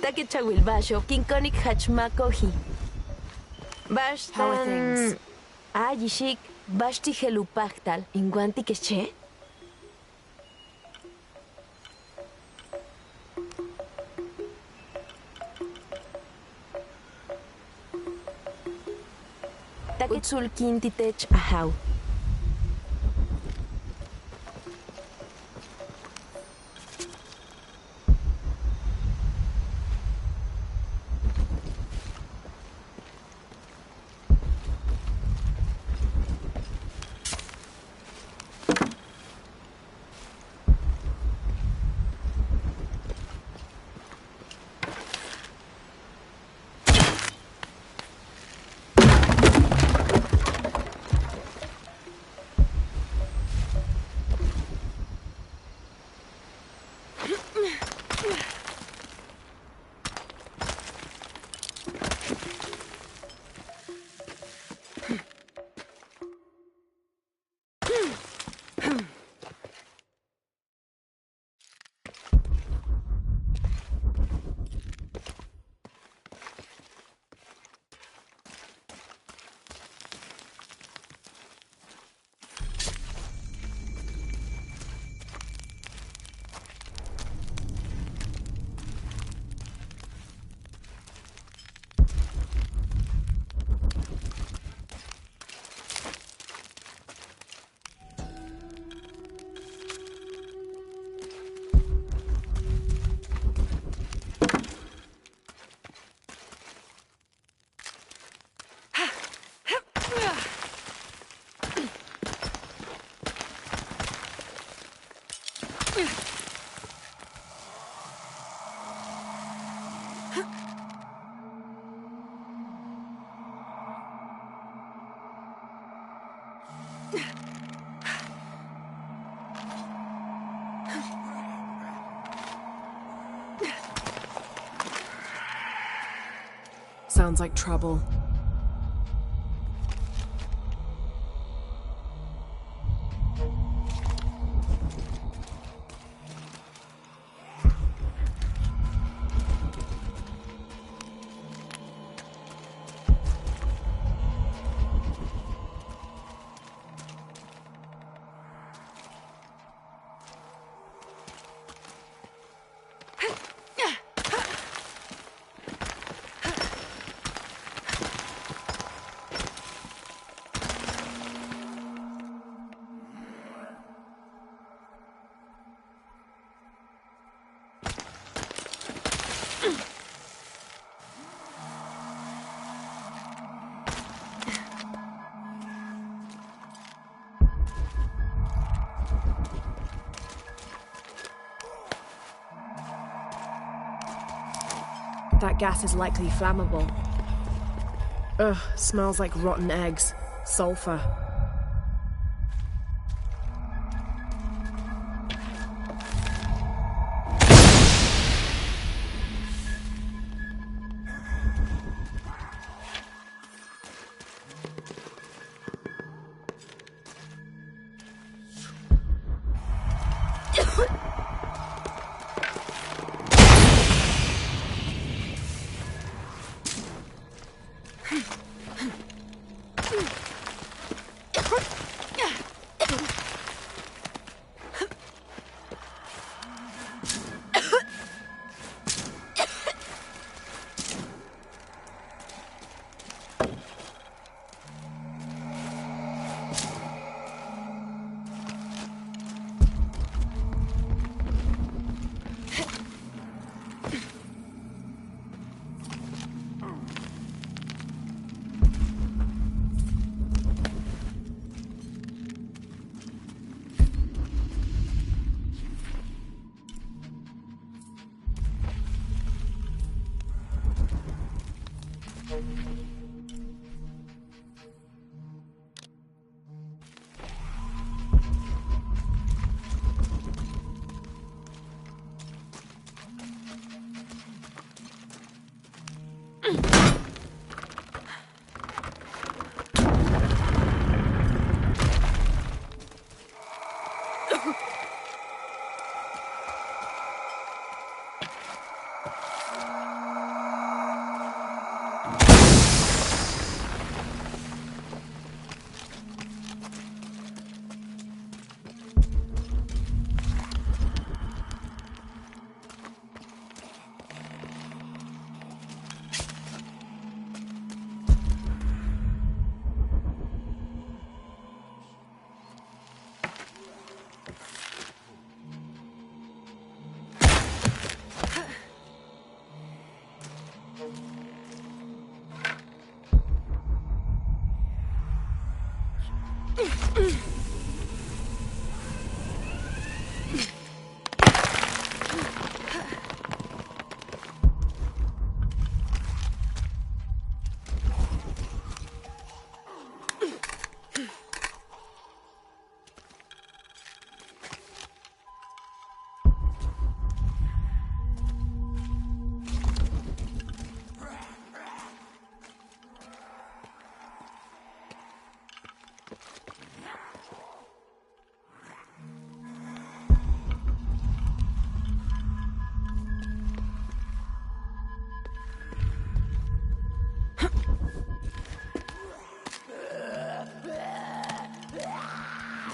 Takechawilbasho, kinkonik hachmakohi. How are things? Ayishik, bashti helupachtal, inguanti keche? Taketsul kintitech ahau. Sounds like trouble. That gas is likely flammable. Ugh, smells like rotten eggs. Sulfur.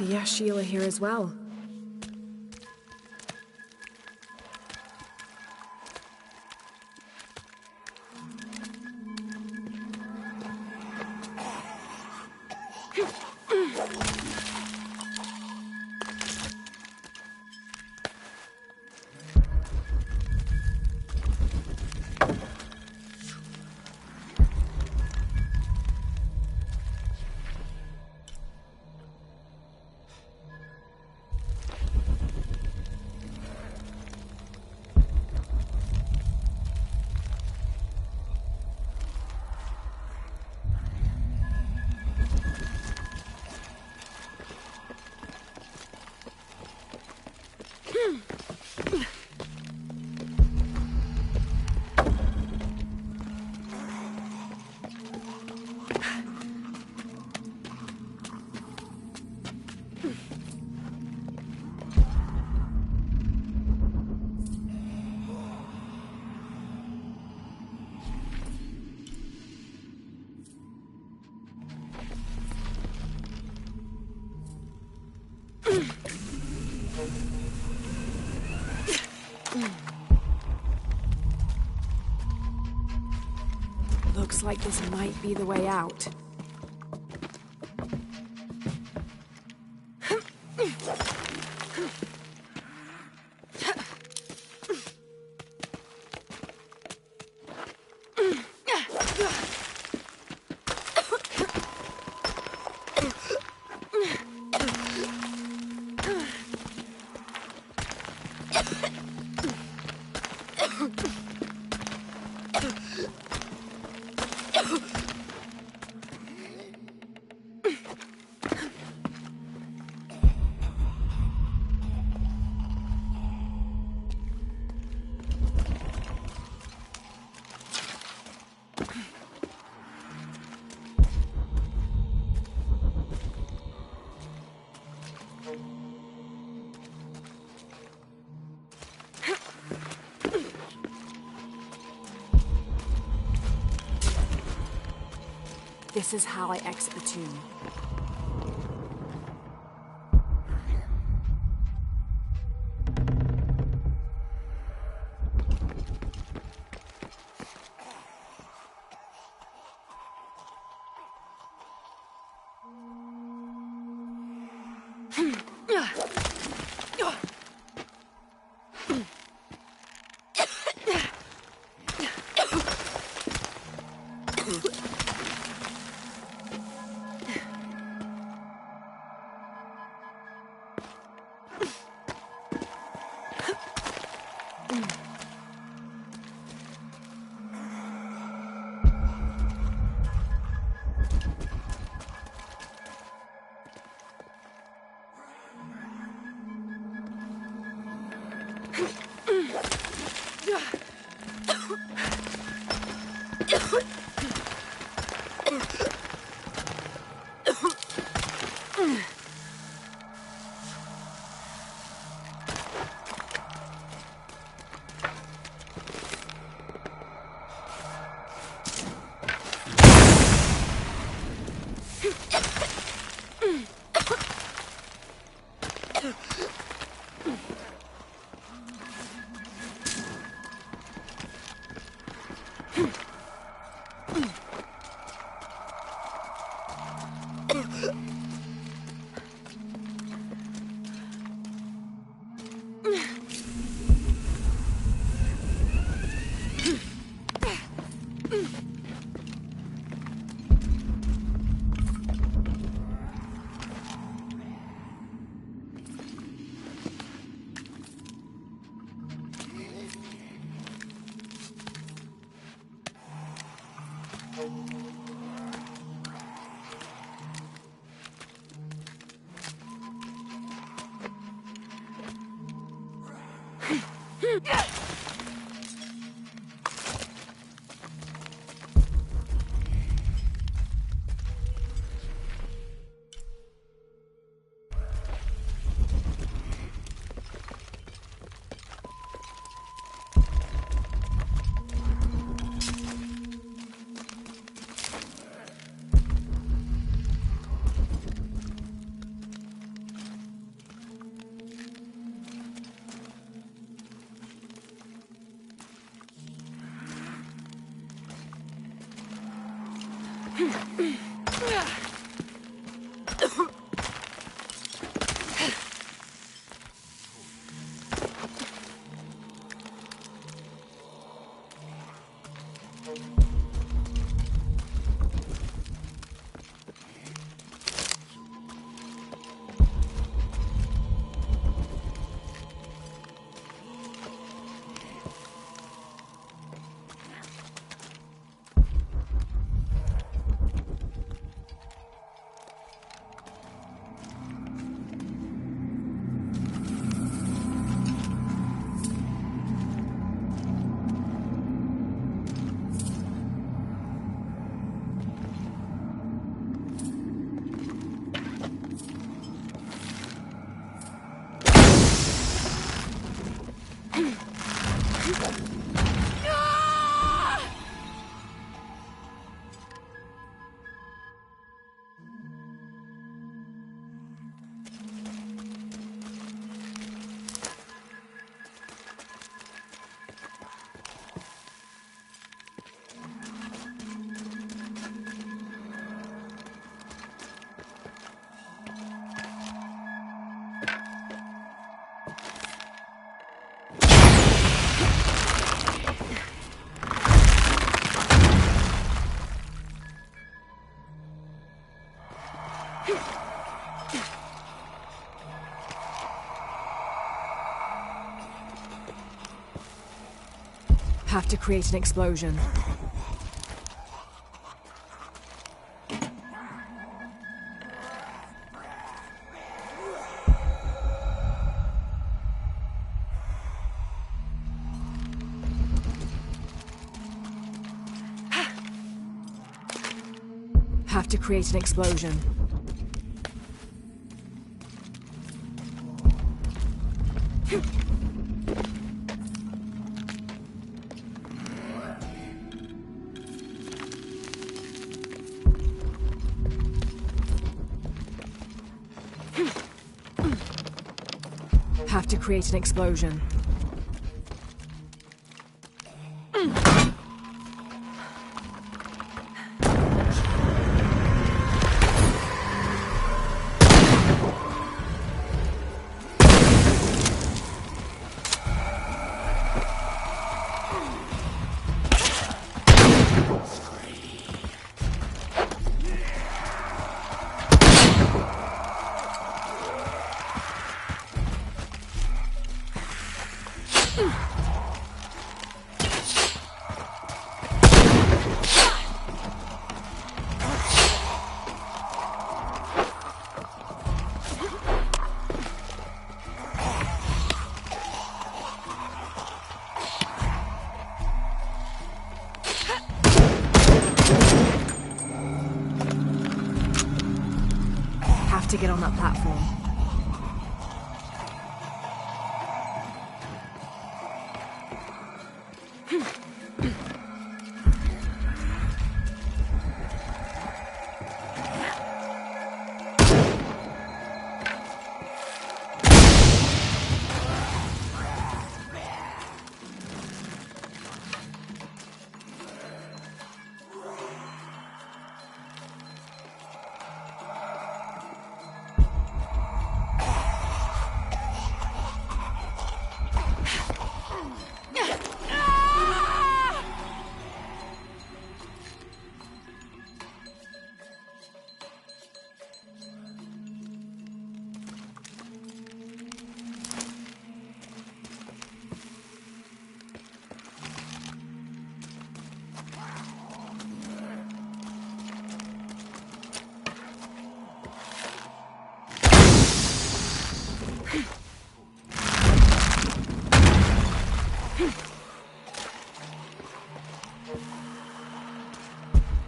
Yeah, Sheila here as well. Looks like this might be the way out. This is how I exit the tomb. Have to create an explosion. Have to create an explosion. Have to create an explosion. Have to get on that platform.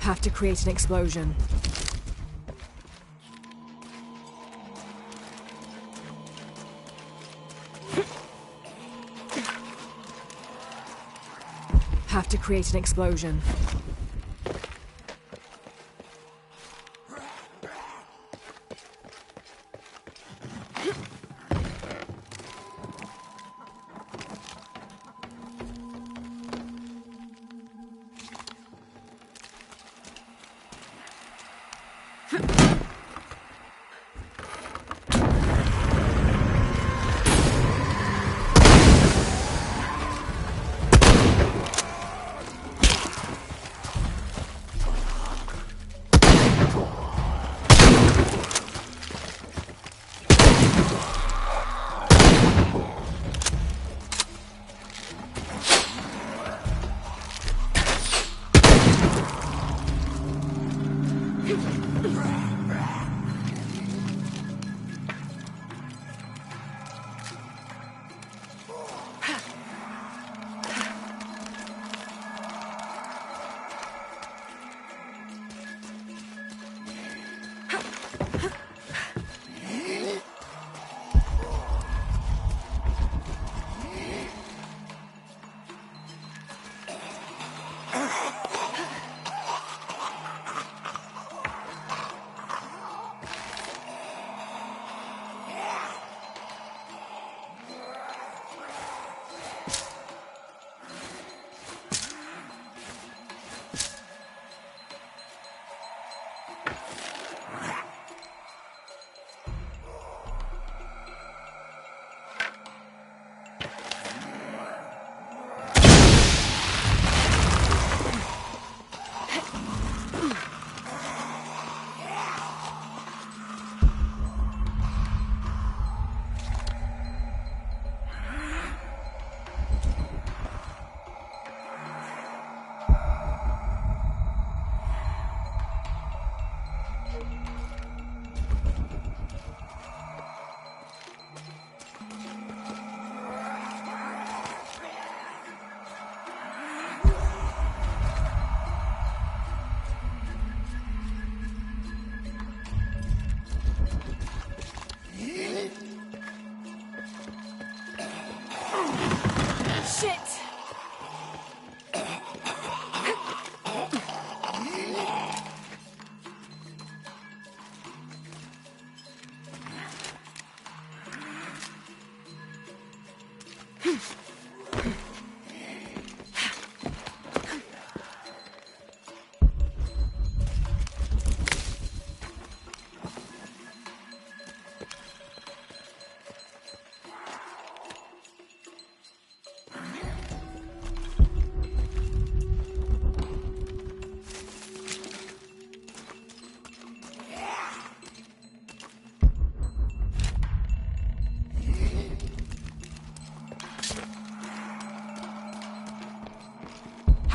Have to create an explosion. Have to create an explosion.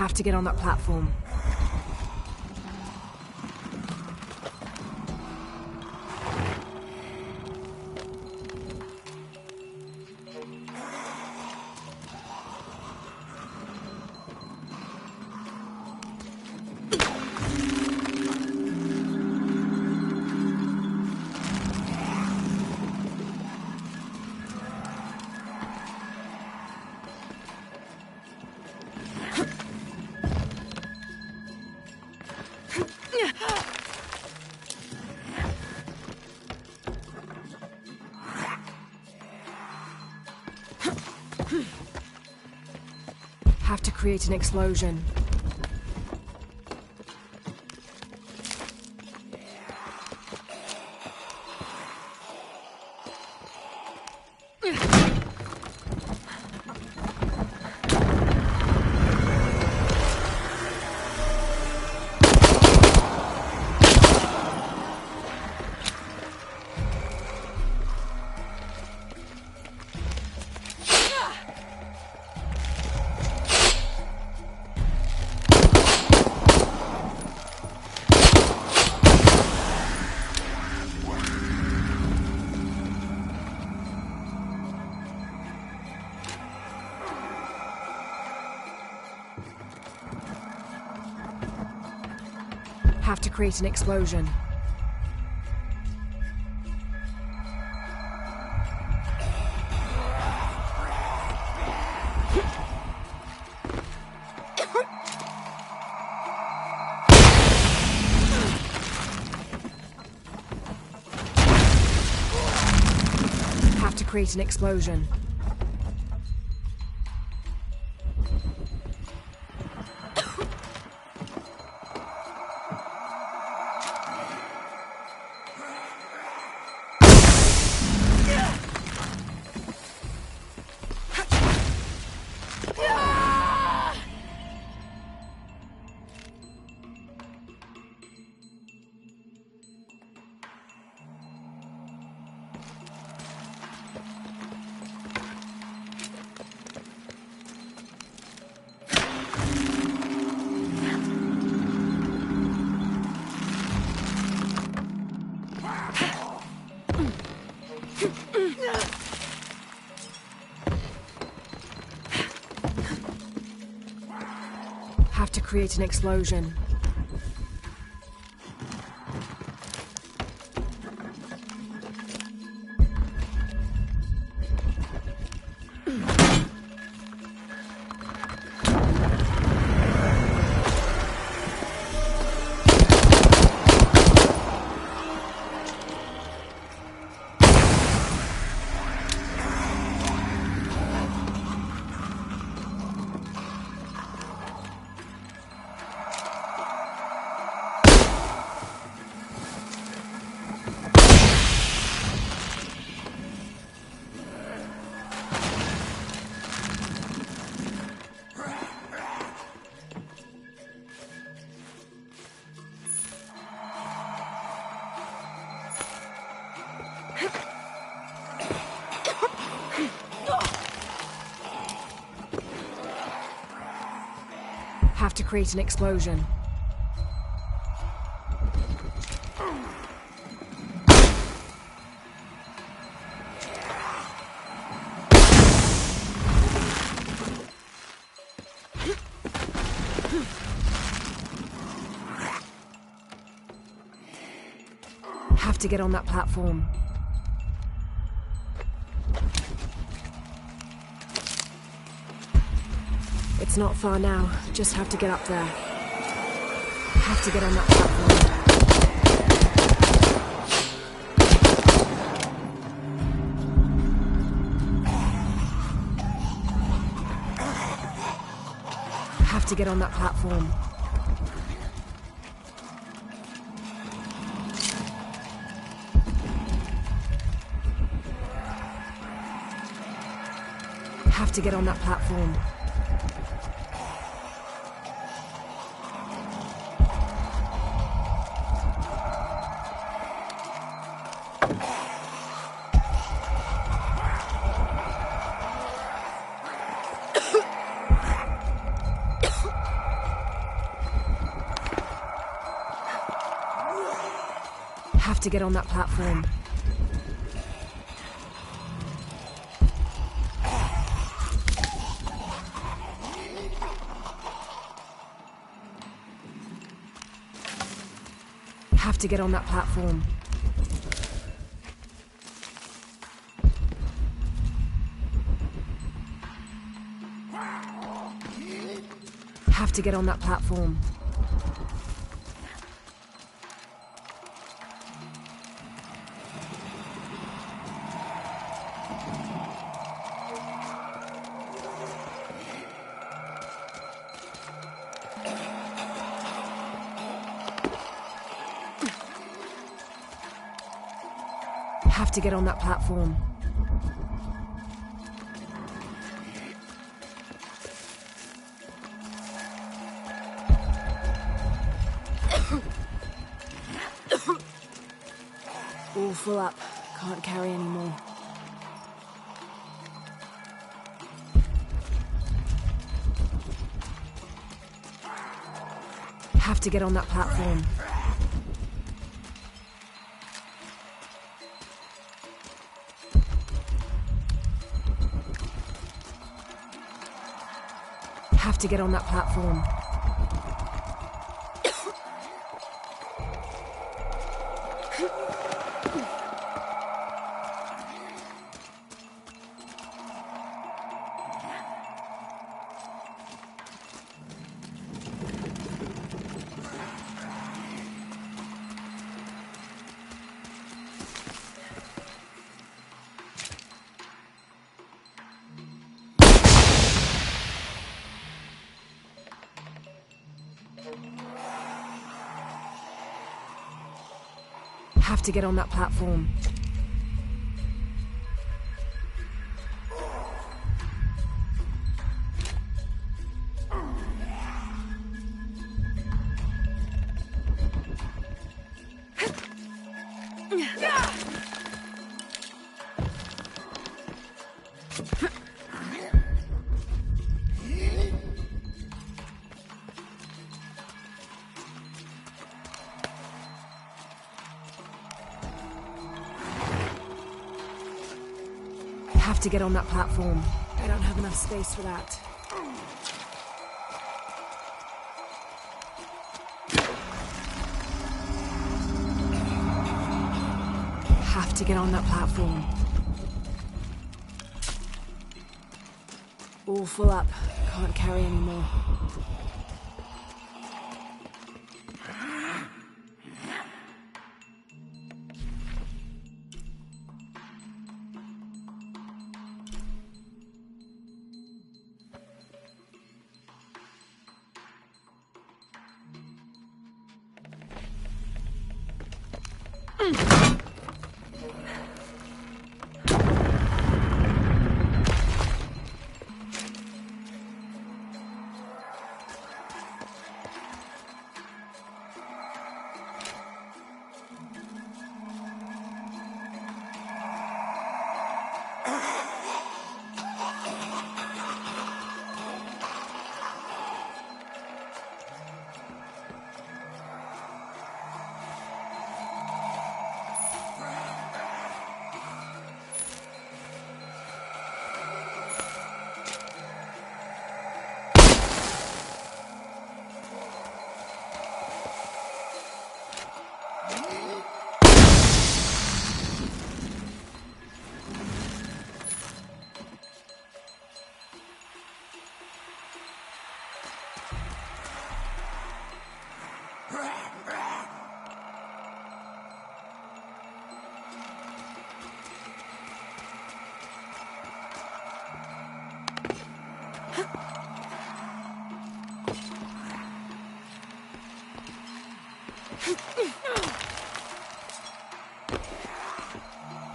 Have to get on that platform. Have to create an explosion. Have to create an explosion. Have to create an explosion. Have to create an explosion. Have to create an explosion. Have to get on that platform. It's not far now, just have to get up there. Have to get on that platform. Have to get on that platform. Have to get on that platform. Have to get on that platform. Have to get on that platform. Have to get on that platform. Have to get on that platform. All full up. Can't carry anymore. Have to get on that platform. Have to get on that platform. Have to get on that platform. Have to get on that platform. I don't have enough space for that. Have to get on that platform. All full up. Can't carry anymore.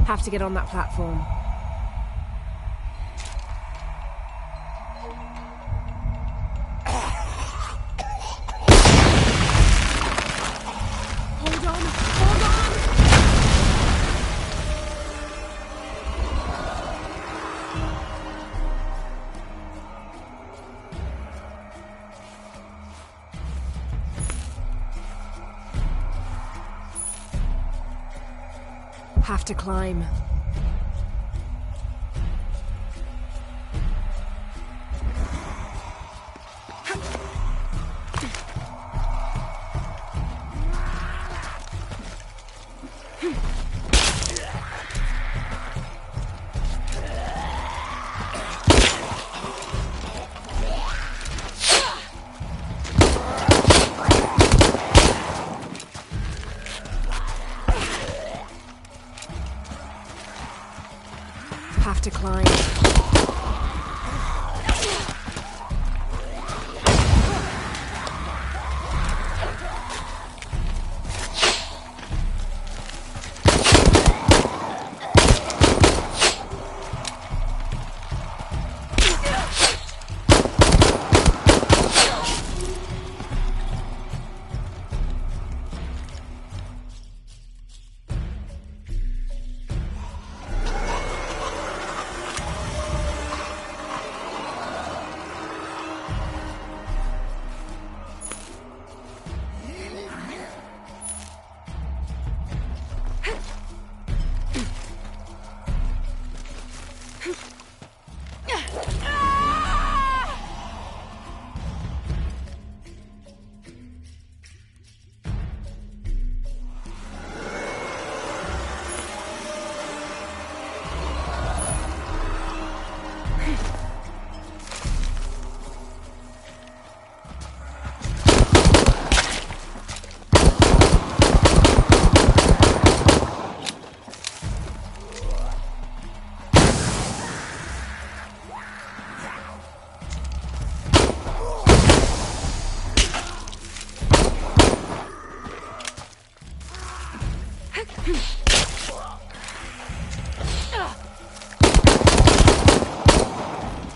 Have to get on that platform. Hold on! Hold on! Have to climb. Have to climb.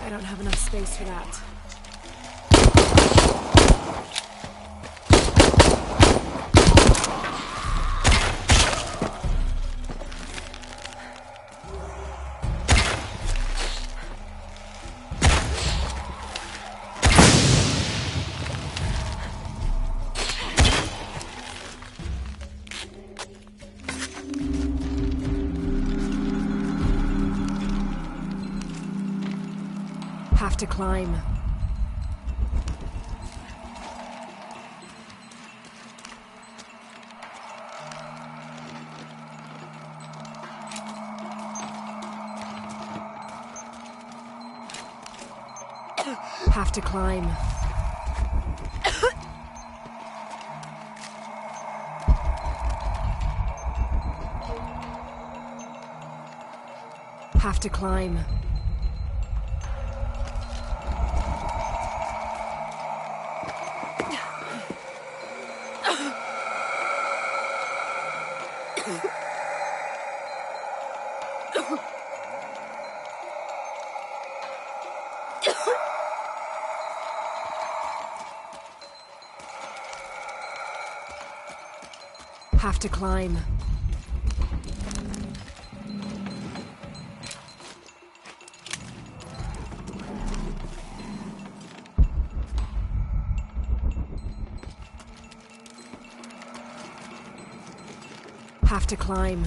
I don't have enough space for that. Have to climb. Have to climb. Have to climb. Have to climb. Have to climb.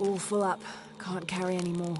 All full up. Can't carry any more.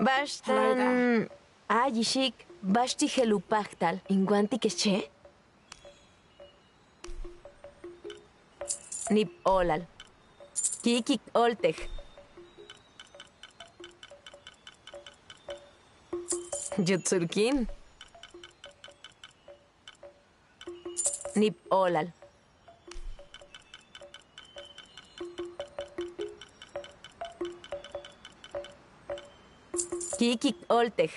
Bashtan. Yishik. Bashti helupachtal. Inguanti keshe? Nip olal. Kikik oltej. Jutsurkin. Nip olal. Kikik oltej.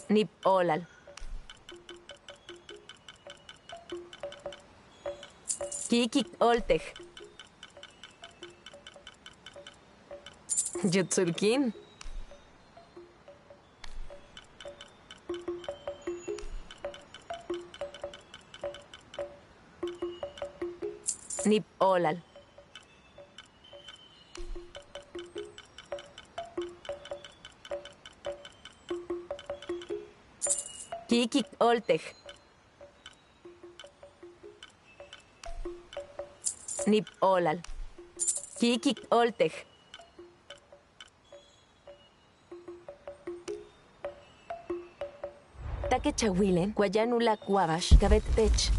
Nip olal. Kikik oltej. Jutsurkin. Nip olal. Kikik oltej. Nip olal. Kikik oltej. Take chahuile, guayanula cuabash, cabet tech.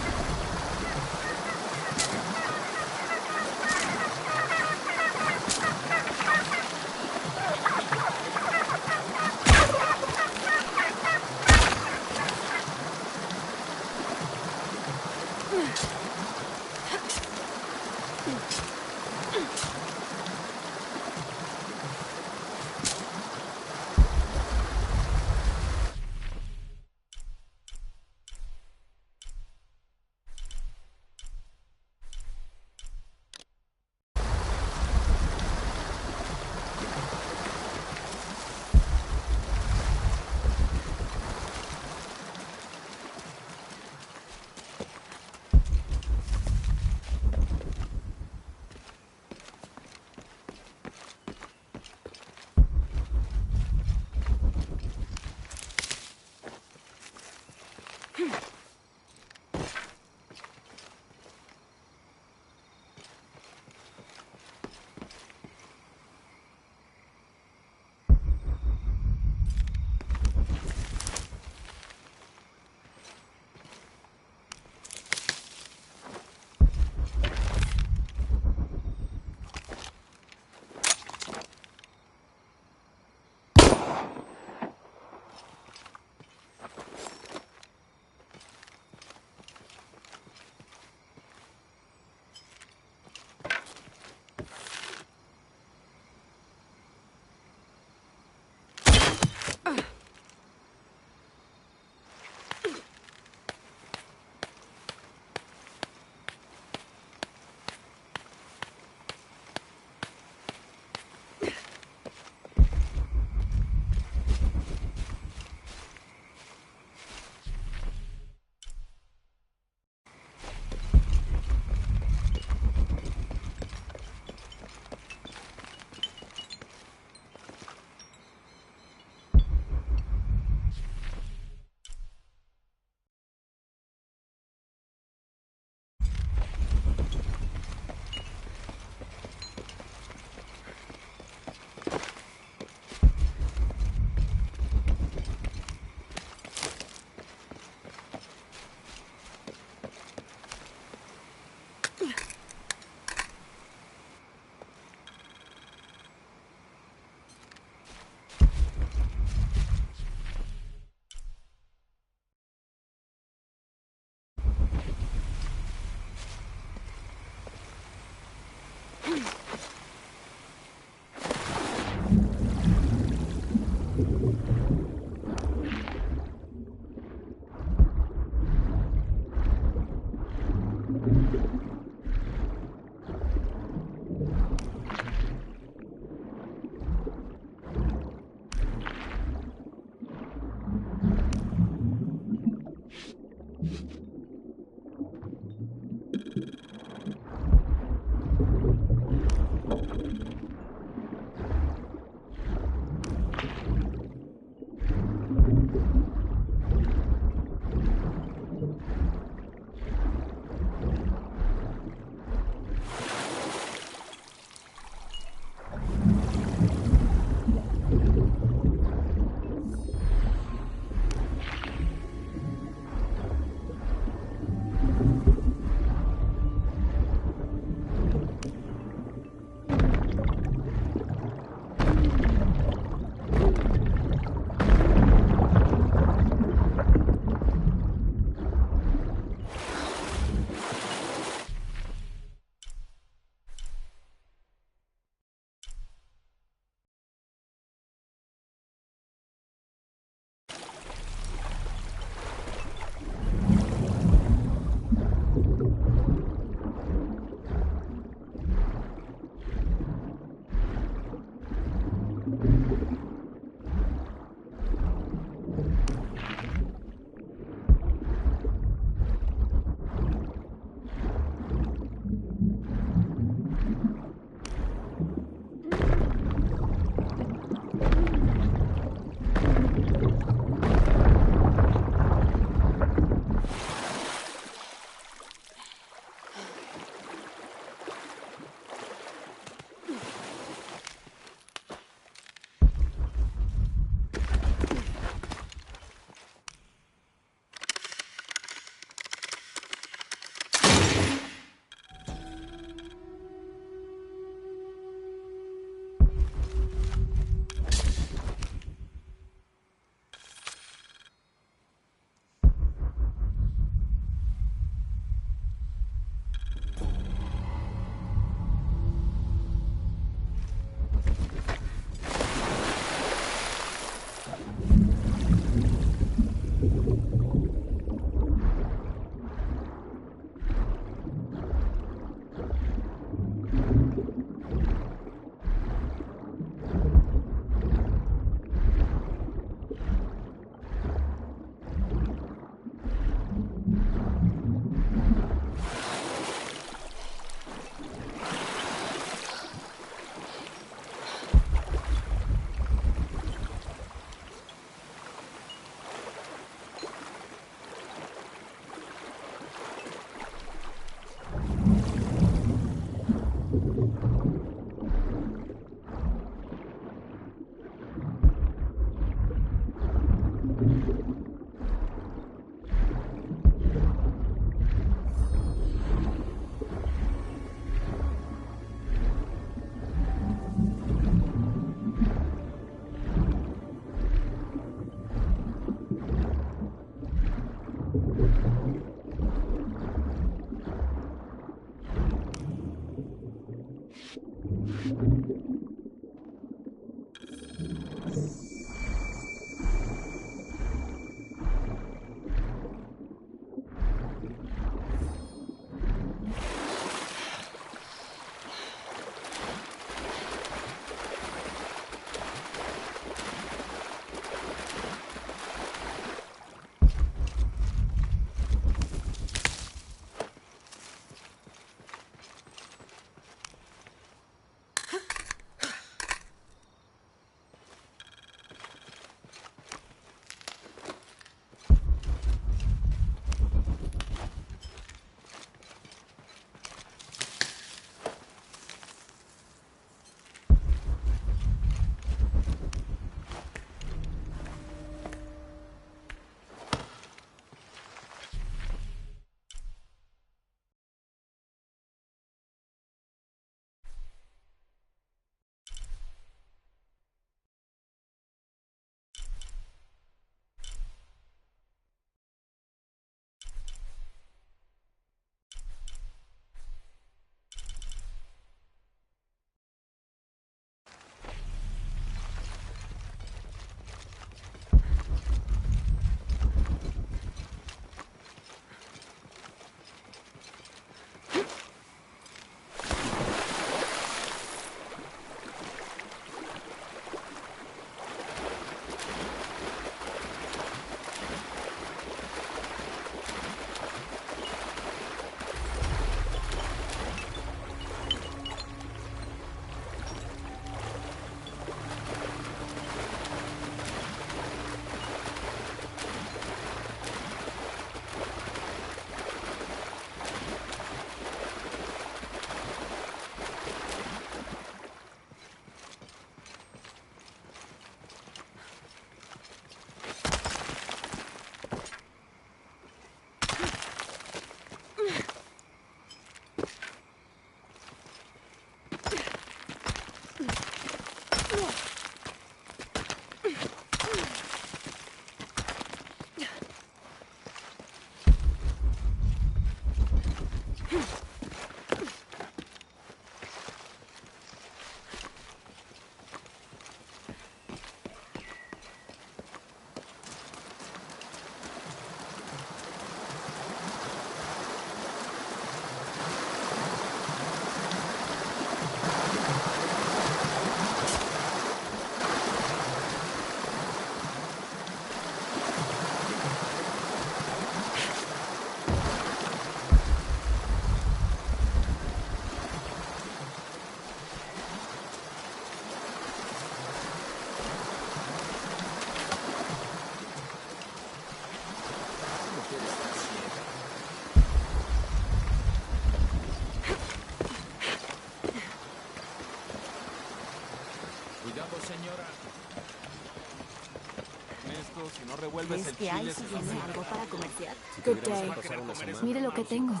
Si no revuelves el que hay chile, si tiene algo para comerciar? Good day. Mire lo que tengo.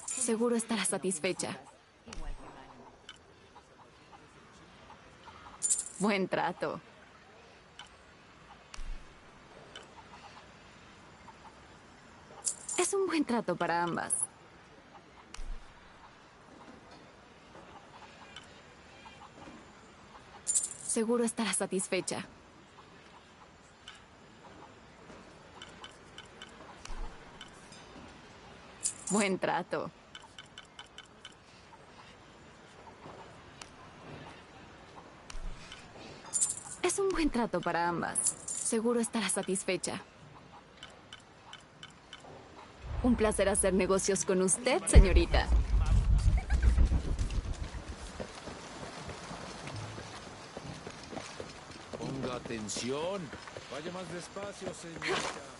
Seguro estará satisfecha. Buen trato. Es un buen trato para ambas. Seguro estará satisfecha. Buen trato. Es un buen trato para ambas. Seguro estará satisfecha. Un placer hacer negocios con usted, señorita. atención. Vaya más despacio, señorita.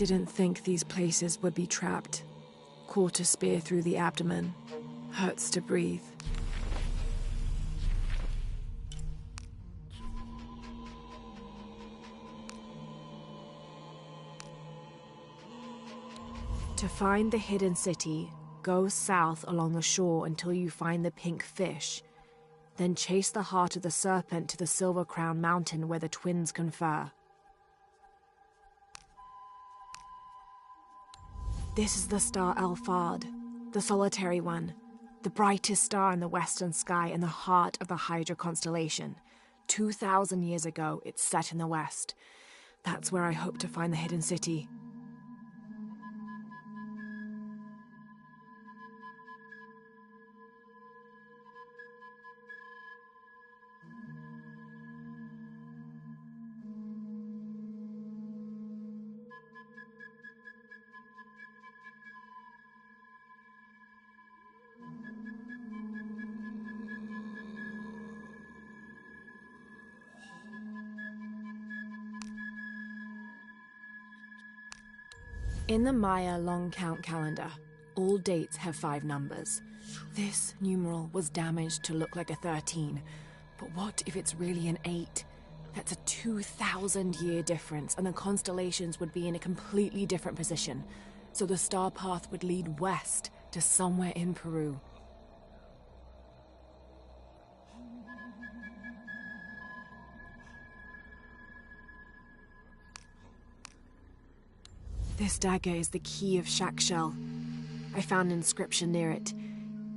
Didn't think these places would be trapped. Caught a spear through the abdomen. Hurts to breathe. To find the hidden city, go south along the shore until you find the pink fish. Then chase the heart of the serpent to the Silver Crown Mountain where the twins confer. This is the star Alphard, the solitary one, the brightest star in the western sky in the heart of the Hydra constellation. 2,000 years ago, it's set in the west. That's where I hope to find the hidden city. In the Maya long count calendar, all dates have 5 numbers. This numeral was damaged to look like a 13, but what if it's really an 8? That's a 2,000-year difference, and the constellations would be in a completely different position. So the star path would lead west to somewhere in Peru. This dagger is the key of Shakshel. I found an inscription near it.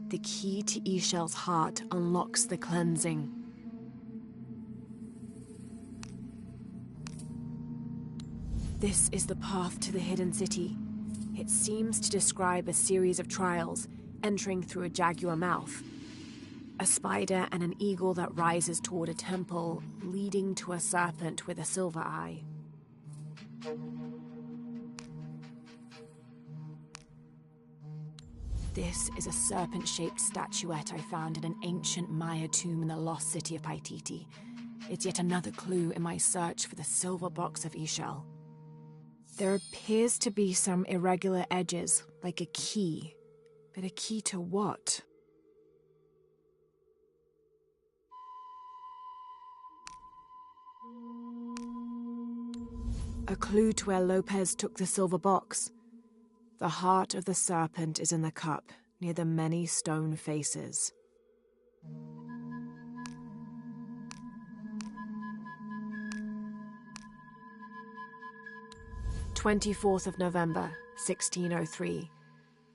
The key to Ishel's heart unlocks the cleansing. This is the path to the hidden city. It seems to describe a series of trials, entering through a jaguar mouth. A spider and an eagle that rises toward a temple, leading to a serpent with a silver eye. This is a serpent-shaped statuette I found in an ancient Maya tomb in the lost city of Paititi. It's yet another clue in my search for the silver box of Ishel. There appears to be some irregular edges, like a key. But a key to what? A clue to where Lopez took the silver box. The heart of the serpent is in the cup, near the many stone faces. November 1603.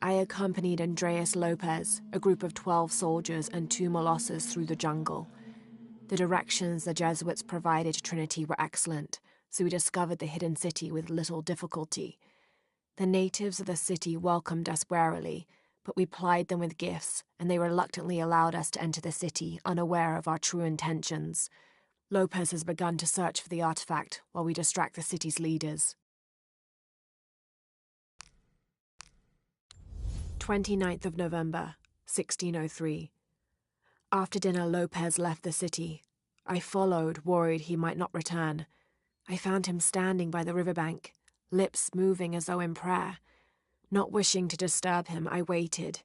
I accompanied Andreas Lopez, a group of 12 soldiers and 2 Molosses through the jungle. The directions the Jesuits provided to Trinity were excellent, so we discovered the hidden city with little difficulty. The natives of the city welcomed us warily, but we plied them with gifts, and they reluctantly allowed us to enter the city, unaware of our true intentions. Lopez has begun to search for the artifact while we distract the city's leaders. 29th of November, 1603. After dinner, Lopez left the city. I followed, worried he might not return. I found him standing by the riverbank, lips moving as though in prayer. Not wishing to disturb him, I waited.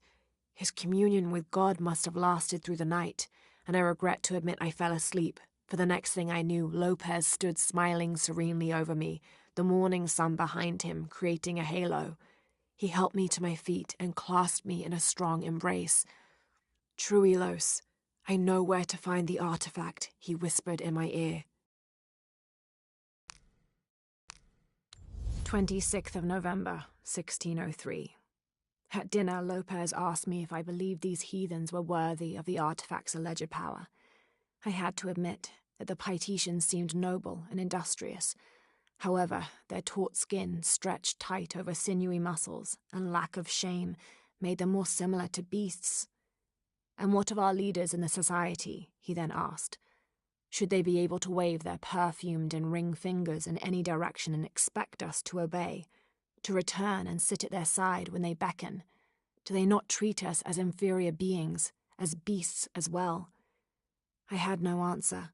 His communion with God must have lasted through the night, and I regret to admit I fell asleep, for the next thing I knew, Lopez stood smiling serenely over me, the morning sun behind him, creating a halo. He helped me to my feet and clasped me in a strong embrace. "Truilos, I know where to find the artifact," he whispered in my ear. 26th of November, 1603. At dinner, Lopez asked me if I believed these heathens were worthy of the artifact's alleged power. I had to admit that the Paititians seemed noble and industrious. However, their taut skin, stretched tight over sinewy muscles, and lack of shame made them more similar to beasts. "And what of our leaders in the society?" he then asked. "Should they be able to wave their perfumed and ring fingers in any direction and expect us to obey, to return and sit at their side when they beckon? Do they not treat us as inferior beings, as beasts as well?" I had no answer.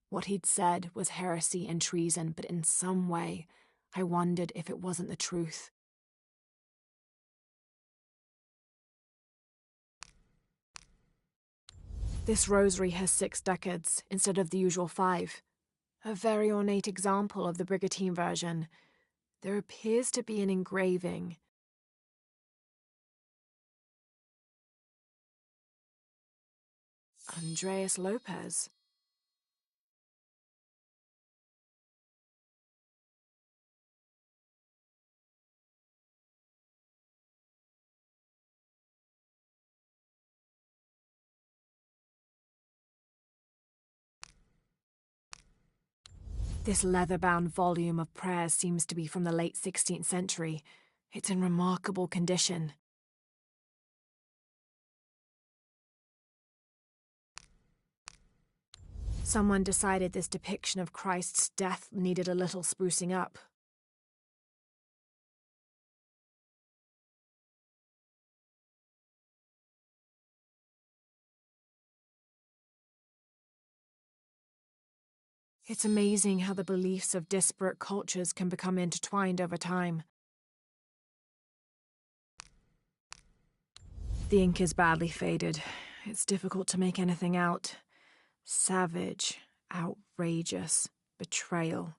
What he'd said was heresy and treason, but in some way, I wondered if it wasn't the truth. This rosary has 6 decades instead of the usual 5. A very ornate example of the Brigantine version. There appears to be an engraving. Andreas Lopez. This leather-bound volume of prayers seems to be from the late 16th century. It's in remarkable condition. Someone decided this depiction of Christ's death needed a little sprucing up. It's amazing how the beliefs of disparate cultures can become intertwined over time. The ink is badly faded. It's difficult to make anything out. Savage, outrageous, betrayal.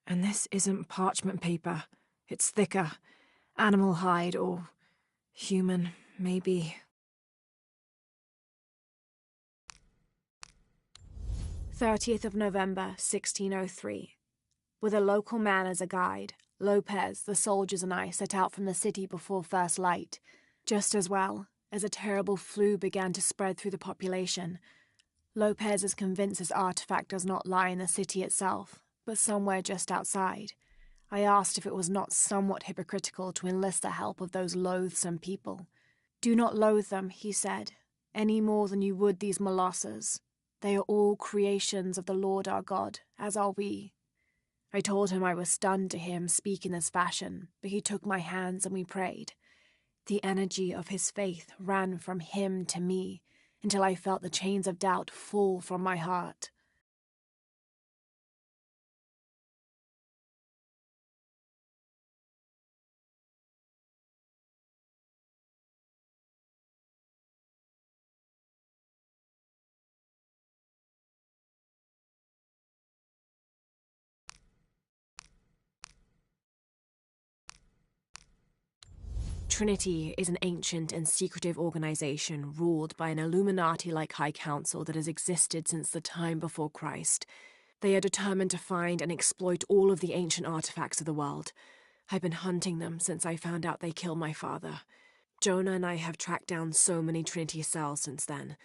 And this isn't parchment paper. It's thicker. Animal hide, or human, maybe. 30th of November, 1603. With a local man as a guide, Lopez, the soldiers and I set out from the city before first light. Just as well, as a terrible flu began to spread through the population. Lopez is convinced his artifact does not lie in the city itself, but somewhere just outside. I asked if it was not somewhat hypocritical to enlist the help of those loathsome people. Do not loathe them, he said, any more than you would these molosses. They are all creations of the Lord our God, as are we. I told him I was stunned to hear him speak in this fashion, but he took my hands and we prayed. The energy of his faith ran from him to me, until I felt the chains of doubt fall from my heart. Trinity is an ancient and secretive organization ruled by an Illuminati-like High Council that has existed since the time before Christ. They are determined to find and exploit all of the ancient artifacts of the world. I've been hunting them since I found out they killed my father. Jonah and I have tracked down so many Trinity cells since then,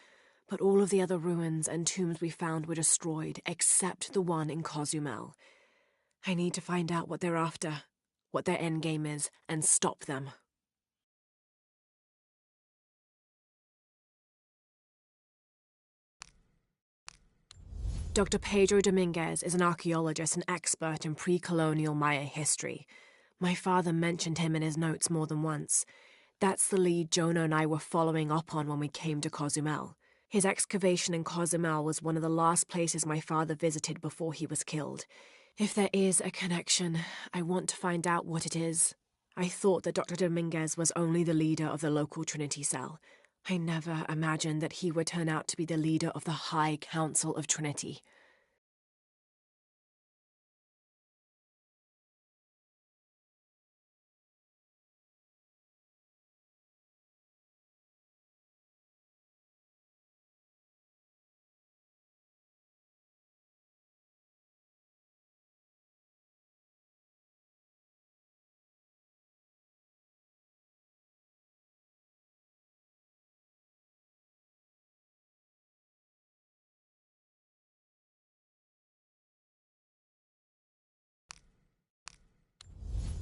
but all of the other ruins and tombs we found were destroyed, except the one in Cozumel. I need to find out what they're after, what their endgame is, and stop them. Dr. Pedro Dominguez is an archaeologist and expert in pre-colonial Maya history. My father mentioned him in his notes more than once. That's the lead Jonah and I were following up on when we came to Cozumel. His excavation in Cozumel was one of the last places my father visited before he was killed. If there is a connection, I want to find out what it is. I thought that Dr. Dominguez was only the leader of the local Trinity cell. I never imagined that he would turn out to be the leader of the High Council of Trinity.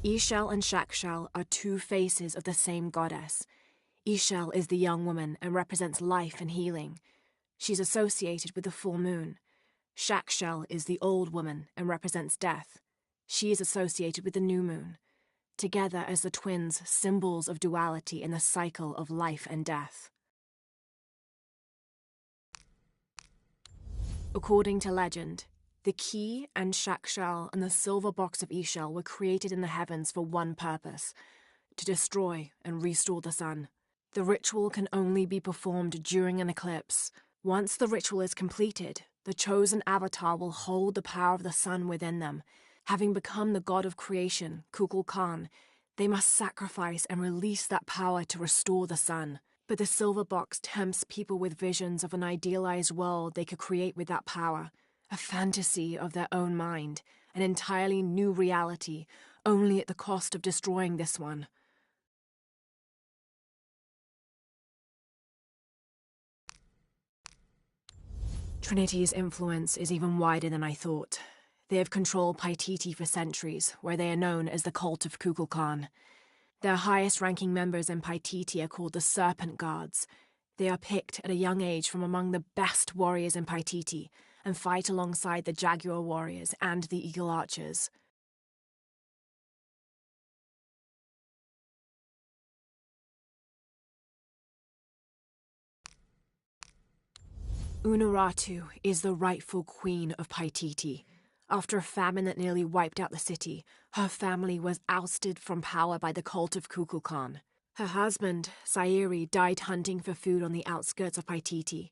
Ixchel and Shakshel are two faces of the same goddess. Ixchel is the young woman and represents life and healing. She's associated with the full moon. Shakshel is the old woman and represents death. She is associated with the new moon. Together as the twins, symbols of duality in the cycle of life and death. According to legend, The key and Shakshal and the silver box of Ishal were created in the heavens for one purpose: to destroy and restore the sun. The ritual can only be performed during an eclipse. Once the ritual is completed, the chosen avatar will hold the power of the sun within them. Having become the god of creation, Kukulkan, they must sacrifice and release that power to restore the sun. But the silver box tempts people with visions of an idealized world they could create with that power, a fantasy of their own mind, an entirely new reality, only at the cost of destroying this one. Trinity's influence is even wider than I thought. They have controlled Paititi for centuries, where they are known as the Cult of Kukulkan. Their highest-ranking members in Paititi are called the Serpent Guards. They are picked at a young age from among the best warriors in Paititi and fight alongside the Jaguar warriors and the Eagle Archers. Unuratu is the rightful queen of Paititi. After a famine that nearly wiped out the city, her family was ousted from power by the cult of Kukulkan. Her husband, Sayiri, died hunting for food on the outskirts of Paititi.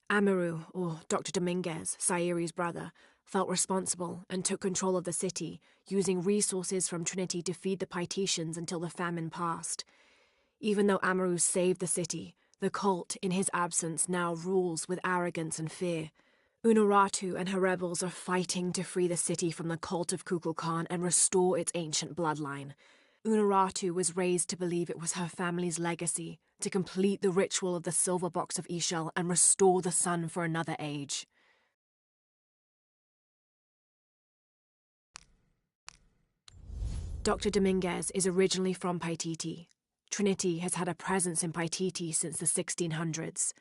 Amaru, or Dr. Dominguez, Sayiri's brother, felt responsible and took control of the city, using resources from Trinity to feed the Paititians until the famine passed. Even though Amaru saved the city, the cult, in his absence, now rules with arrogance and fear. Unuratu and her rebels are fighting to free the city from the cult of Kukulkan and restore its ancient bloodline. Unuratu was raised to believe it was her family's legacy, to complete the ritual of the silver box of Ishal and restore the sun for another age. Dr. Dominguez is originally from Paititi. Trinity has had a presence in Paititi since the 1600s.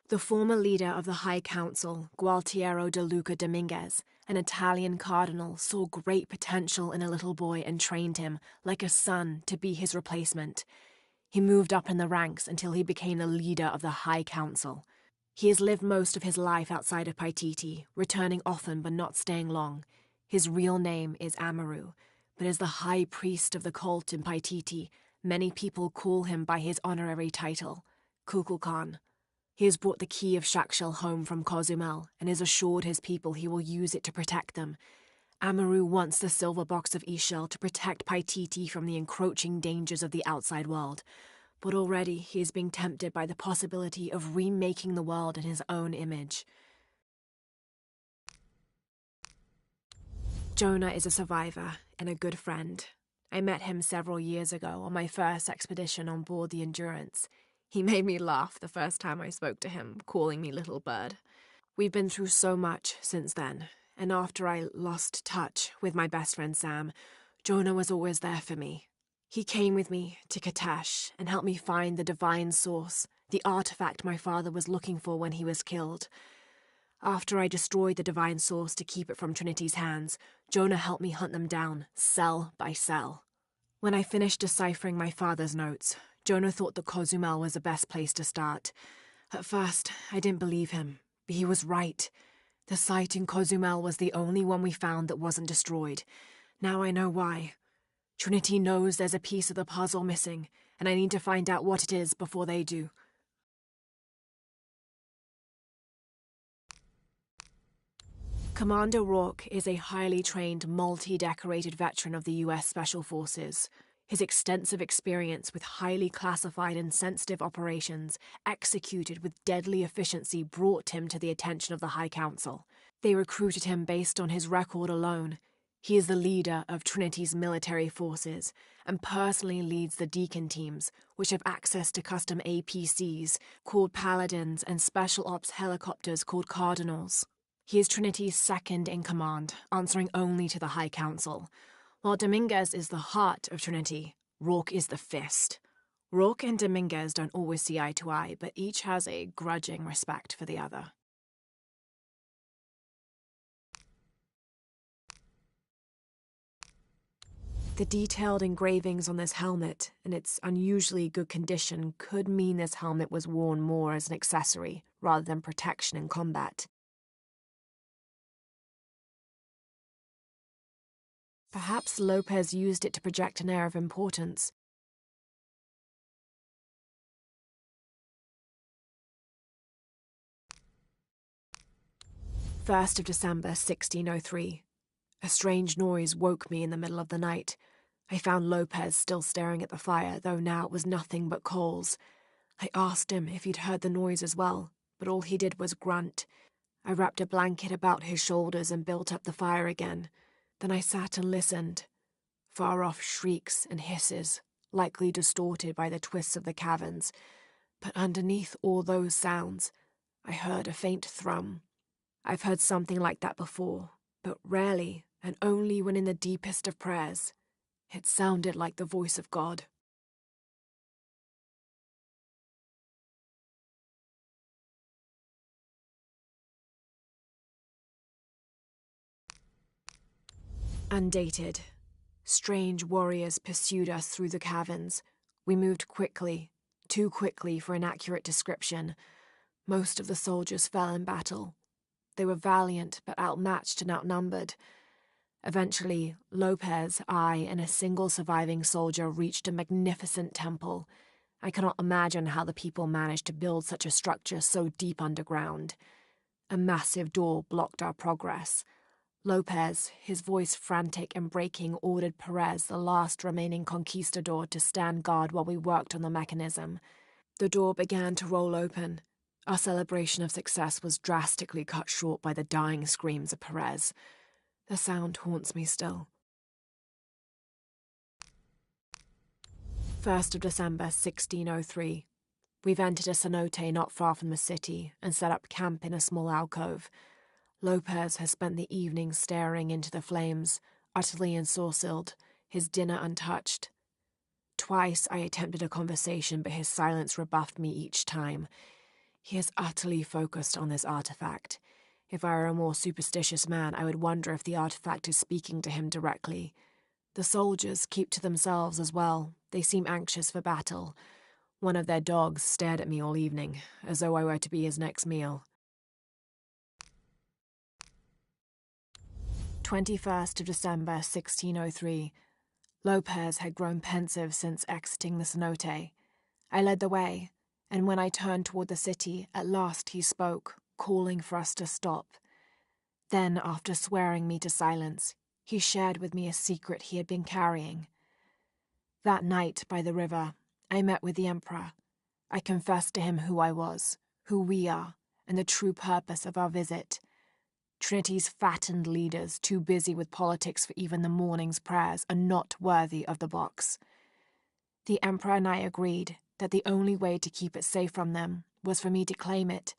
The former leader of the High Council, Gualtiero de Luca Dominguez, an Italian cardinal, saw great potential in a little boy and trained him, like a son, to be his replacement. He moved up in the ranks until he became the leader of the High Council. He has lived most of his life outside of Paititi, returning often but not staying long. His real name is Amaru, but as the high priest of the cult in Paititi, many people call him by his honorary title, Kukulkan. He has brought the key of Shakshal home from Cozumel and has assured his people he will use it to protect them. Amaru wants the silver box of Ishal to protect Paititi from the encroaching dangers of the outside world, but already he is being tempted by the possibility of remaking the world in his own image. Jonah is a survivor and a good friend. I met him several years ago on my first expedition on board the Endurance. He made me laugh the first time I spoke to him, calling me Little Bird. We've been through so much since then, and after I lost touch with my best friend Sam, Jonah was always there for me. He came with me to Katesh and helped me find the divine source, the artifact my father was looking for when he was killed. After I destroyed the divine source to keep it from Trinity's hands, Jonah helped me hunt them down, cell by cell. When I finished deciphering my father's notes, Jonah thought that Cozumel was the best place to start. At first, I didn't believe him, but he was right. The site in Cozumel was the only one we found that wasn't destroyed. Now I know why. Trinity knows there's a piece of the puzzle missing, and I need to find out what it is before they do. Commander Rourke is a highly trained, multi-decorated veteran of the U.S. Special Forces. His extensive experience with highly classified and sensitive operations, executed with deadly efficiency, brought him to the attention of the High Council. They recruited him based on his record alone. He is the leader of Trinity's military forces, and personally leads the Deacon teams, which have access to custom APCs, called Paladins, and Special Ops helicopters called Cardinals. He is Trinity's second in command, answering only to the High Council. While Dominguez is the heart of Trinity, Rourke is the fist. Rourke and Dominguez don't always see eye to eye, but each has a grudging respect for the other. The detailed engravings on this helmet and its unusually good condition could mean this helmet was worn more as an accessory rather than protection in combat. Perhaps Lopez used it to project an air of importance. First of December, 1603. A strange noise woke me in the middle of the night. I found Lopez still staring at the fire, though now it was nothing but coals. I asked him if he'd heard the noise as well, but all he did was grunt. I wrapped a blanket about his shoulders and built up the fire again. Then I sat and listened. Far-off shrieks and hisses, likely distorted by the twists of the caverns. But underneath all those sounds, I heard a faint thrum. I've heard something like that before, but rarely, and only when in the deepest of prayers. It sounded like the voice of God. Undated. Strange warriors pursued us through the caverns. We moved quickly, too quickly for an accurate description. Most of the soldiers fell in battle. They were valiant, but outmatched and outnumbered. Eventually, Lopez, I, and a single surviving soldier reached a magnificent temple. I cannot imagine how the people managed to build such a structure so deep underground. A massive door blocked our progress. Lopez, his voice frantic and breaking, ordered Perez, the last remaining conquistador, to stand guard while we worked on the mechanism. The door began to roll open. Our celebration of success was drastically cut short by the dying screams of Perez. The sound haunts me still. 1st of December, 1603. We've entered a cenote not far from the city and set up camp in a small alcove. Lopez has spent the evening staring into the flames, utterly ensorcelled, his dinner untouched. Twice I attempted a conversation, but his silence rebuffed me each time. He is utterly focused on this artifact. If I were a more superstitious man, I would wonder if the artifact is speaking to him directly. The soldiers keep to themselves as well. They seem anxious for battle. One of their dogs stared at me all evening, as though I were to be his next meal. 21st of December, 1603. Lopez had grown pensive since exiting the cenote. I led the way, and when I turned toward the city, at last he spoke, calling for us to stop. Then, after swearing me to silence, he shared with me a secret he had been carrying. That night, by the river, I met with the Emperor. I confessed to him who I was, who we are, and the true purpose of our visit. Trinity's fattened leaders, too busy with politics for even the morning's prayers, are not worthy of the box. The Emperor and I agreed that the only way to keep it safe from them was for me to claim it,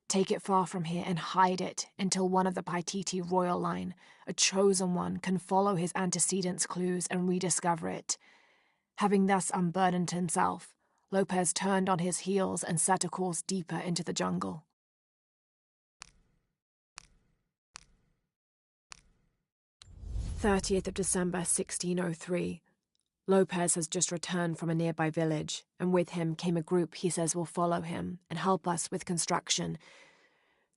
take it far from here and hide it until one of the Paititi royal line, a chosen one, can follow his antecedents' clues and rediscover it. Having thus unburdened himself, Lopez turned on his heels and set a course deeper into the jungle. 30th of December, 1603. Lopez has just returned from a nearby village, and with him came a group he says will follow him and help us with construction.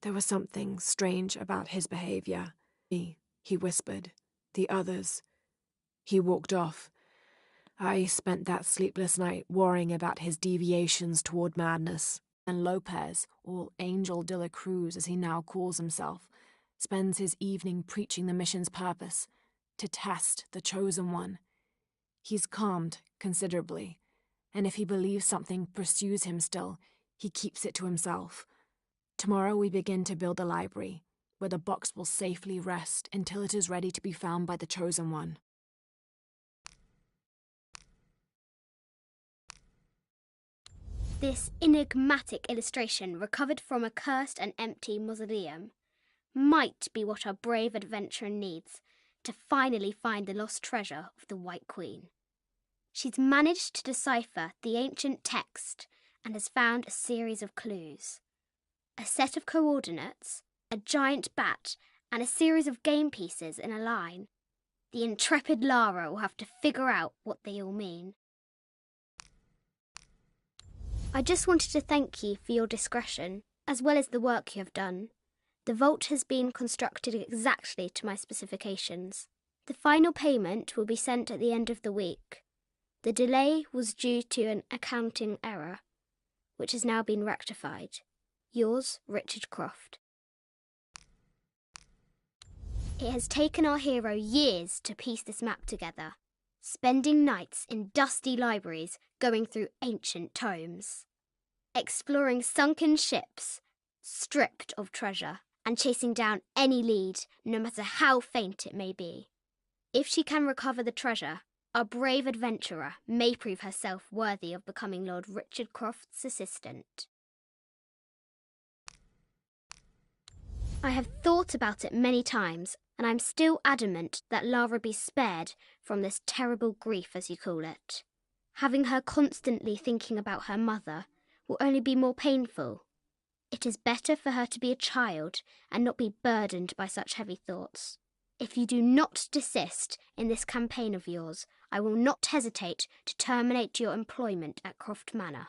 There was something strange about his behavior. Me, he whispered. The others. He walked off. I spent that sleepless night worrying about his deviations toward madness. And Lopez, or Angel de la Cruz as he now calls himself, spends his evening preaching the mission's purpose, to test the chosen one. He's calmed considerably, and if he believes something pursues him still, he keeps it to himself. Tomorrow we begin to build a library, where the box will safely rest until it is ready to be found by the chosen one. This enigmatic illustration, recovered from a cursed and empty mausoleum, might be what our brave adventurer needs to finally find the lost treasure of the White Queen. She's managed to decipher the ancient text and has found a series of clues. A set of coordinates, a giant bat, and a series of game pieces in a line. The intrepid Lara will have to figure out what they all mean. I just wanted to thank you for your discretion, as well as the work you have done. The vault has been constructed exactly to my specifications. The final payment will be sent at the end of the week. The delay was due to an accounting error, which has now been rectified. Yours, Richard Croft. It has taken our hero years to piece this map together, spending nights in dusty libraries going through ancient tomes, exploring sunken ships, stripped of treasure, and chasing down any lead, no matter how faint it may be. If she can recover the treasure, our brave adventurer may prove herself worthy of becoming Lord Richard Croft's assistant. I have thought about it many times, and I'm still adamant that Lara be spared from this terrible grief, as you call it. Having her constantly thinking about her mother will only be more painful. It is better for her to be a child and not be burdened by such heavy thoughts. If you do not desist in this campaign of yours, I will not hesitate to terminate your employment at Croft Manor.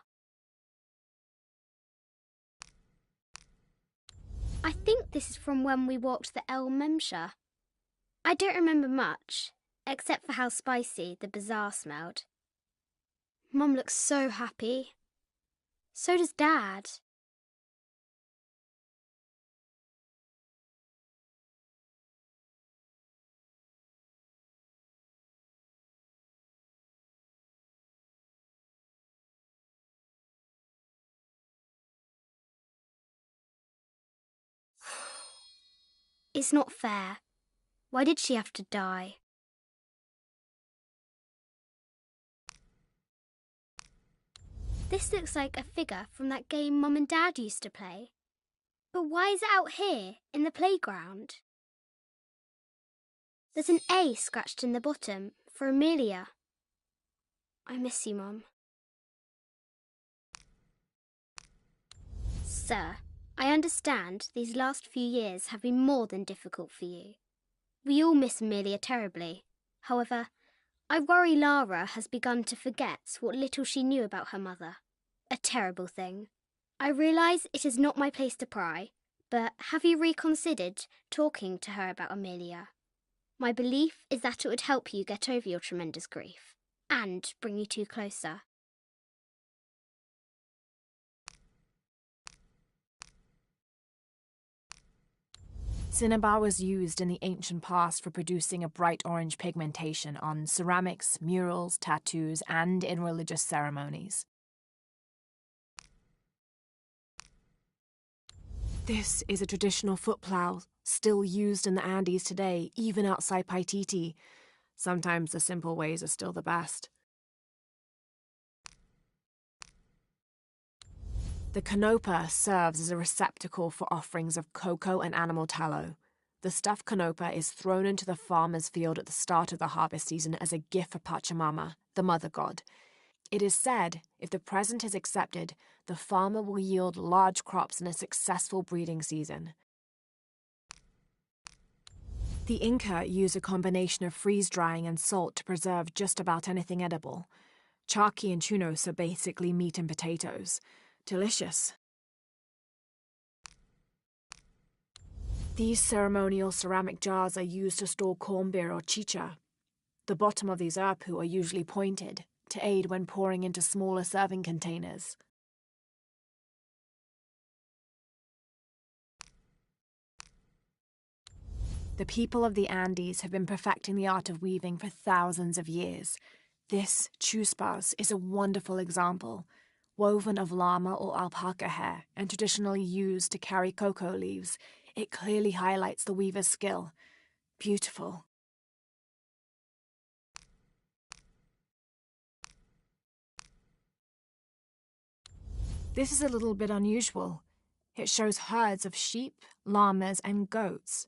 I think this is from when we walked the El Memsha. I don't remember much, except for how spicy the bazaar smelled. Mum looks so happy. So does Dad. It's not fair. Why did she have to die? This looks like a figure from that game Mum and Dad used to play. But why is it out here, in the playground? There's an A scratched in the bottom, for Amelia. I miss you, Mum. Sir, I understand these last few years have been more than difficult for you. We all miss Amelia terribly. However, I worry Lara has begun to forget what little she knew about her mother. A terrible thing. I realise it is not my place to pry, but have you reconsidered talking to her about Amelia? My belief is that it would help you get over your tremendous grief, and bring you two closer. Cinnabar was used in the ancient past for producing a bright orange pigmentation on ceramics, murals, tattoos, and in religious ceremonies. This is a traditional foot plough, still used in the Andes today, even outside Paititi. Sometimes the simple ways are still the best. The canopa serves as a receptacle for offerings of cocoa and animal tallow. The stuffed canopa is thrown into the farmer's field at the start of the harvest season as a gift for Pachamama, the mother god. It is said, if the present is accepted, the farmer will yield large crops in a successful breeding season. The Inca used a combination of freeze-drying and salt to preserve just about anything edible. Charqui and chunos are basically meat and potatoes. Delicious. These ceremonial ceramic jars are used to store corn beer or chicha. The bottom of these apu are usually pointed, to aid when pouring into smaller serving containers. The people of the Andes have been perfecting the art of weaving for thousands of years. This chuspas is a wonderful example. Woven of llama or alpaca hair and traditionally used to carry cocoa leaves, it clearly highlights the weaver's skill. Beautiful. This is a little bit unusual. It shows herds of sheep, llamas, and goats.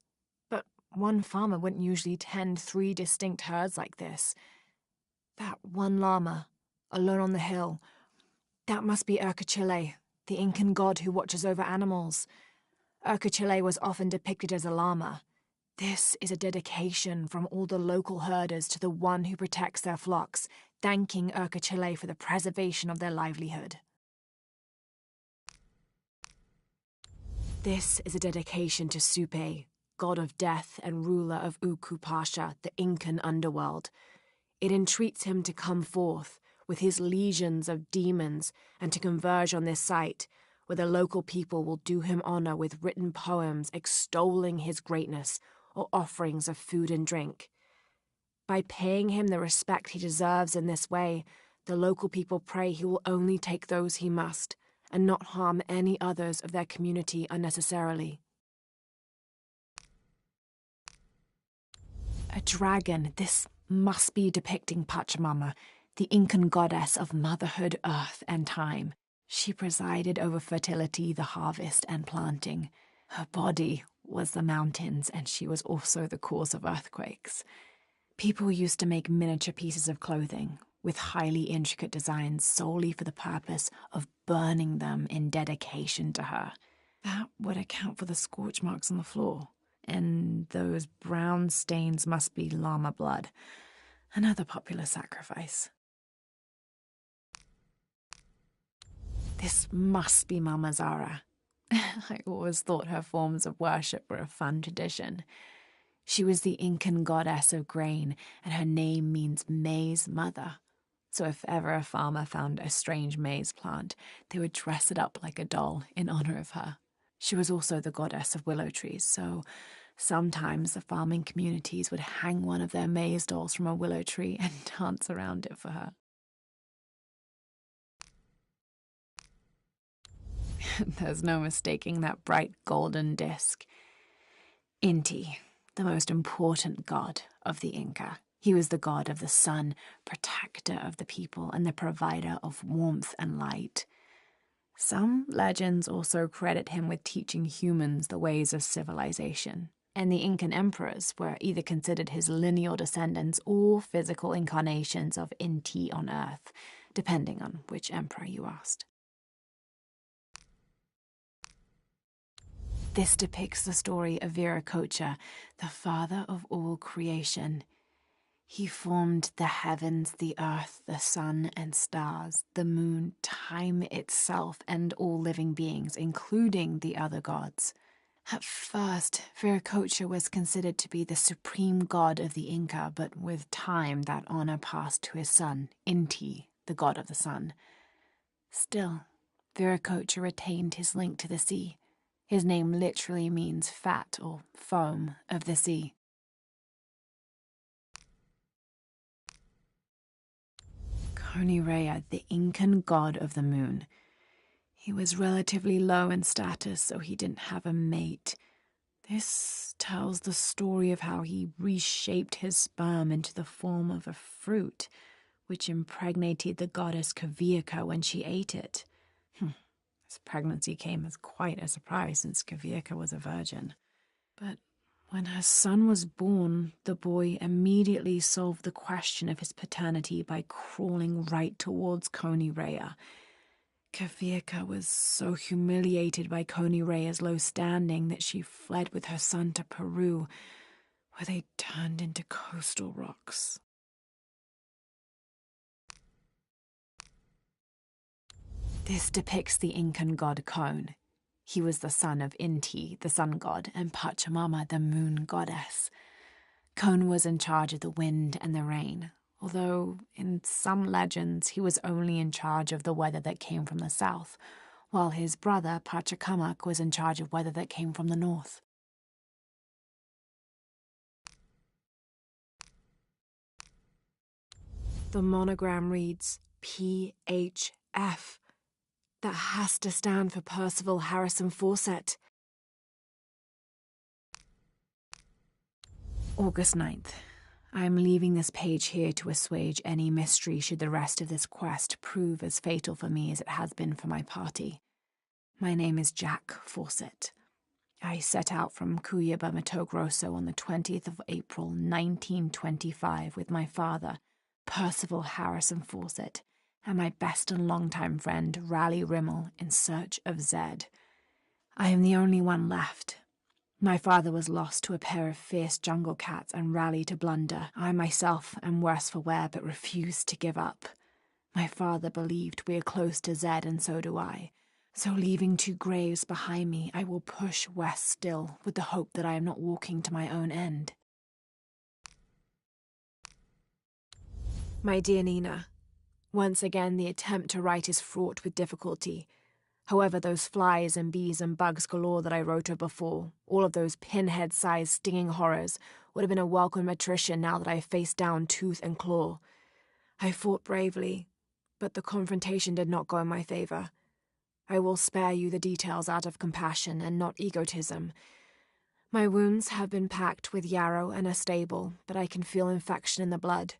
But one farmer wouldn't usually tend 3 distinct herds like this. That one llama, alone on the hill, that must be Urkachile, the Incan god who watches over animals. Urkachile was often depicted as a llama. This is a dedication from all the local herders to the one who protects their flocks, thanking Urkachile for the preservation of their livelihood. This is a dedication to Supe, god of death and ruler of Uku Pasha, the Incan underworld. It entreats him to come forth with his legions of demons and to converge on this site, where the local people will do him honor with written poems extolling his greatness or offerings of food and drink. By paying him the respect he deserves in this way, the local people pray he will only take those he must, and not harm any others of their community unnecessarily. A dragon, this must be depicting Pachamama, the Incan goddess of motherhood, earth, and time. She presided over fertility, the harvest, and planting. Her body was the mountains, and she was also the cause of earthquakes. People used to make miniature pieces of clothing with highly intricate designs solely for the purpose of burning them in dedication to her. That would account for the scorch marks on the floor, and those brown stains must be llama blood, another popular sacrifice. This must be Mama Zara. I always thought her forms of worship were a fun tradition. She was the Incan goddess of grain, and her name means maize mother. So if ever a farmer found a strange maize plant, they would dress it up like a doll in honor of her. She was also the goddess of willow trees, so sometimes the farming communities would hang one of their maize dolls from a willow tree and dance around it for her. There's no mistaking that bright golden disc. Inti, the most important god of the Inca. He was the god of the sun, protector of the people, and the provider of warmth and light. Some legends also credit him with teaching humans the ways of civilization, and the Incan emperors were either considered his lineal descendants or physical incarnations of Inti on Earth, depending on which emperor you asked. This depicts the story of Viracocha, the father of all creation. He formed the heavens, the earth, the sun and stars, the moon, time itself, and all living beings, including the other gods. At first, Viracocha was considered to be the supreme god of the Inca, but with time that honor passed to his son, Inti, the god of the sun. Still, Viracocha retained his link to the sea. His name literally means fat or foam of the sea. Konirea, the Incan god of the moon. He was relatively low in status, so he didn't have a mate. This tells the story of how he reshaped his sperm into the form of a fruit, which impregnated the goddess Kavika when she ate it. His pregnancy came as quite a surprise since Kavika was a virgin. But when her son was born, the boy immediately solved the question of his paternity by crawling right towards Konirea. Kavika was so humiliated by Konirea's low standing that she fled with her son to Peru, where they turned into coastal rocks. This depicts the Incan god Kon. He was the son of Inti, the sun god, and Pachamama, the moon goddess. Kon was in charge of the wind and the rain, although in some legends he was only in charge of the weather that came from the south, while his brother Pachacamac was in charge of weather that came from the north. The monogram reads PHF. That has to stand for Percival Harrison Fawcett. August 9th. I am leaving this page here to assuage any mystery should the rest of this quest prove as fatal for me as it has been for my party. My name is Jack Fawcett. I set out from Cuyaba, Mato Grosso on the 20th of April, 1925 with my father, Percival Harrison Fawcett, and my best and longtime friend, Raleigh Rimmel, in search of Zed. I am the only one left. My father was lost to a pair of fierce jungle cats and Raleigh to Blunder. I myself am worse for wear, but refused to give up. My father believed we are close to Zed, and so do I. So leaving 2 graves behind me, I will push west still, with the hope that I am not walking to my own end. My dear Nina, once again the attempt to write is fraught with difficulty. However, those flies and bees and bugs galore that I wrote of before, all of those pinhead-sized stinging horrors, would have been a welcome attrition now that I faced down tooth and claw. I fought bravely, but the confrontation did not go in my favor. I will spare you the details out of compassion and not egotism. My wounds have been packed with yarrow and are stable, but I can feel infection in the blood.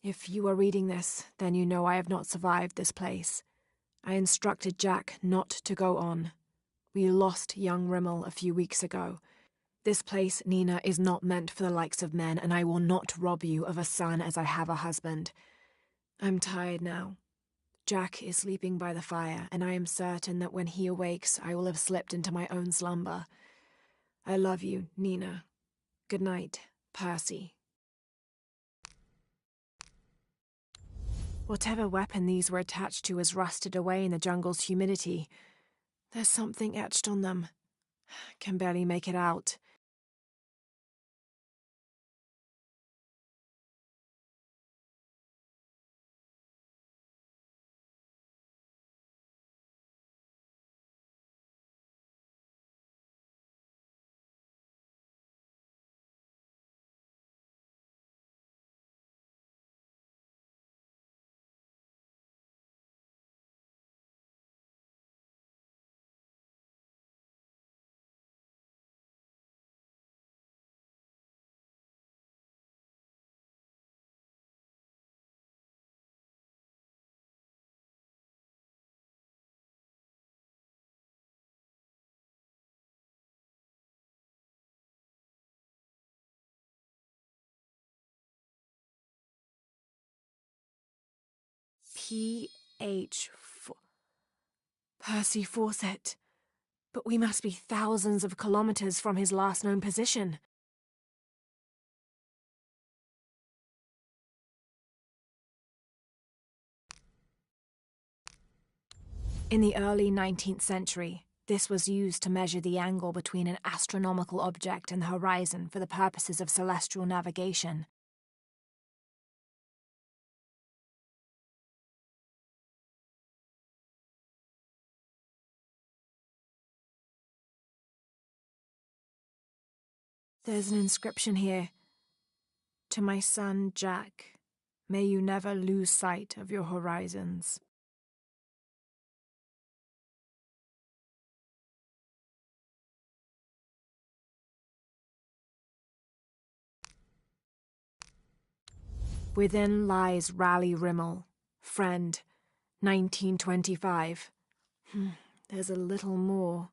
If you are reading this, then you know I have not survived this place. I instructed Jack not to go on. We lost young Rimmel a few weeks ago. This place, Nina, is not meant for the likes of men, and I will not rob you of a son as I have a husband. I'm tired now. Jack is sleeping by the fire, and I am certain that when he awakes, I will have slipped into my own slumber. I love you, Nina. Good night, Percy. Whatever weapon these were attached to has rusted away in the jungle's humidity. There's something etched on them. Can barely make it out. P.H. Percy Fawcett. But we must be thousands of kilometers from his last known position. In the early 19th century, this was used to measure the angle between an astronomical object and the horizon for the purposes of celestial navigation. There's an inscription here. To my son, Jack, may you never lose sight of your horizons. Within lies Raleigh Rimmel, friend, 1925. There's a little more.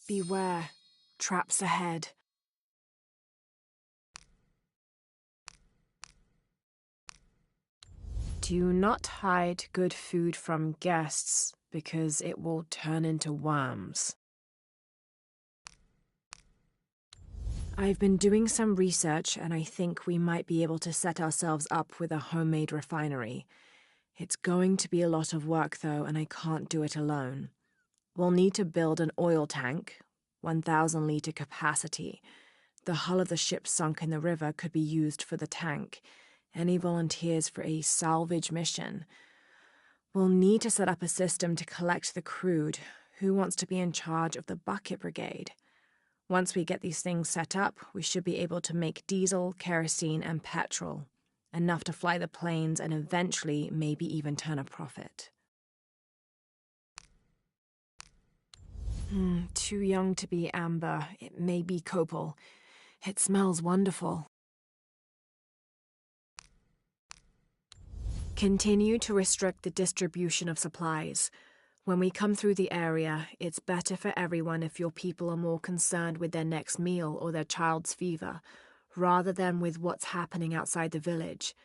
Beware, traps ahead. Do not hide good food from guests, because it will turn into worms. I've been doing some research, and I think we might be able to set ourselves up with a homemade refinery. It's going to be a lot of work, though, and I can't do it alone. We'll need to build an oil tank, 1,000-litre capacity. The hull of the ship sunk in the river could be used for the tank. Any volunteers for a salvage mission? We'll need to set up a system to collect the crude. Who wants to be in charge of the bucket brigade? Once we get these things set up, we should be able to make diesel, kerosene, and petrol. Enough to fly the planes and eventually maybe even turn a profit. Too young to be amber. It may be copal. It smells wonderful. Continue to restrict the distribution of supplies. When we come through the area, it's better for everyone if your people are more concerned with their next meal or their child's fever, rather than with what's happening outside the village.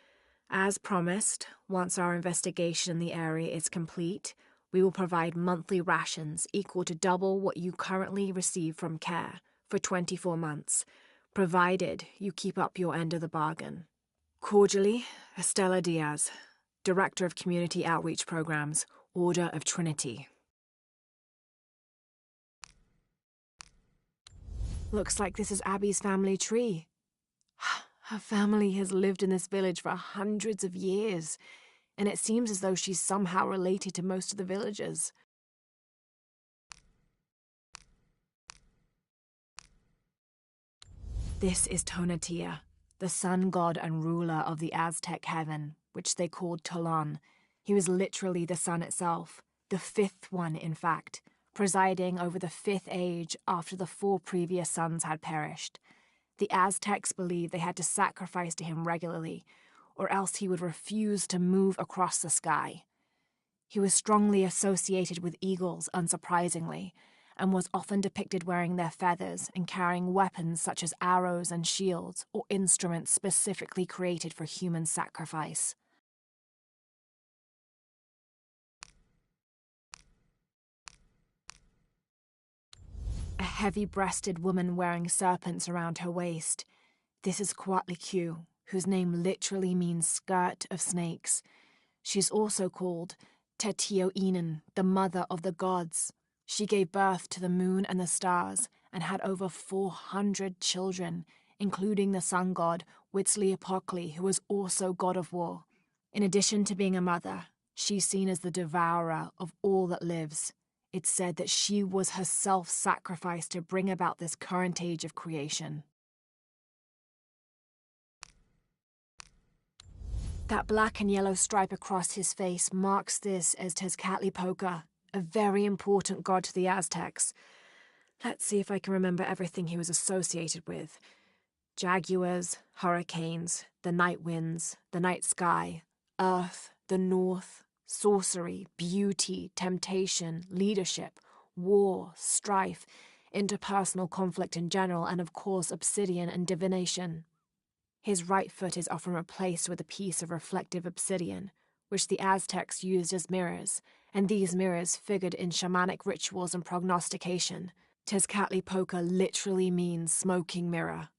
As promised, once our investigation in the area is complete, we will provide monthly rations equal to double what you currently receive from CARE for 24 months, provided you keep up your end of the bargain. Cordially, Estella Diaz, Director of Community Outreach Programs, Order of Trinity. Looks like this is Abby's family tree. Her family has lived in this village for hundreds of years, and it seems as though she's somehow related to most of the villagers. This is Tonatiuh, the sun god and ruler of the Aztec heaven, which they called Tolan. He was literally the sun itself, the fifth one, in fact, presiding over the fifth age after the 4 previous suns had perished. The Aztecs believed they had to sacrifice to him regularly, or else he would refuse to move across the sky. He was strongly associated with eagles, unsurprisingly, and was often depicted wearing their feathers and carrying weapons such as arrows and shields or instruments specifically created for human sacrifice. A heavy-breasted woman wearing serpents around her waist. This is Coatlicue, whose name literally means skirt of snakes. She's also called Tetioinen, the mother of the gods. She gave birth to the moon and the stars and had over 400 children, including the sun god Huitzilopochtli, who was also god of war. In addition to being a mother, she's seen as the devourer of all that lives. It's said that she was herself sacrificed to bring about this current age of creation. That black and yellow stripe across his face marks this as Tezcatlipoca, a very important god to the Aztecs. Let's see if I can remember everything he was associated with. Jaguars, hurricanes, the night winds, the night sky, earth, the north, sorcery, beauty, temptation, leadership, war, strife, interpersonal conflict in general, and of course obsidian and divination. His right foot is often replaced with a piece of reflective obsidian, which the Aztecs used as mirrors, and these mirrors figured in shamanic rituals and prognostication. Tezcatlipoca literally means smoking mirror.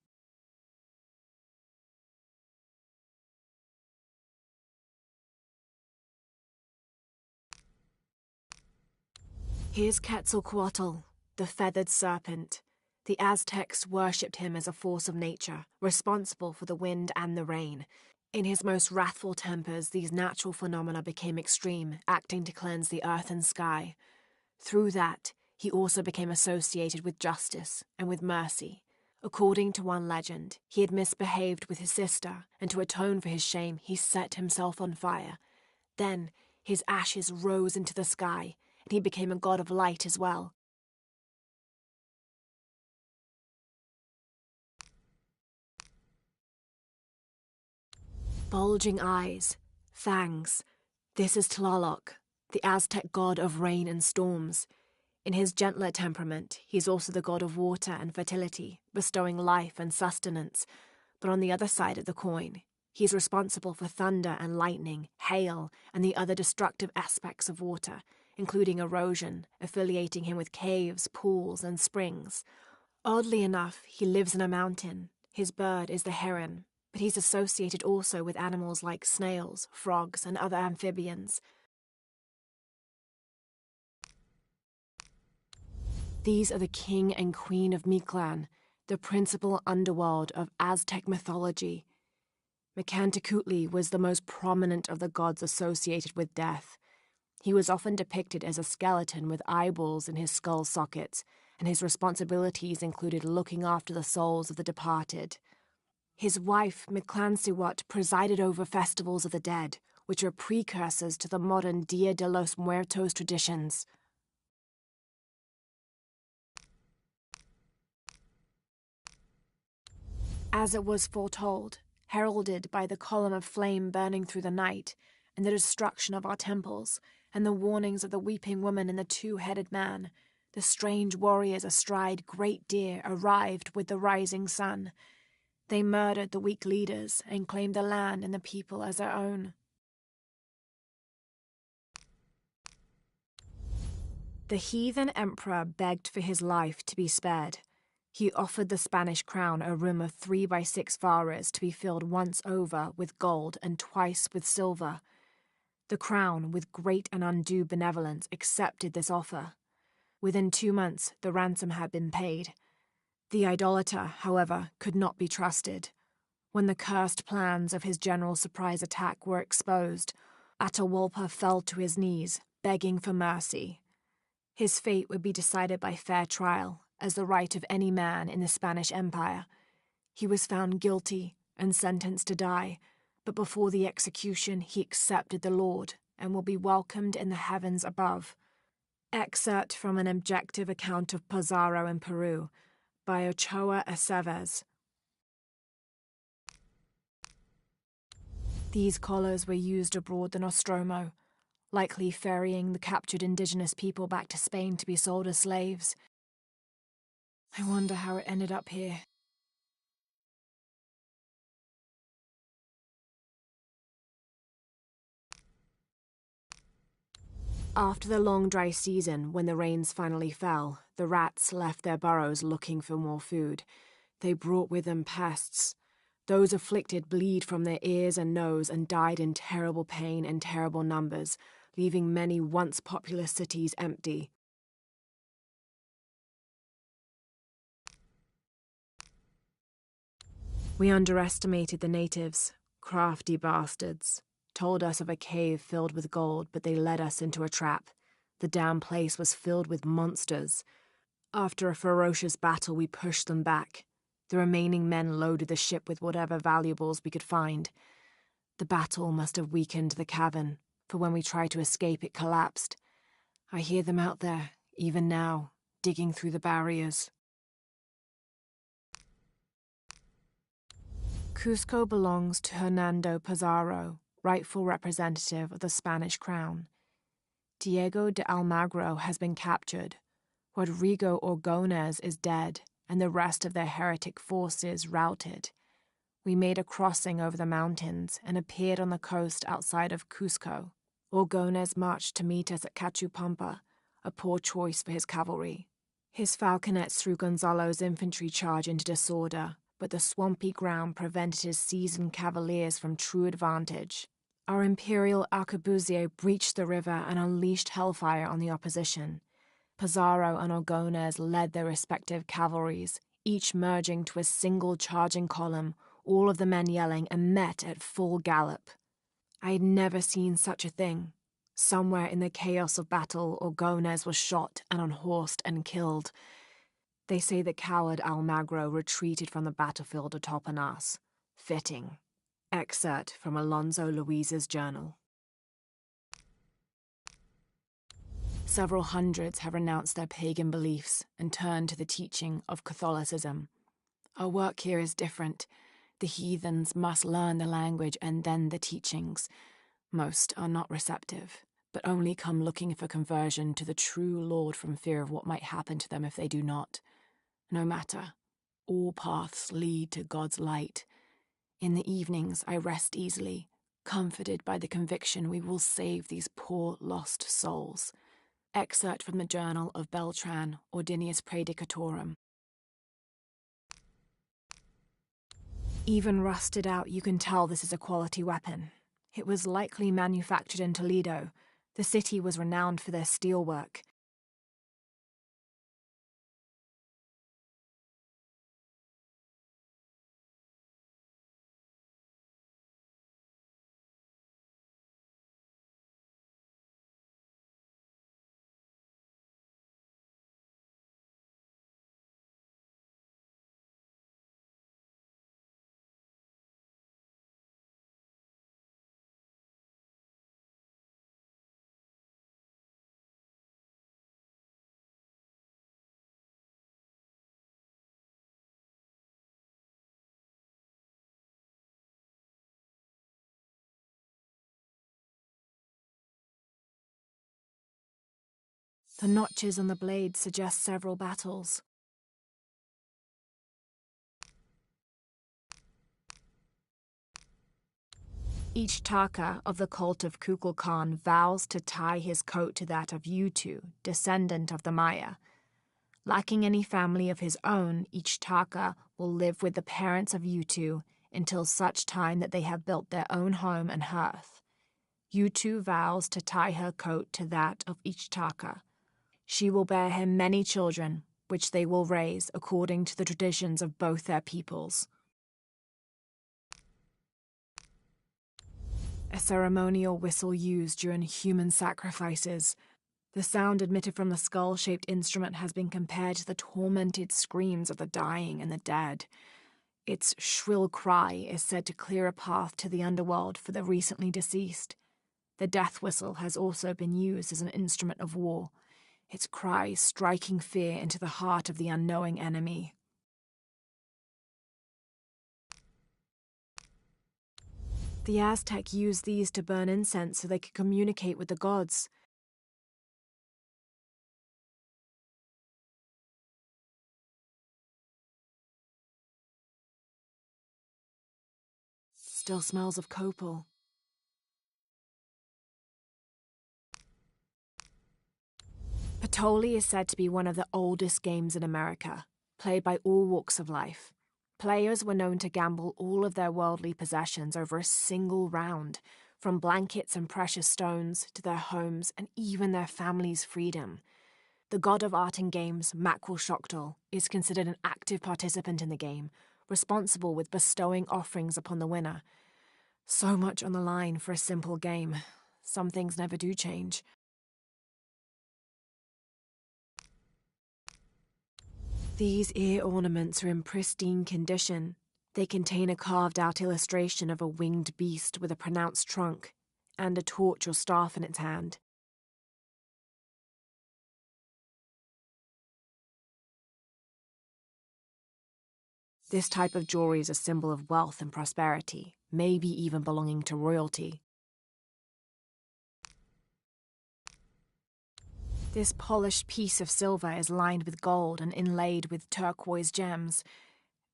Here's Quetzalcoatl, the feathered serpent. The Aztecs worshipped him as a force of nature, responsible for the wind and the rain. In his most wrathful tempers, these natural phenomena became extreme, acting to cleanse the earth and sky. Through that, he also became associated with justice and with mercy. According to one legend, he had misbehaved with his sister, and to atone for his shame, he set himself on fire. Then, his ashes rose into the sky, and he became a god of light as well. Bulging eyes, fangs. This is Tlaloc, the Aztec god of rain and storms. In his gentler temperament, he's also the god of water and fertility, bestowing life and sustenance. But on the other side of the coin, he's responsible for thunder and lightning, hail, and the other destructive aspects of water, including erosion, affiliating him with caves, pools, and springs. Oddly enough, he lives in a mountain. His bird is the heron, but he's associated also with animals like snails, frogs, and other amphibians. These are the king and queen of Mictlan, the principal underworld of Aztec mythology. Micantecutli was the most prominent of the gods associated with death. He was often depicted as a skeleton with eyeballs in his skull sockets, and his responsibilities included looking after the souls of the departed. His wife, Mictlantecuhtli, presided over festivals of the dead, which are precursors to the modern Dia de los Muertos traditions. As it was foretold, heralded by the column of flame burning through the night, and the destruction of our temples, and the warnings of the weeping woman and the two-headed man, the strange warriors astride great deer arrived with the rising sun. They murdered the weak leaders and claimed the land and the people as their own. The heathen emperor begged for his life to be spared. He offered the Spanish crown a room of 3 by 6 varas to be filled once over with gold and twice with silver. The crown, with great and undue benevolence, accepted this offer. Within 2 months, the ransom had been paid. The idolater, however, could not be trusted. When the cursed plans of his general surprise attack were exposed, Atahualpa fell to his knees, begging for mercy. His fate would be decided by fair trial, as the right of any man in the Spanish Empire. He was found guilty and sentenced to die, but before the execution he accepted the Lord and will be welcomed in the heavens above. Excerpt from an objective account of Pizarro in Peru by Ochoa Aceves. These collars were used aboard the Nostromo, likely ferrying the captured indigenous people back to Spain to be sold as slaves. I wonder how it ended up here. After the long dry season, when the rains finally fell, the rats left their burrows looking for more food. They brought with them pests. Those afflicted bleed from their ears and nose and died in terrible pain and terrible numbers, leaving many once populous cities empty. We underestimated the natives, crafty bastards. Told us of a cave filled with gold, but they led us into a trap. The damn place was filled with monsters. After a ferocious battle, we pushed them back. The remaining men loaded the ship with whatever valuables we could find. The battle must have weakened the cavern, for when we tried to escape, it collapsed. I hear them out there, even now, digging through the barriers. Cusco belongs to Hernando Pizarro, rightful representative of the Spanish crown. Diego de Almagro has been captured. Rodrigo Orgones is dead, and the rest of their heretic forces routed. We made a crossing over the mountains and appeared on the coast outside of Cusco. Orgones marched to meet us at Cachupampa, a poor choice for his cavalry. His falconets threw Gonzalo's infantry charge into disorder, but the swampy ground prevented his seasoned cavaliers from true advantage. Our imperial arquebusier breached the river and unleashed hellfire on the opposition. Pizarro and Orgones led their respective cavalries, each merging to a single charging column, all of the men yelling, and met at full gallop. I had never seen such a thing. Somewhere in the chaos of battle, Orgones was shot and unhorsed and killed. They say the coward Almagro retreated from the battlefield atop an ass. Fitting. Excerpt from Alonso Luiz's journal. Several hundreds have renounced their pagan beliefs and turned to the teaching of Catholicism. Our work here is different. The heathens must learn the language and then the teachings. Most are not receptive, but only come looking for conversion to the true Lord from fear of what might happen to them if they do not. No matter. All paths lead to God's light. In the evenings, I rest easily, comforted by the conviction we will save these poor, lost souls. Excerpt from the journal of Beltran, Ordinius Praedicatorum. Even rusted out, you can tell this is a quality weapon. It was likely manufactured in Toledo. The city was renowned for their steelwork. The notches on the blade suggest several battles. Each Taka of the cult of Kukulkan vows to tie his coat to that of Utu, descendant of the Maya. Lacking any family of his own, each Taka will live with the parents of Utu until such time that they have built their own home and hearth. Utu vows to tie her coat to that of each Taka. She will bear him many children, which they will raise according to the traditions of both their peoples. A ceremonial whistle used during human sacrifices. The sound emitted from the skull-shaped instrument has been compared to the tormented screams of the dying and the dead. Its shrill cry is said to clear a path to the underworld for the recently deceased. The death whistle has also been used as an instrument of war, its cry striking fear into the heart of the unknowing enemy. The Aztec used these to burn incense so they could communicate with the gods. Still smells of copal. Patoli is said to be one of the oldest games in America, played by all walks of life. Players were known to gamble all of their worldly possessions over a single round, from blankets and precious stones to their homes and even their family's freedom. The god of art and games, Makwilshoktol, is considered an active participant in the game, responsible with bestowing offerings upon the winner. So much on the line for a simple game. Some things never do change. These ear ornaments are in pristine condition. They contain a carved-out illustration of a winged beast with a pronounced trunk and a torch or staff in its hand. This type of jewelry is a symbol of wealth and prosperity, maybe even belonging to royalty. This polished piece of silver is lined with gold and inlaid with turquoise gems.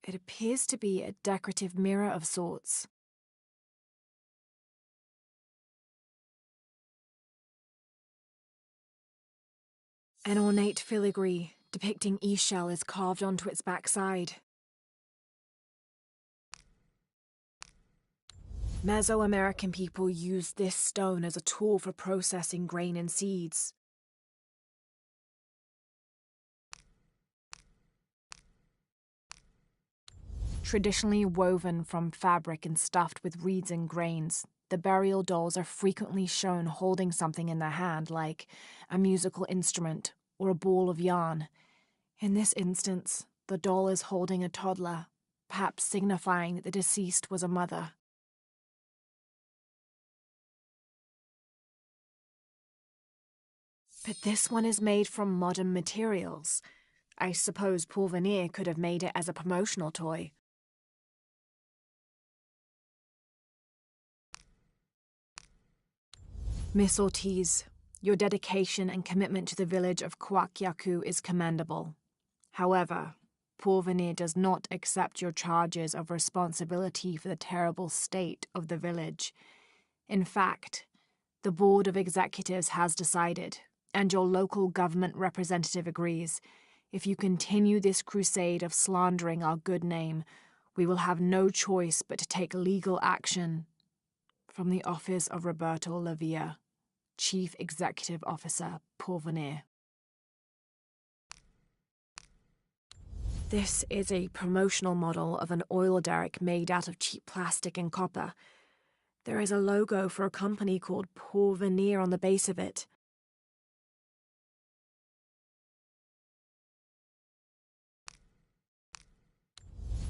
It appears to be a decorative mirror of sorts. An ornate filigree depicting Ixchel is carved onto its backside. Mesoamerican people used this stone as a tool for processing grain and seeds. Traditionally woven from fabric and stuffed with reeds and grains, the burial dolls are frequently shown holding something in their hand, like a musical instrument or a ball of yarn. In this instance, the doll is holding a toddler, perhaps signifying that the deceased was a mother. But this one is made from modern materials. I suppose Paul Vernier could have made it as a promotional toy. Miss Ortiz, your dedication and commitment to the village of Coaquiacu is commendable. However, Paul Vernier does not accept your charges of responsibility for the terrible state of the village. In fact, the Board of Executives has decided, and your local government representative agrees, if you continue this crusade of slandering our good name, we will have no choice but to take legal action. From the office of Roberto Lavia, Chief Executive Officer, Paul Vernier. This is a promotional model of an oil derrick made out of cheap plastic and copper. There is a logo for a company called Paul Vernier on the base of it.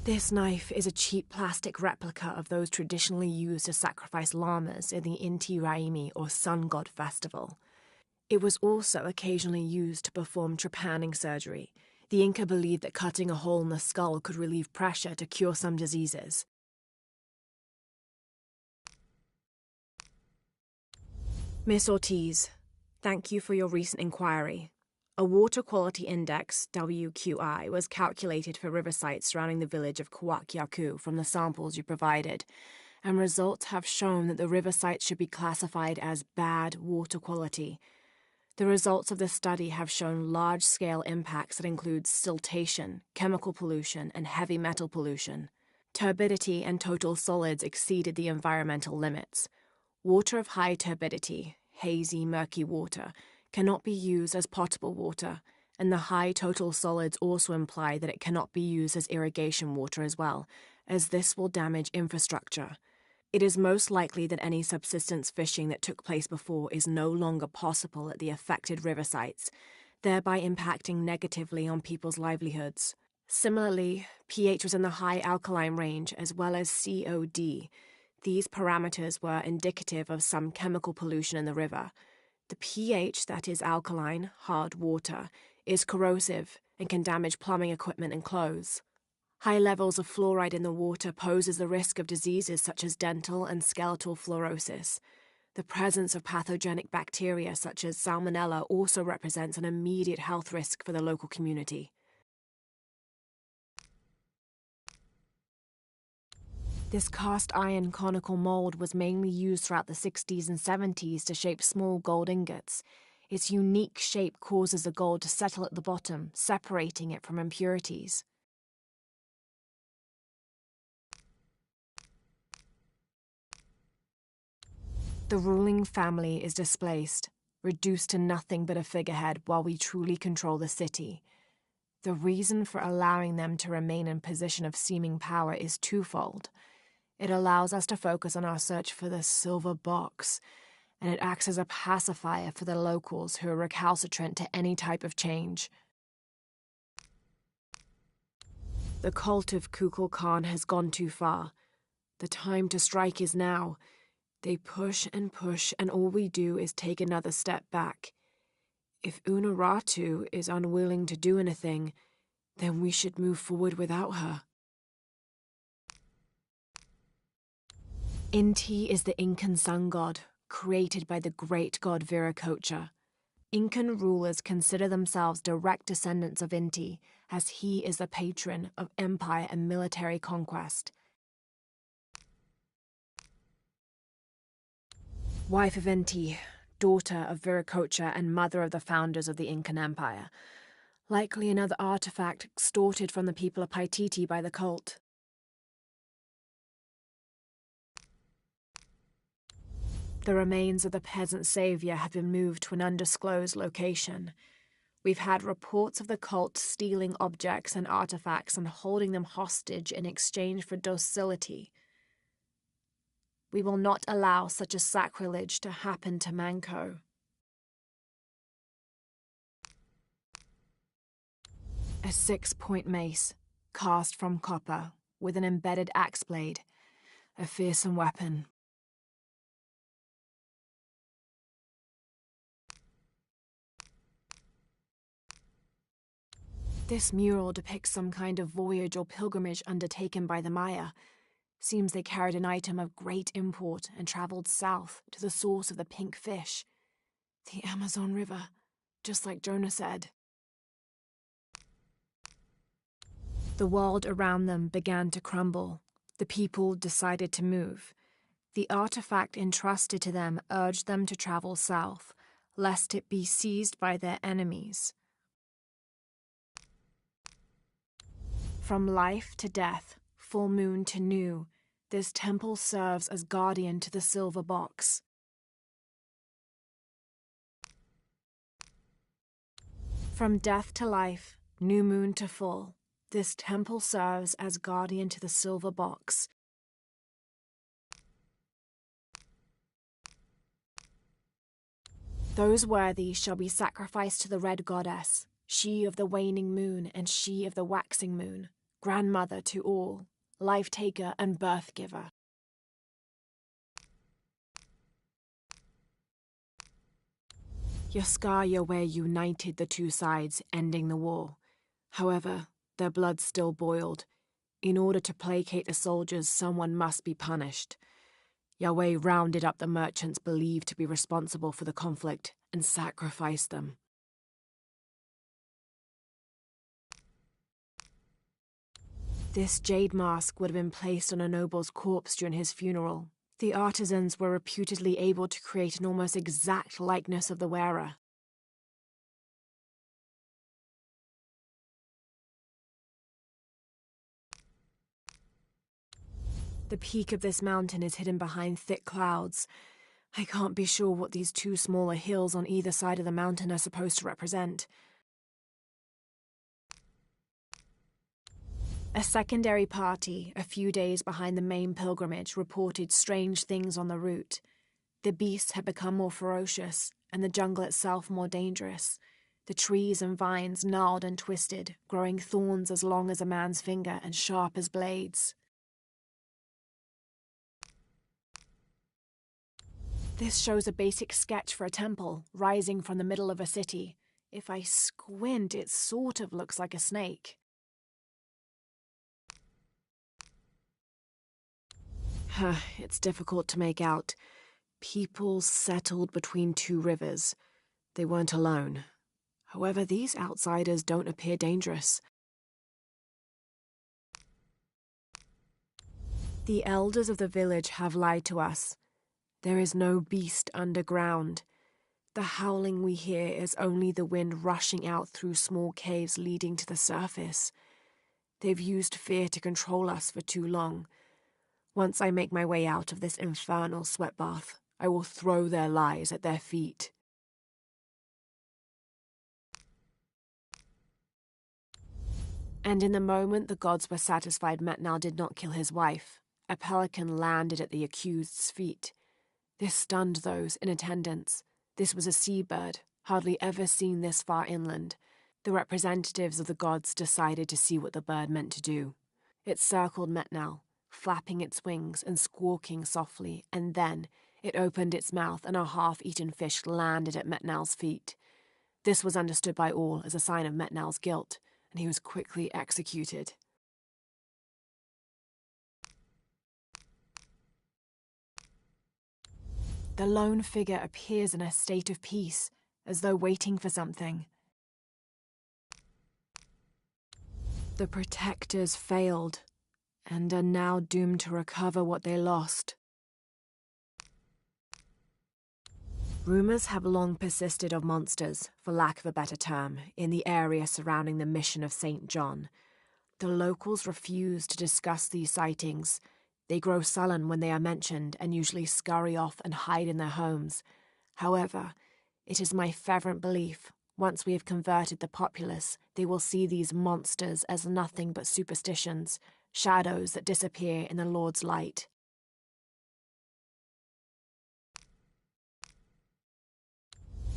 This knife is a cheap plastic replica of those traditionally used to sacrifice llamas in the Inti Raymi or Sun God Festival. It was also occasionally used to perform trepanning surgery. The Inca believed that cutting a hole in the skull could relieve pressure to cure some diseases. Miss Ortiz, thank you for your recent inquiry. A water quality index, WQI, was calculated for river sites surrounding the village of Kuwak Yaku from the samples you provided, and results have shown that the river sites should be classified as bad water quality. The results of this study have shown large-scale impacts that include siltation, chemical pollution, and heavy metal pollution. Turbidity and total solids exceeded the environmental limits. Water of high turbidity, hazy, murky water, cannot be used as potable water, and the high total solids also imply that it cannot be used as irrigation water as well, as this will damage infrastructure. It is most likely that any subsistence fishing that took place before is no longer possible at the affected river sites, thereby impacting negatively on people's livelihoods. Similarly, pH was in the high alkaline range as well as COD. These parameters were indicative of some chemical pollution in the river. The pH, that is alkaline, hard water, is corrosive and can damage plumbing equipment and clothes. High levels of fluoride in the water poses the risk of diseases such as dental and skeletal fluorosis. The presence of pathogenic bacteria such as Salmonella also represents an immediate health risk for the local community. This cast iron conical mold was mainly used throughout the 60s and 70s to shape small gold ingots. Its unique shape causes the gold to settle at the bottom, separating it from impurities. The ruling family is displaced, reduced to nothing but a figurehead while we truly control the city. The reason for allowing them to remain in position of seeming power is twofold. It allows us to focus on our search for the silver box, and it acts as a pacifier for the locals who are recalcitrant to any type of change. The cult of Kukulkan has gone too far. The time to strike is now. They push, and all we do is take another step back. If Unuratu is unwilling to do anything, then we should move forward without her. Inti is the Incan sun god, created by the great god Viracocha. Incan rulers consider themselves direct descendants of Inti, as he is the patron of empire and military conquest. Wife of Inti, daughter of Viracocha and mother of the founders of the Incan Empire. Likely another artifact extorted from the people of Paititi by the cult. The remains of the peasant savior have been moved to an undisclosed location. We've had reports of the cult stealing objects and artifacts and holding them hostage in exchange for docility. We will not allow such a sacrilege to happen to Manco. A 6-point mace, cast from copper, with an embedded axe blade, a fearsome weapon. This mural depicts some kind of voyage or pilgrimage undertaken by the Maya. Seems they carried an item of great import and travelled south to the source of the pink fish. The Amazon River, just like Jonah said. The world around them began to crumble. The people decided to move. The artifact entrusted to them urged them to travel south, lest it be seized by their enemies. From life to death, full moon to new, this temple serves as guardian to the silver box. From death to life, new moon to full, this temple serves as guardian to the silver box. Those worthy shall be sacrificed to the red goddess, she of the waning moon and she of the waxing moon, grandmother to all, life-taker and birth-giver. Yaskar Yahweh united the two sides, ending the war. However, their blood still boiled. In order to placate the soldiers, someone must be punished. Yahweh rounded up the merchants believed to be responsible for the conflict and sacrificed them. This jade mask would have been placed on a noble's corpse during his funeral. The artisans were reputedly able to create an almost exact likeness of the wearer. The peak of this mountain is hidden behind thick clouds. I can't be sure what these two smaller hills on either side of the mountain are supposed to represent. A secondary party, a few days behind the main pilgrimage, reported strange things on the route. The beasts had become more ferocious, and the jungle itself more dangerous. The trees and vines gnarled and twisted, growing thorns as long as a man's finger and sharp as blades. This shows a basic sketch for a temple, rising from the middle of a city. If I squint, it sort of looks like a snake. It's difficult to make out. People settled between two rivers. They weren't alone. However, these outsiders don't appear dangerous. The elders of the village have lied to us. There is no beast underground. The howling we hear is only the wind rushing out through small caves leading to the surface. They've used fear to control us for too long. Once I make my way out of this infernal sweat bath, I will throw their lies at their feet. And in the moment the gods were satisfied Metnal did not kill his wife, a pelican landed at the accused's feet. This stunned those in attendance. This was a seabird, hardly ever seen this far inland. The representatives of the gods decided to see what the bird meant to do. It circled Metnal, flapping its wings and squawking softly, and then it opened its mouth and a half-eaten fish landed at Metnal's feet. This was understood by all as a sign of Metnal's guilt, and he was quickly executed. The lone figure appears in a state of peace, as though waiting for something. The protectors failed, and are now doomed to recover what they lost. Rumors have long persisted of monsters, for lack of a better term, in the area surrounding the mission of St. John. The locals refuse to discuss these sightings. They grow sullen when they are mentioned and usually scurry off and hide in their homes. However, it is my fervent belief, once we have converted the populace, they will see these monsters as nothing but superstitions, shadows that disappear in the Lord's light.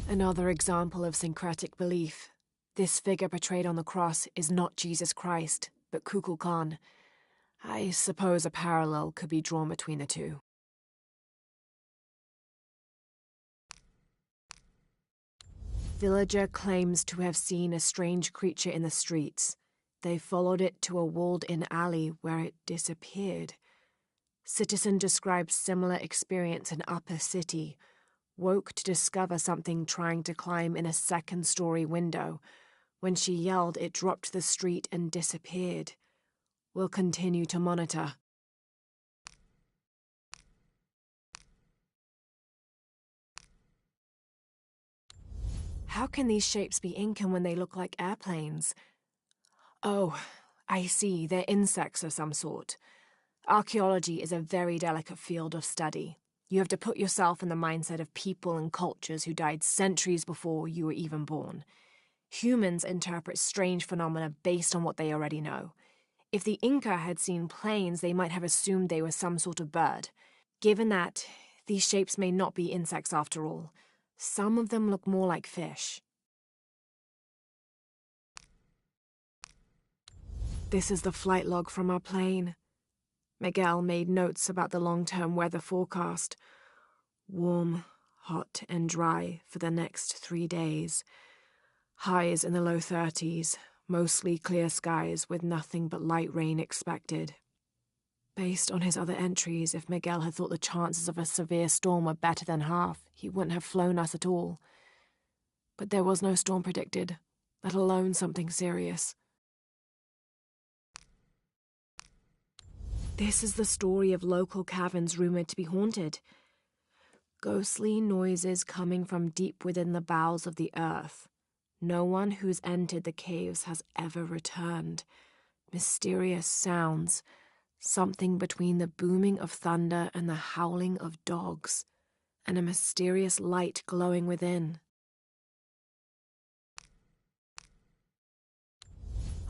Another example of syncretic belief. This figure portrayed on the cross is not Jesus Christ, but Kukulkan. I suppose a parallel could be drawn between the two. Villager claims to have seen a strange creature in the streets. They followed it to a walled-in alley where it disappeared. Citizen describes similar experience in Upper City. Woke to discover something trying to climb in a second-story window. When she yelled, it dropped to the street and disappeared. We'll continue to monitor. How can these shapes be Incan when they look like airplanes? Oh, I see, they're insects of some sort. Archaeology is a very delicate field of study. You have to put yourself in the mindset of people and cultures who died centuries before you were even born. Humans interpret strange phenomena based on what they already know. If the Inca had seen planes, they might have assumed they were some sort of bird. Given that, these shapes may not be insects after all. Some of them look more like fish. This is the flight log from our plane. Miguel made notes about the long-term weather forecast. Warm, hot, and dry for the next 3 days. Highs in the low 30s. Mostly clear skies with nothing but light rain expected. Based on his other entries, if Miguel had thought the chances of a severe storm were better than half, he wouldn't have flown us at all. But there was no storm predicted, let alone something serious. This is the story of local caverns rumored to be haunted. Ghostly noises coming from deep within the bowels of the earth. No one who's entered the caves has ever returned. Mysterious sounds, something between the booming of thunder and the howling of dogs, and a mysterious light glowing within.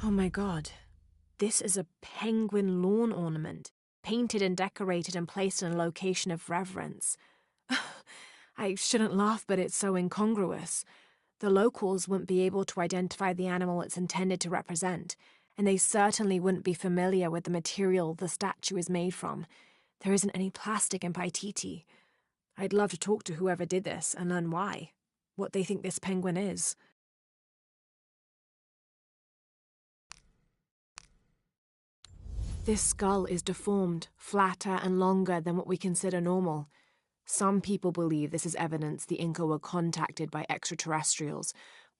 Oh my god, this is a penguin lawn ornament, painted and decorated and placed in a location of reverence. I shouldn't laugh, but it's so incongruous. The locals wouldn't be able to identify the animal it's intended to represent, and they certainly wouldn't be familiar with the material the statue is made from. There isn't any plastic in Paititi. I'd love to talk to whoever did this and learn why, what they think this penguin is. This skull is deformed, flatter and longer than what we consider normal. Some people believe this is evidence the Inca were contacted by extraterrestrials,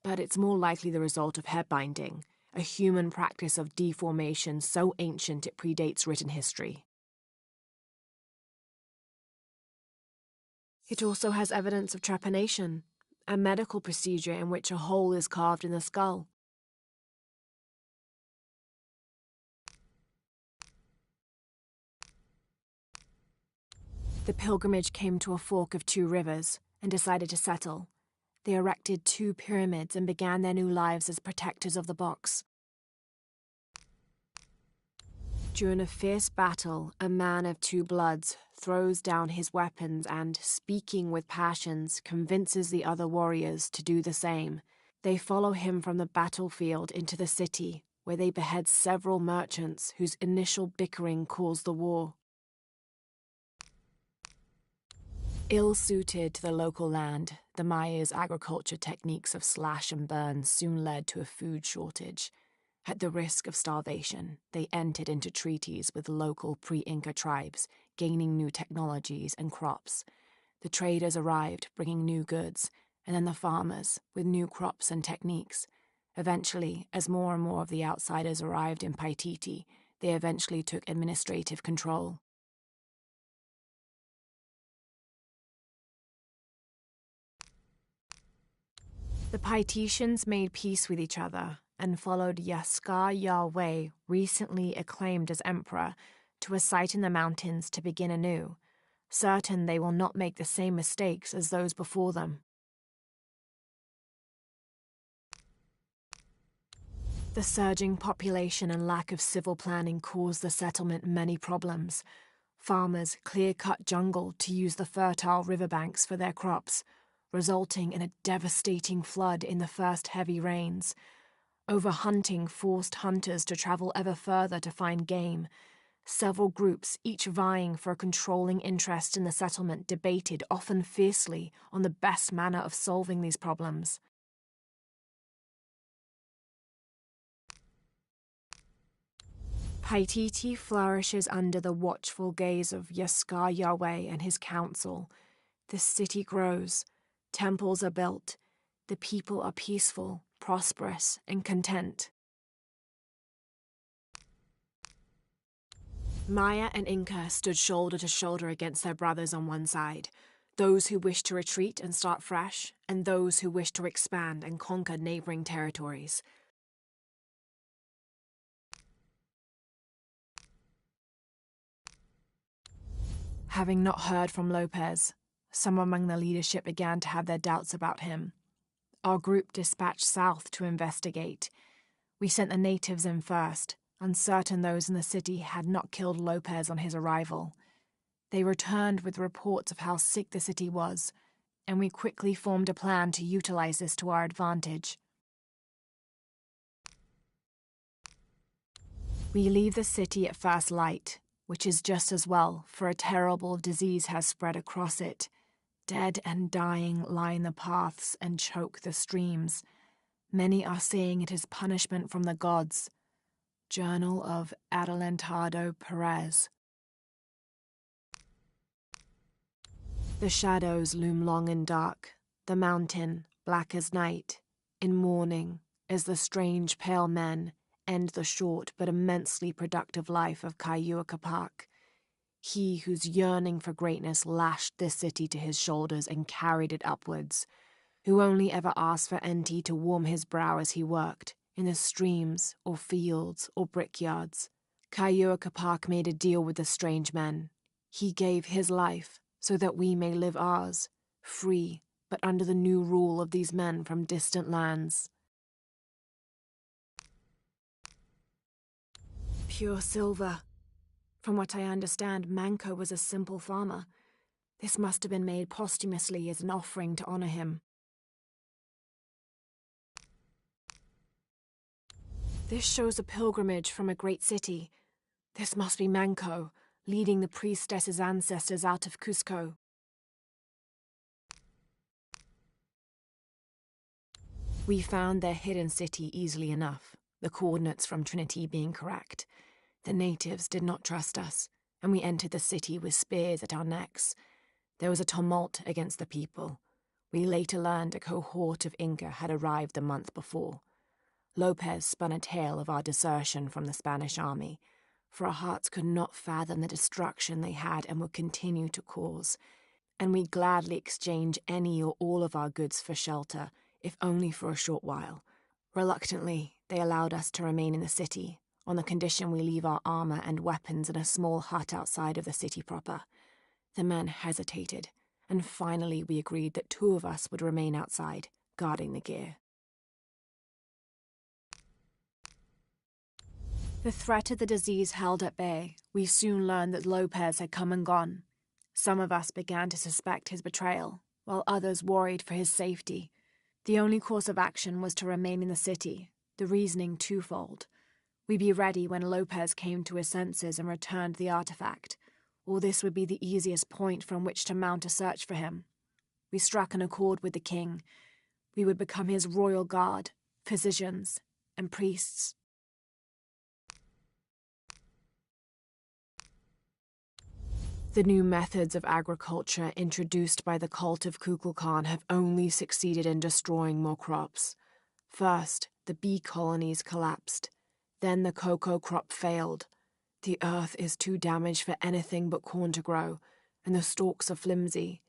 but it's more likely the result of head binding, a human practice of deformation so ancient it predates written history. It also has evidence of trepanation, a medical procedure in which a hole is carved in the skull. The pilgrimage came to a fork of 2 rivers and decided to settle. They erected 2 pyramids and began their new lives as protectors of the box. During a fierce battle, a man of 2 bloods throws down his weapons and, speaking with passions, convinces the other warriors to do the same. They follow him from the battlefield into the city, where they behead several merchants whose initial bickering caused the war. Ill-suited to the local land, the Mayas' agriculture techniques of slash and burn soon led to a food shortage. At the risk of starvation, they entered into treaties with local pre-Inca tribes, gaining new technologies and crops. The traders arrived, bringing new goods, and then the farmers, with new crops and techniques. Eventually, as more and more of the outsiders arrived in Paititi, they eventually took administrative control. The Paititians made peace with each other and followed Yaskar Yahweh, recently acclaimed as emperor, to a site in the mountains to begin anew, certain they will not make the same mistakes as those before them. The surging population and lack of civil planning caused the settlement many problems. Farmers clear-cut jungle to use the fertile riverbanks for their crops, resulting in a devastating flood in the first heavy rains. Overhunting forced hunters to travel ever further to find game. Several groups, each vying for a controlling interest in the settlement, debated, often fiercely, on the best manner of solving these problems. Paititi flourishes under the watchful gaze of Yaskar Yahweh and his council. The city grows. Temples are built. The people are peaceful, prosperous, and content. Maya and Inca stood shoulder to shoulder against their brothers on one side, those who wished to retreat and start fresh, and those who wished to expand and conquer neighboring territories. Having not heard from Lopez, some among the leadership began to have their doubts about him. Our group dispatched south to investigate. We sent the natives in first, uncertain those in the city had not killed Lopez on his arrival. They returned with reports of how sick the city was, and we quickly formed a plan to utilize this to our advantage. We leave the city at first light, which is just as well, for a terrible disease has spread across it. Dead and dying line the paths and choke the streams. Many are saying it is punishment from the gods. Journal of Adelantado Perez. The shadows loom long and dark, the mountain black as night, in mourning as the strange pale men, end the short but immensely productive life of Kaiua Capac. He whose yearning for greatness lashed this city to his shoulders and carried it upwards, who only ever asked for Enti to warm his brow as he worked, in the streams or fields or brickyards. Kaiua Capac made a deal with the strange men. He gave his life so that we may live ours, free, but under the new rule of these men from distant lands. Pure silver. From what I understand, Manco was a simple farmer. This must have been made posthumously as an offering to honor him. This shows a pilgrimage from a great city. This must be Manco, leading the priestess's ancestors out of Cusco. We found their hidden city easily enough, the coordinates from Trinity being correct. The natives did not trust us, and we entered the city with spears at our necks. There was a tumult against the people. We later learned a cohort of Inca had arrived the month before. Lopez spun a tale of our desertion from the Spanish army, for our hearts could not fathom the destruction they had and would continue to cause, and we gladly exchanged any or all of our goods for shelter, if only for a short while. Reluctantly, they allowed us to remain in the city, on the condition we leave our armor and weapons in a small hut outside of the city proper. The men hesitated, and finally we agreed that 2 of us would remain outside, guarding the gear. The threat of the disease held at bay, we soon learned that Lopez had come and gone. Some of us began to suspect his betrayal, while others worried for his safety. The only course of action was to remain in the city, the reasoning twofold. We'd be ready when Lopez came to his senses and returned the artifact, or this would be the easiest point from which to mount a search for him. We struck an accord with the king. We would become his royal guard, physicians, and priests. The new methods of agriculture introduced by the cult of Kukulkan have only succeeded in destroying more crops. First, the bee colonies collapsed. Then the cocoa crop failed. The earth is too damaged for anything but corn to grow, and the stalks are flimsy.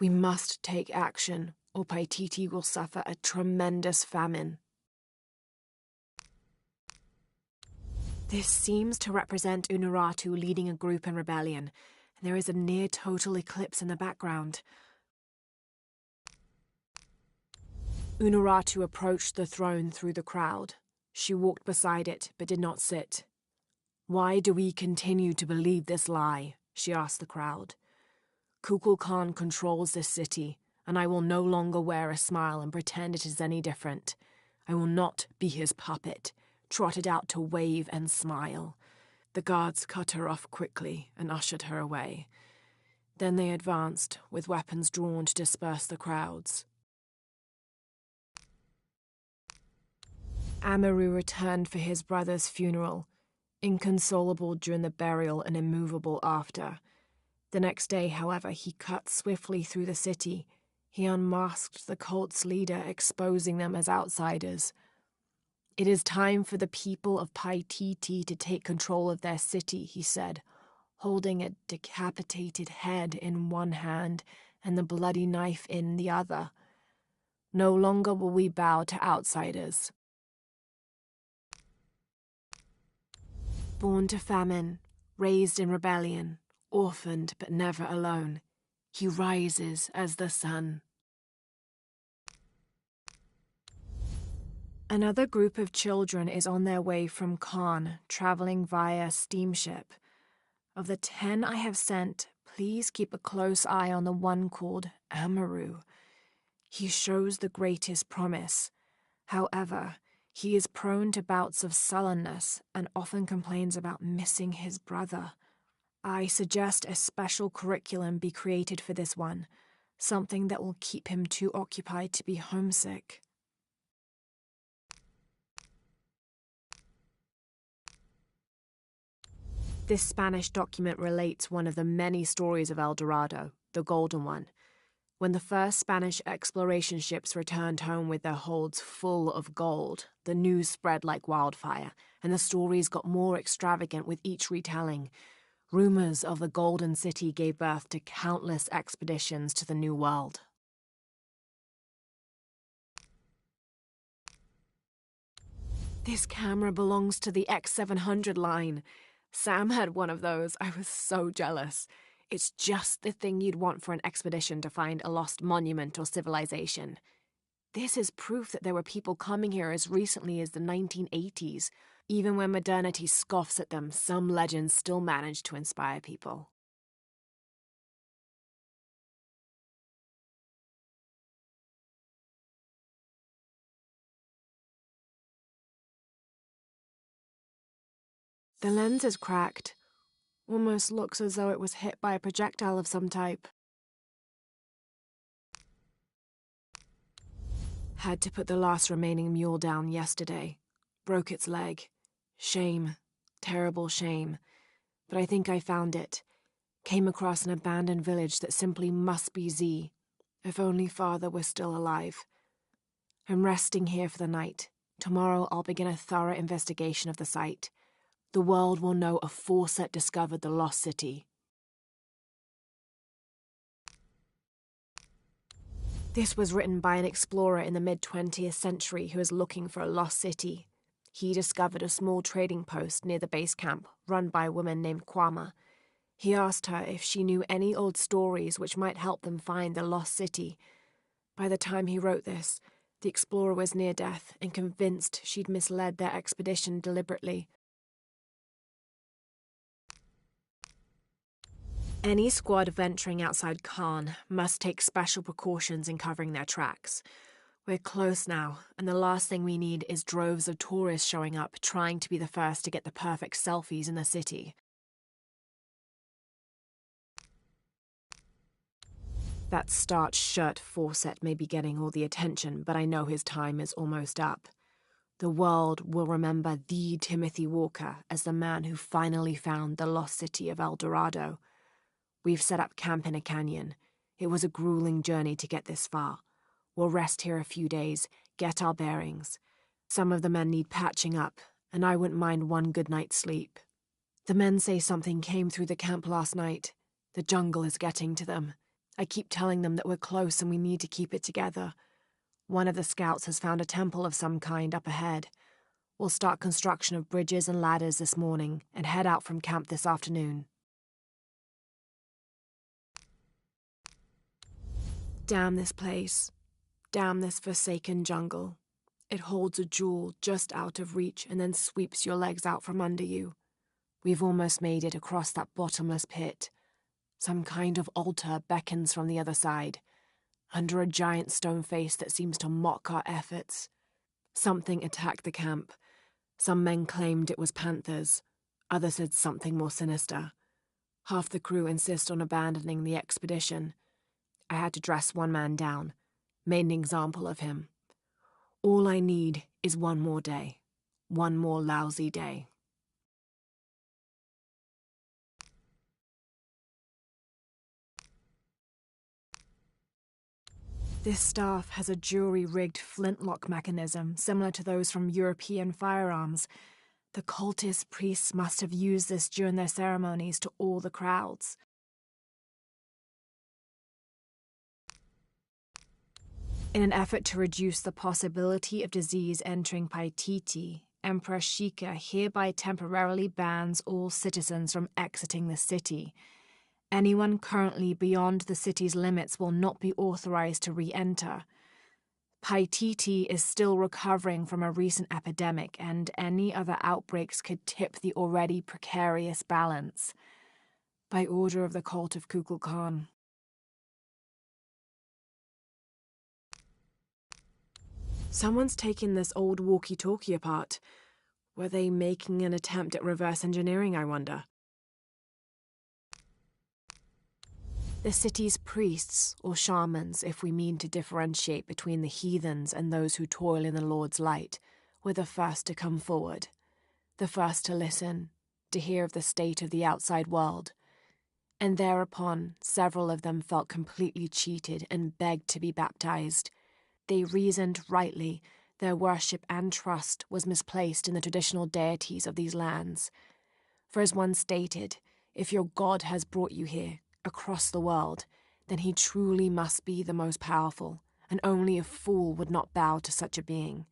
We must take action, or Paititi will suffer a tremendous famine. This seems to represent Unuratu leading a group in rebellion, and there is a near-total eclipse in the background. Unuratu approached the throne through the crowd. She walked beside it, but did not sit. "Why do we continue to believe this lie?" she asked the crowd. "Kukulkan controls this city, and I will no longer wear a smile and pretend it is any different. I will not be his puppet, trotted out to wave and smile." The guards cut her off quickly and ushered her away. Then they advanced, with weapons drawn to disperse the crowds. Amaru returned for his brother's funeral, inconsolable during the burial and immovable after. The next day, however, he cut swiftly through the city. He unmasked the cult's leader, exposing them as outsiders. "It is time for the people of Paititi to take control of their city," he said, holding a decapitated head in one hand and the bloody knife in the other. "No longer will we bow to outsiders." Born to famine, raised in rebellion, orphaned but never alone, he rises as the sun. Another group of children is on their way from Caen, traveling via steamship. Of the 10 I have sent, please keep a close eye on the one called Amaru. He shows the greatest promise. However, he is prone to bouts of sullenness and often complains about missing his brother. I suggest a special curriculum be created for this one, something that will keep him too occupied to be homesick. This Spanish document relates one of the many stories of El Dorado, the Golden One. When the first Spanish exploration ships returned home with their holds full of gold, the news spread like wildfire, and the stories got more extravagant with each retelling. Rumors of the Golden City gave birth to countless expeditions to the New World. This camera belongs to the X700 line. Sam had one of those. I was so jealous. It's just the thing you'd want for an expedition to find a lost monument or civilization. This is proof that there were people coming here as recently as the 1980s. Even when modernity scoffs at them, some legends still manage to inspire people. The lens is cracked. Almost looks as though it was hit by a projectile of some type. Had to put the last remaining mule down yesterday. Broke its leg. Shame. Terrible shame. But I think I found it. Came across an abandoned village that simply must be Z. If only Father were still alive. I'm resting here for the night. Tomorrow I'll begin a thorough investigation of the site. The world will know a Fawcett discovered the lost city. This was written by an explorer in the mid-20th century who was looking for a lost city. He discovered a small trading post near the base camp, run by a woman named Kwama. He asked her if she knew any old stories which might help them find the lost city. By the time he wrote this, the explorer was near death and convinced she'd misled their expedition deliberately. Any squad venturing outside Khan must take special precautions in covering their tracks. We're close now, and the last thing we need is droves of tourists showing up trying to be the first to get the perfect selfies in the city. That starched shirt Fawcett may be getting all the attention, but I know his time is almost up. The world will remember the Timothy Walker as the man who finally found the lost city of El Dorado. We've set up camp in a canyon. It was a grueling journey to get this far. We'll rest here a few days, get our bearings. Some of the men need patching up, and I wouldn't mind one good night's sleep. The men say something came through the camp last night. The jungle is getting to them. I keep telling them that we're close and we need to keep it together. One of the scouts has found a temple of some kind up ahead. We'll start construction of bridges and ladders this morning and head out from camp this afternoon. Damn this place. Damn this forsaken jungle. It holds a jewel just out of reach and then sweeps your legs out from under you. We've almost made it across that bottomless pit. Some kind of altar beckons from the other side, under a giant stone face that seems to mock our efforts. Something attacked the camp. Some men claimed it was panthers. Others said something more sinister. Half the crew insist on abandoning the expedition. I had to dress one man down, made an example of him. All I need is one more day. One more lousy day. This staff has a jury-rigged flintlock mechanism similar to those from European firearms. The cultist priests must have used this during their ceremonies to awe the crowds. In an effort to reduce the possibility of disease entering Paititi, Emperor Shika hereby temporarily bans all citizens from exiting the city. Anyone currently beyond the city's limits will not be authorized to re-enter. Paititi is still recovering from a recent epidemic, and any other outbreaks could tip the already precarious balance. By order of the cult of Kukulkan. Someone's taking this old walkie-talkie apart. Were they making an attempt at reverse engineering, I wonder? The city's priests, or shamans, if we mean to differentiate between the heathens and those who toil in the Lord's light, were the first to come forward, the first to listen, to hear of the state of the outside world. and thereupon several of them felt completely cheated and begged to be baptized. They reasoned rightly their worship and trust was misplaced in the traditional deities of these lands. For as one stated, if your God has brought you here, across the world, then he truly must be the most powerful, and only a fool would not bow to such a being.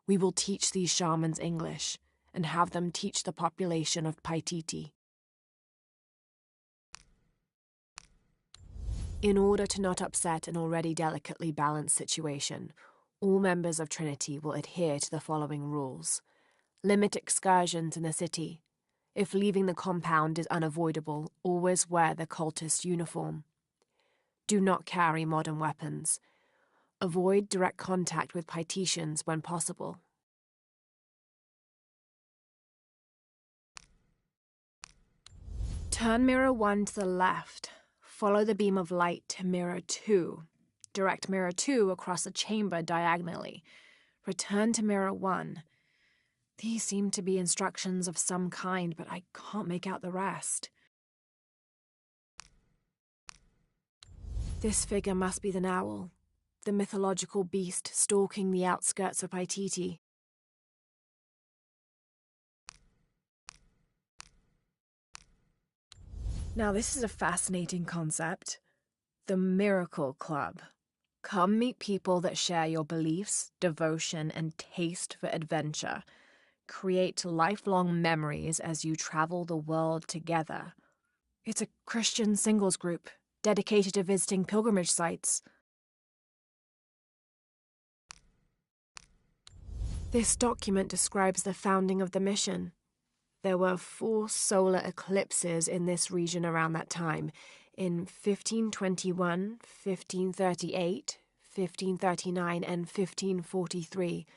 We will teach these shamans English, and have them teach the population of Paititi. In order to not upset an already delicately balanced situation, all members of Trinity will adhere to the following rules. Limit excursions in the city. If leaving the compound is unavoidable, always wear the cultist uniform. Do not carry modern weapons. Avoid direct contact with Paititians when possible. Turn mirror 1 to the left. Follow the beam of light to mirror 2. Direct mirror 2 across the chamber diagonally. Return to mirror 1. These seem to be instructions of some kind, but I can't make out the rest. This figure must be the Owl, the mythological beast stalking the outskirts of Paititi. Now this is a fascinating concept. The Miracle Club. Come meet people that share your beliefs, devotion, and taste for adventure. Create lifelong memories as you travel the world together. It's a Christian singles group dedicated to visiting pilgrimage sites. This document describes the founding of the mission. There were 4 solar eclipses in this region around that time, in 1521, 1538, 1539, and 1543.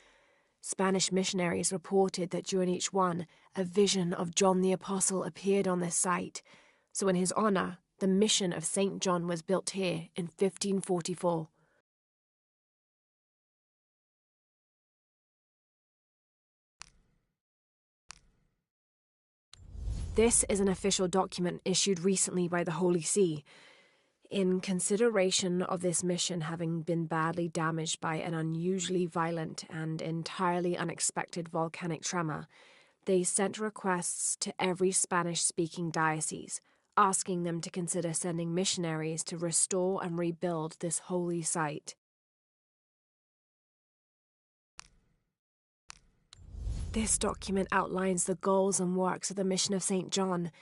Spanish missionaries reported that during each one, a vision of John the Apostle appeared on this site. So in his honor, the mission of St. John was built here in 1544. This is an official document issued recently by the Holy See. In consideration of this mission having been badly damaged by an unusually violent and entirely unexpected volcanic tremor, they sent requests to every Spanish-speaking diocese, asking them to consider sending missionaries to restore and rebuild this holy site. This document outlines the goals and works of the mission of St. John.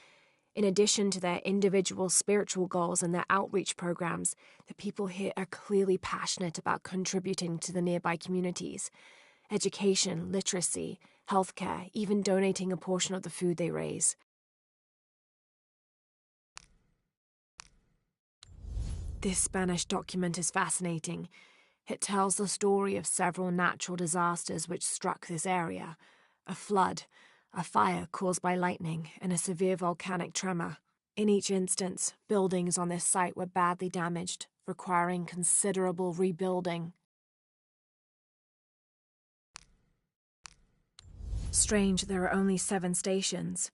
In addition to their individual spiritual goals and their outreach programs, the people here are clearly passionate about contributing to the nearby communities. Education, literacy, healthcare, even donating a portion of the food they raise. This Spanish document is fascinating. It tells the story of several natural disasters which struck this area. A flood, a fire caused by lightning, and a severe volcanic tremor. In each instance, buildings on this site were badly damaged, requiring considerable rebuilding. Strange there are only 7 stations.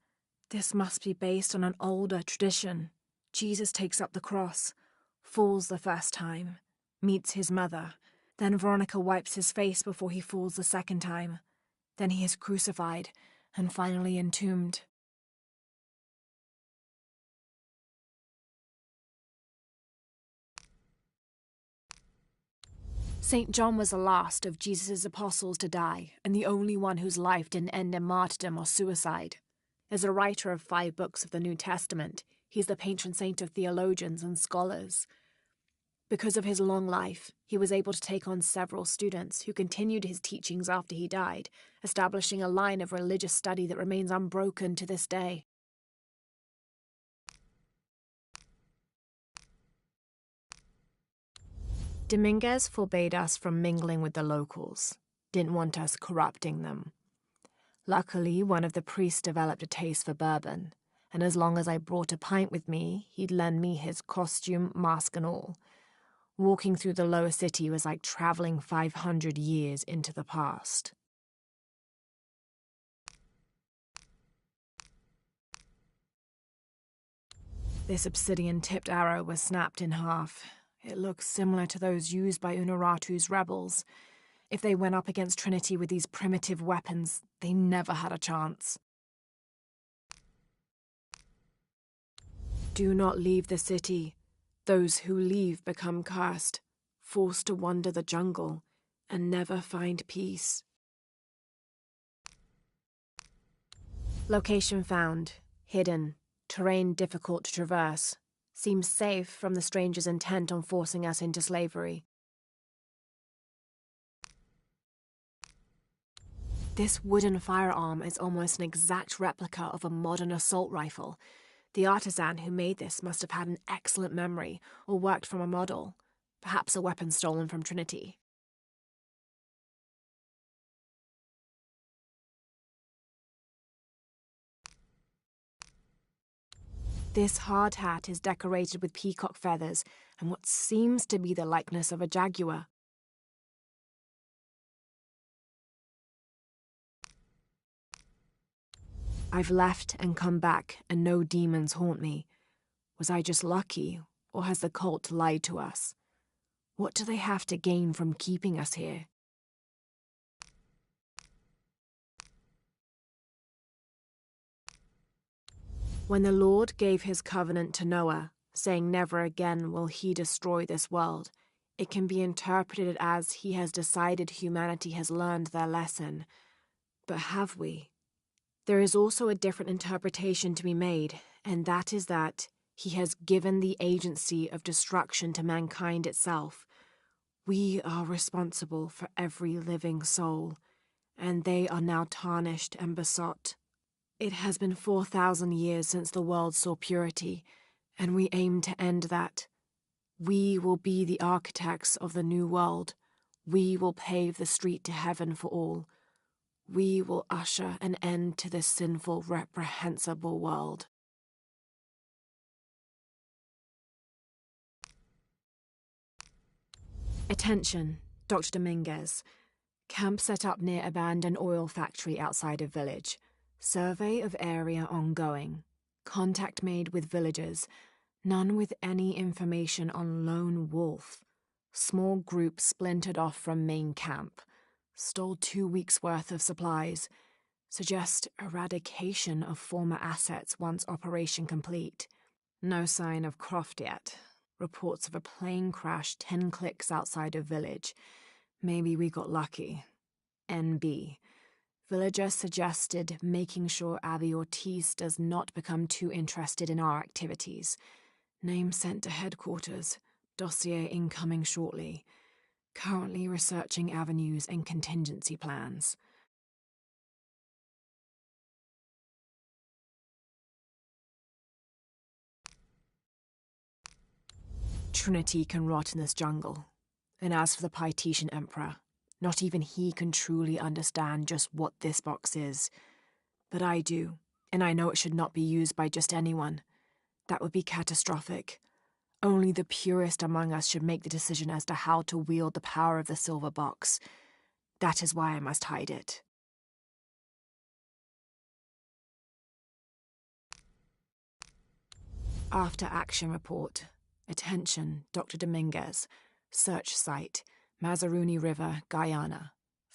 This must be based on an older tradition. Jesus takes up the cross, falls the first time, meets his mother. Then Veronica wipes his face before he falls the second time. Then he is crucified and finally entombed. St. John was the last of Jesus' apostles to die, and the only one whose life didn't end in martyrdom or suicide. As a writer of 5 books of the New Testament, he's the patron saint of theologians and scholars. Because of his long life, he was able to take on several students who continued his teachings after he died, establishing a line of religious study that remains unbroken to this day. Dominguez forbade us from mingling with the locals, didn't want us corrupting them. Luckily, one of the priests developed a taste for bourbon, and as long as I brought a pint with me, he'd lend me his costume, mask and all. Walking through the lower city was like traveling 500 years into the past. This obsidian-tipped arrow was snapped in half. It looks similar to those used by Unuratu's rebels. If they went up against Trinity with these primitive weapons, they never had a chance. Do not leave the city. Those who leave become cursed, forced to wander the jungle, and never find peace. Location found. Hidden. Terrain difficult to traverse. Seems safe from the stranger's intent on forcing us into slavery. This wooden firearm is almost an exact replica of a modern assault rifle. The artisan who made this must have had an excellent memory or worked from a model, perhaps a weapon stolen from Trinity. This hard hat is decorated with peacock feathers and what seems to be the likeness of a jaguar. I've left and come back, and no demons haunt me. Was I just lucky, or has the cult lied to us? What do they have to gain from keeping us here? When the Lord gave his covenant to Noah, saying never again will he destroy this world, it can be interpreted as he has decided humanity has learned their lesson. But have we? There is also a different interpretation to be made, and that is that he has given the agency of destruction to mankind itself. We are responsible for every living soul, and they are now tarnished and besought. It has been 4,000 years since the world saw purity, and we aim to end that. We will be the architects of the new world. We will pave the street to heaven for all. We will usher an end to this sinful, reprehensible world. Attention, Dr. Dominguez. Camp set up near abandoned oil factory outside of village. Survey of area ongoing. Contact made with villagers. None with any information on lone wolf. Small group splintered off from main camp. Stole 2 weeks' worth of supplies. Suggest eradication of former assets once operation complete. No sign of Croft yet. Reports of a plane crash 10 clicks outside of village. Maybe we got lucky. NB. Villager suggested making sure Abby Ortiz does not become too interested in our activities. Name sent to headquarters. Dossier incoming shortly. Currently researching avenues and contingency plans. Trinity can rot in this jungle. And as for the Pytetian Emperor, not even he can truly understand just what this box is. But I do, and I know it should not be used by just anyone. That would be catastrophic. Only the purest among us should make the decision as to how to wield the power of the silver box. That is why I must hide it. After action report. Attention, Dr. Dominguez. Search site, Mazaruni River, Guyana.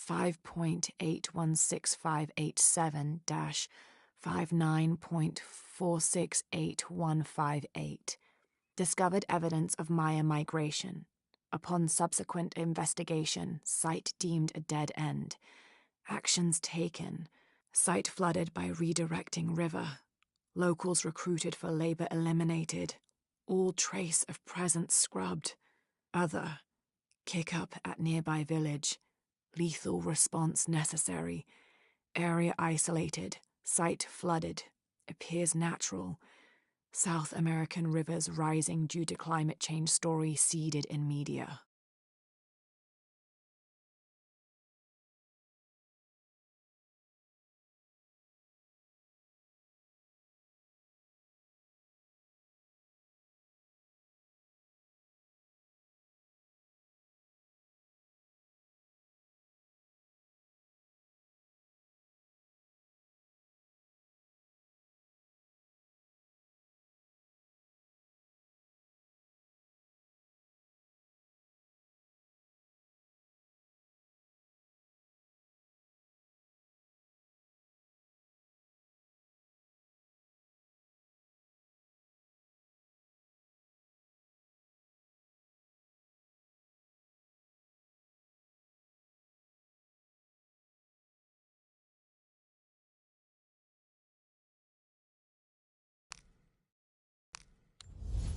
5.8165887-59.468158. Discovered evidence of Maya migration. Upon subsequent investigation, site deemed a dead end. Actions taken. Site flooded by redirecting river. Locals recruited for labor eliminated. All trace of presence scrubbed. Other. Kick up at nearby village. Lethal response necessary. Area isolated. Site flooded. Appears natural. South American rivers rising due to climate change story seeded in media.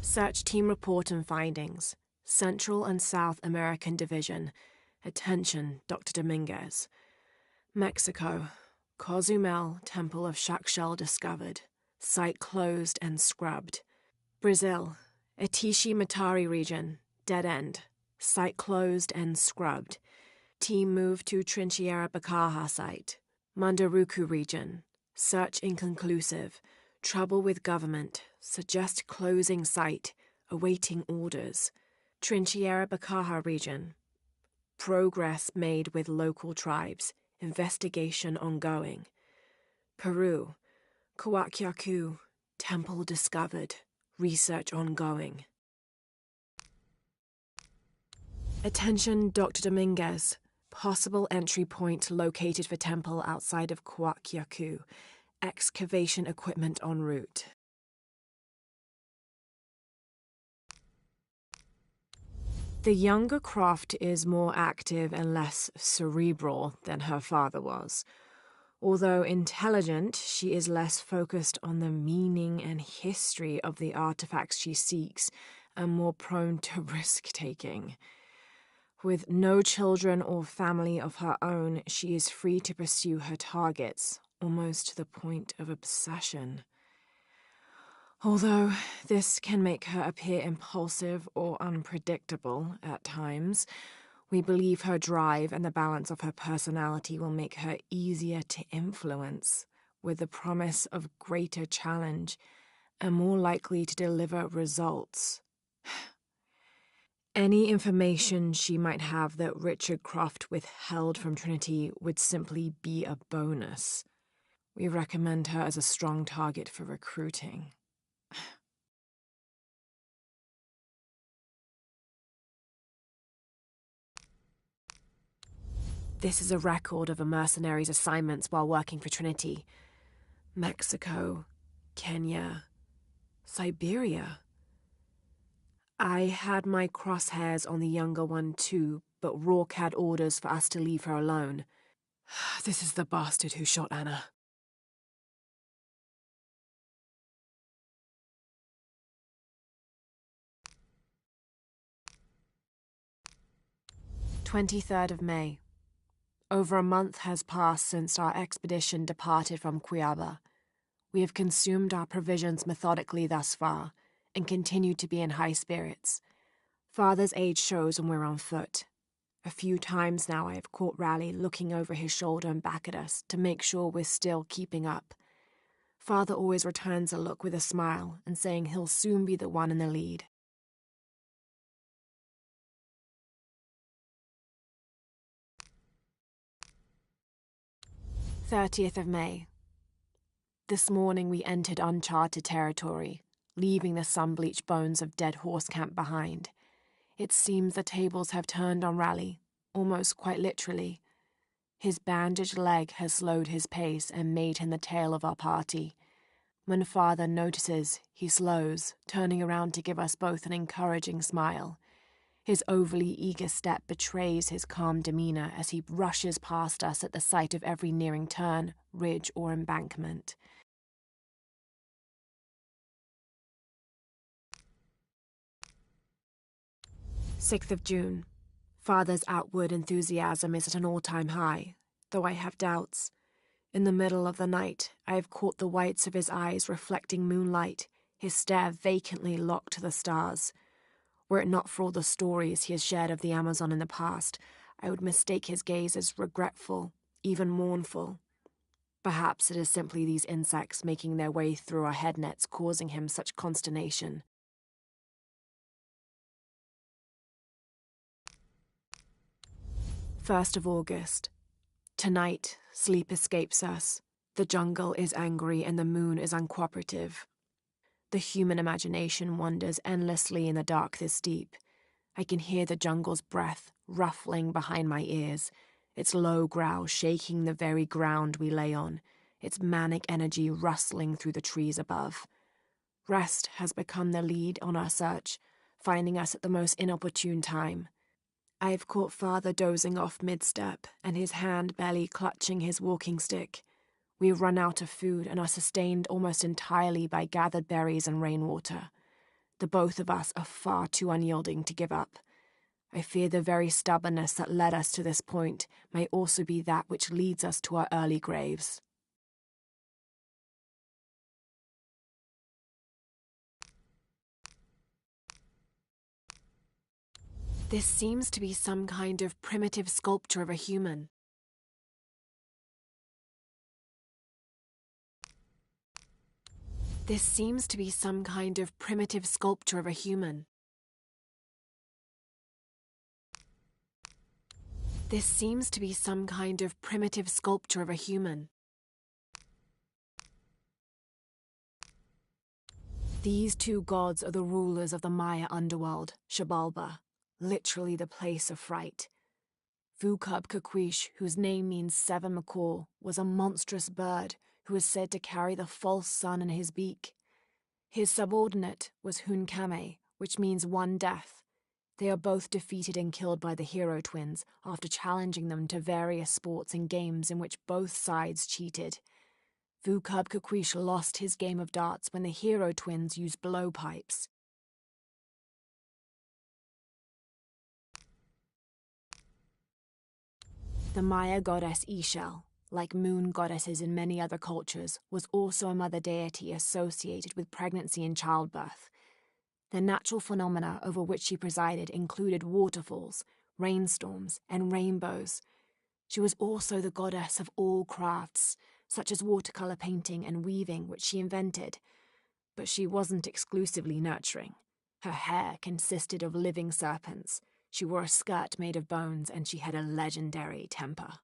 Search Team Report and Findings. Central and South American Division. Attention, Dr. Dominguez. Mexico. Cozumel, Temple of Shakshel discovered. Site closed and scrubbed. Brazil. Atishi Matari region. Dead end. Site closed and scrubbed. Team moved to Trincheira Bacaja site. Mandaruku region. Search inconclusive. Trouble with government. Suggest closing site. Awaiting orders. Trincheira Bacaja region. Progress made with local tribes. Investigation ongoing. Peru. Coaquiacu. Temple discovered. Research ongoing. Attention, Dr. Dominguez. Possible entry point located for temple outside of Coaquiacu. Excavation equipment en route. The younger Croft is more active and less cerebral than her father was. Although intelligent, she is less focused on the meaning and history of the artifacts she seeks and more prone to risk-taking. With no children or family of her own, she is free to pursue her targets, almost to the point of obsession. Although this can make her appear impulsive or unpredictable at times, we believe her drive and the balance of her personality will make her easier to influence, with the promise of greater challenge and more likely to deliver results. Any information she might have that Richard Croft withheld from Trinity would simply be a bonus. We recommend her as a strong target for recruiting. This is a record of a mercenary's assignments while working for Trinity. Mexico, Kenya, Siberia. I had my crosshairs on the younger one too, but Rourke had orders for us to leave her alone. This is the bastard who shot Anna. May. Over a month has passed since our expedition departed from Cuiaba. We have consumed our provisions methodically thus far, and continue to be in high spirits. Father's age shows when we're on foot. A few times now I have caught Raleigh looking over his shoulder and back at us to make sure we're still keeping up. Father always returns a look with a smile and saying he'll soon be the one in the lead. 30th of May. This morning we entered uncharted territory, leaving the sun-bleached bones of dead horse camp behind. It seems the tables have turned on Raleigh, almost quite literally. His bandaged leg has slowed his pace and made him the tail of our party. When Father notices, he slows, turning around to give us both an encouraging smile. His overly eager step betrays his calm demeanor as he rushes past us at the sight of every nearing turn, ridge, or embankment. June 6th. Father's outward enthusiasm is at an all-time high, though I have doubts. In the middle of the night, I have caught the whites of his eyes reflecting moonlight, his stare vacantly locked to the stars. Were it not for all the stories he has shared of the Amazon in the past, I would mistake his gaze as regretful, even mournful. Perhaps it is simply these insects making their way through our head nets causing him such consternation. August 1st. Tonight, sleep escapes us. The jungle is angry and the moon is uncooperative. The human imagination wanders endlessly in the dark this deep. I can hear the jungle's breath ruffling behind my ears, its low growl shaking the very ground we lay on, its manic energy rustling through the trees above. Rest has become the lead on our search, finding us at the most inopportune time. I have caught Father dozing off mid-step and his hand barely clutching his walking stick. We have run out of food and are sustained almost entirely by gathered berries and rainwater. The both of us are far too unyielding to give up. I fear the very stubbornness that led us to this point may also be that which leads us to our early graves. This seems to be some kind of primitive sculpture of a human. This seems to be some kind of primitive sculpture of a human. This seems to be some kind of primitive sculpture of a human. These two gods are the rulers of the Maya underworld, Xibalba, literally the place of fright. Vucub-Caquiche, whose name means seven macaw, was a monstrous bird who was said to carry the false sun in his beak. His subordinate was Hunkame, which means one death. They are both defeated and killed by the hero twins after challenging them to various sports and games in which both sides cheated. Vucub-Caquiche lost his game of darts when the hero twins used blowpipes. The Maya goddess Ixchel, like moon goddesses in many other cultures, was also a mother deity associated with pregnancy and childbirth. The natural phenomena over which she presided included waterfalls, rainstorms, and rainbows. She was also the goddess of all crafts, such as watercolor painting and weaving, which she invented. But she wasn't exclusively nurturing. Her hair consisted of living serpents. She wore a skirt made of bones, and she had a legendary temper.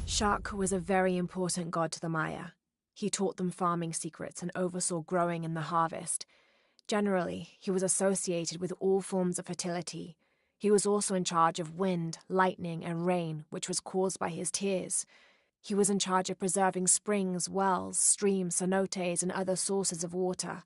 Shak was a very important god to the Maya. He taught them farming secrets and oversaw growing and the harvest. Generally, he was associated with all forms of fertility. He was also in charge of wind, lightning, and rain, which was caused by his tears. He was in charge of preserving springs, wells, streams, cenotes, and other sources of water.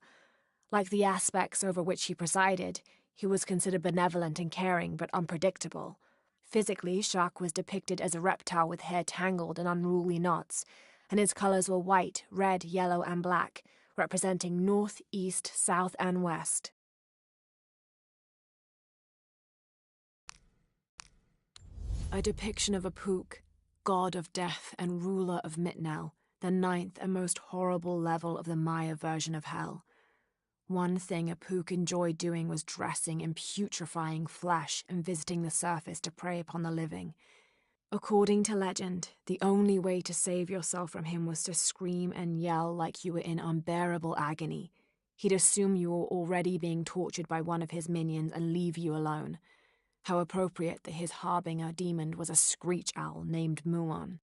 Like the aspects over which he presided, he was considered benevolent and caring, but unpredictable. Physically, Shak was depicted as a reptile with hair tangled in unruly knots, and his colors were white, red, yellow, and black, representing north, east, south, and west. A depiction of Apuk, god of death and ruler of Mitnel, the ninth and most horrible level of the Maya version of hell. One thing Apuk enjoyed doing was dressing in putrefying flesh and visiting the surface to prey upon the living. According to legend, the only way to save yourself from him was to scream and yell like you were in unbearable agony. He'd assume you were already being tortured by one of his minions and leave you alone. How appropriate that his harbinger demon was a screech owl named Muon.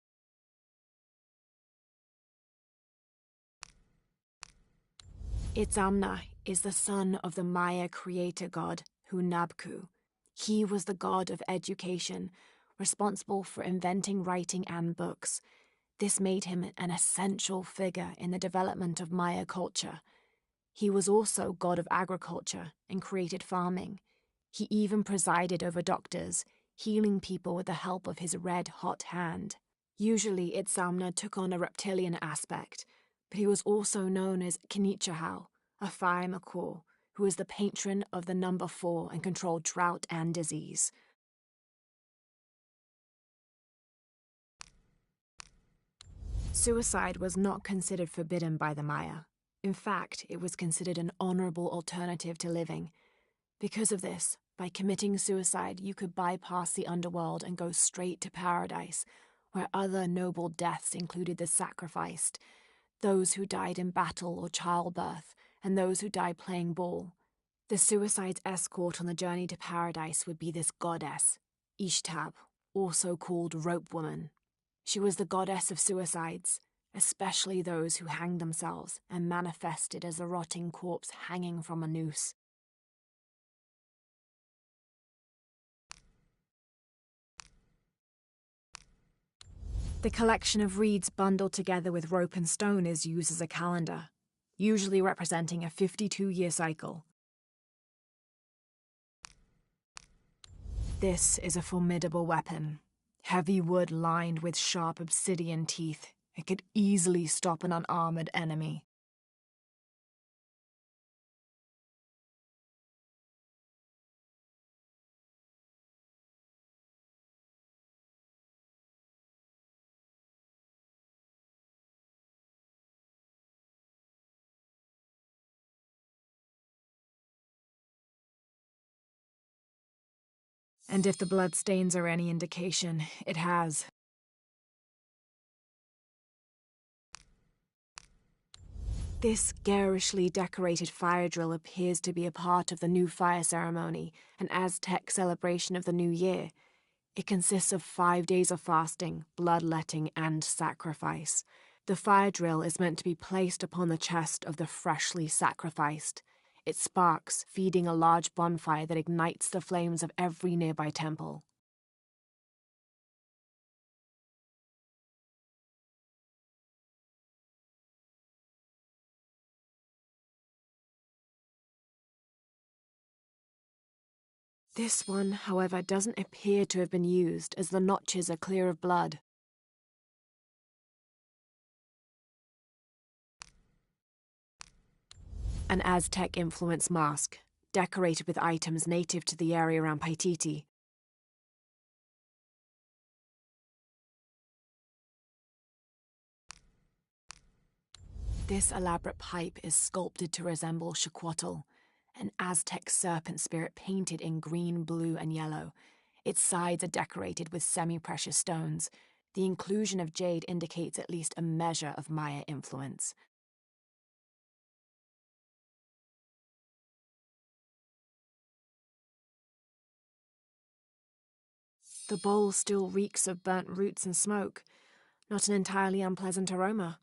Itzamna is the son of the Maya creator god, Hunabku. He was the god of education, responsible for inventing writing and books. This made him an essential figure in the development of Maya culture. He was also god of agriculture and created farming. He even presided over doctors, healing people with the help of his red-hot hand. Usually Itzamna took on a reptilian aspect, but he was also known as Kinichahau, a fire macaw, who was the patron of the number 4 and controlled drought and disease. Suicide was not considered forbidden by the Maya. In fact, it was considered an honorable alternative to living. Because of this, by committing suicide, you could bypass the underworld and go straight to paradise, where other noble deaths included the sacrificed, those who died in battle or childbirth, and those who died playing ball. The suicide's escort on the journey to paradise would be this goddess, Ishtab, also called Rope Woman. She was the goddess of suicides, especially those who hanged themselves and manifested as a rotting corpse hanging from a noose. The collection of reeds bundled together with rope and stone is used as a calendar, usually representing a 52-year cycle. This is a formidable weapon, heavy wood lined with sharp obsidian teeth, It could easily stop an unarmored enemy. And if the bloodstains are any indication, it has. This garishly decorated fire drill appears to be a part of the new fire ceremony, an Aztec celebration of the new year. It consists of 5 days of fasting, bloodletting, and sacrifice. The fire drill is meant to be placed upon the chest of the freshly sacrificed. It sparks, feeding a large bonfire that ignites the flames of every nearby temple. This one, however, doesn't appear to have been used, as the notches are clear of blood. An Aztec-influenced mask, decorated with items native to the area around Paititi. This elaborate pipe is sculpted to resemble Xicoatl, an Aztec serpent spirit painted in green, blue, and yellow. Its sides are decorated with semi-precious stones. The inclusion of jade indicates at least a measure of Maya influence. The bowl still reeks of burnt roots and smoke, not an entirely unpleasant aroma.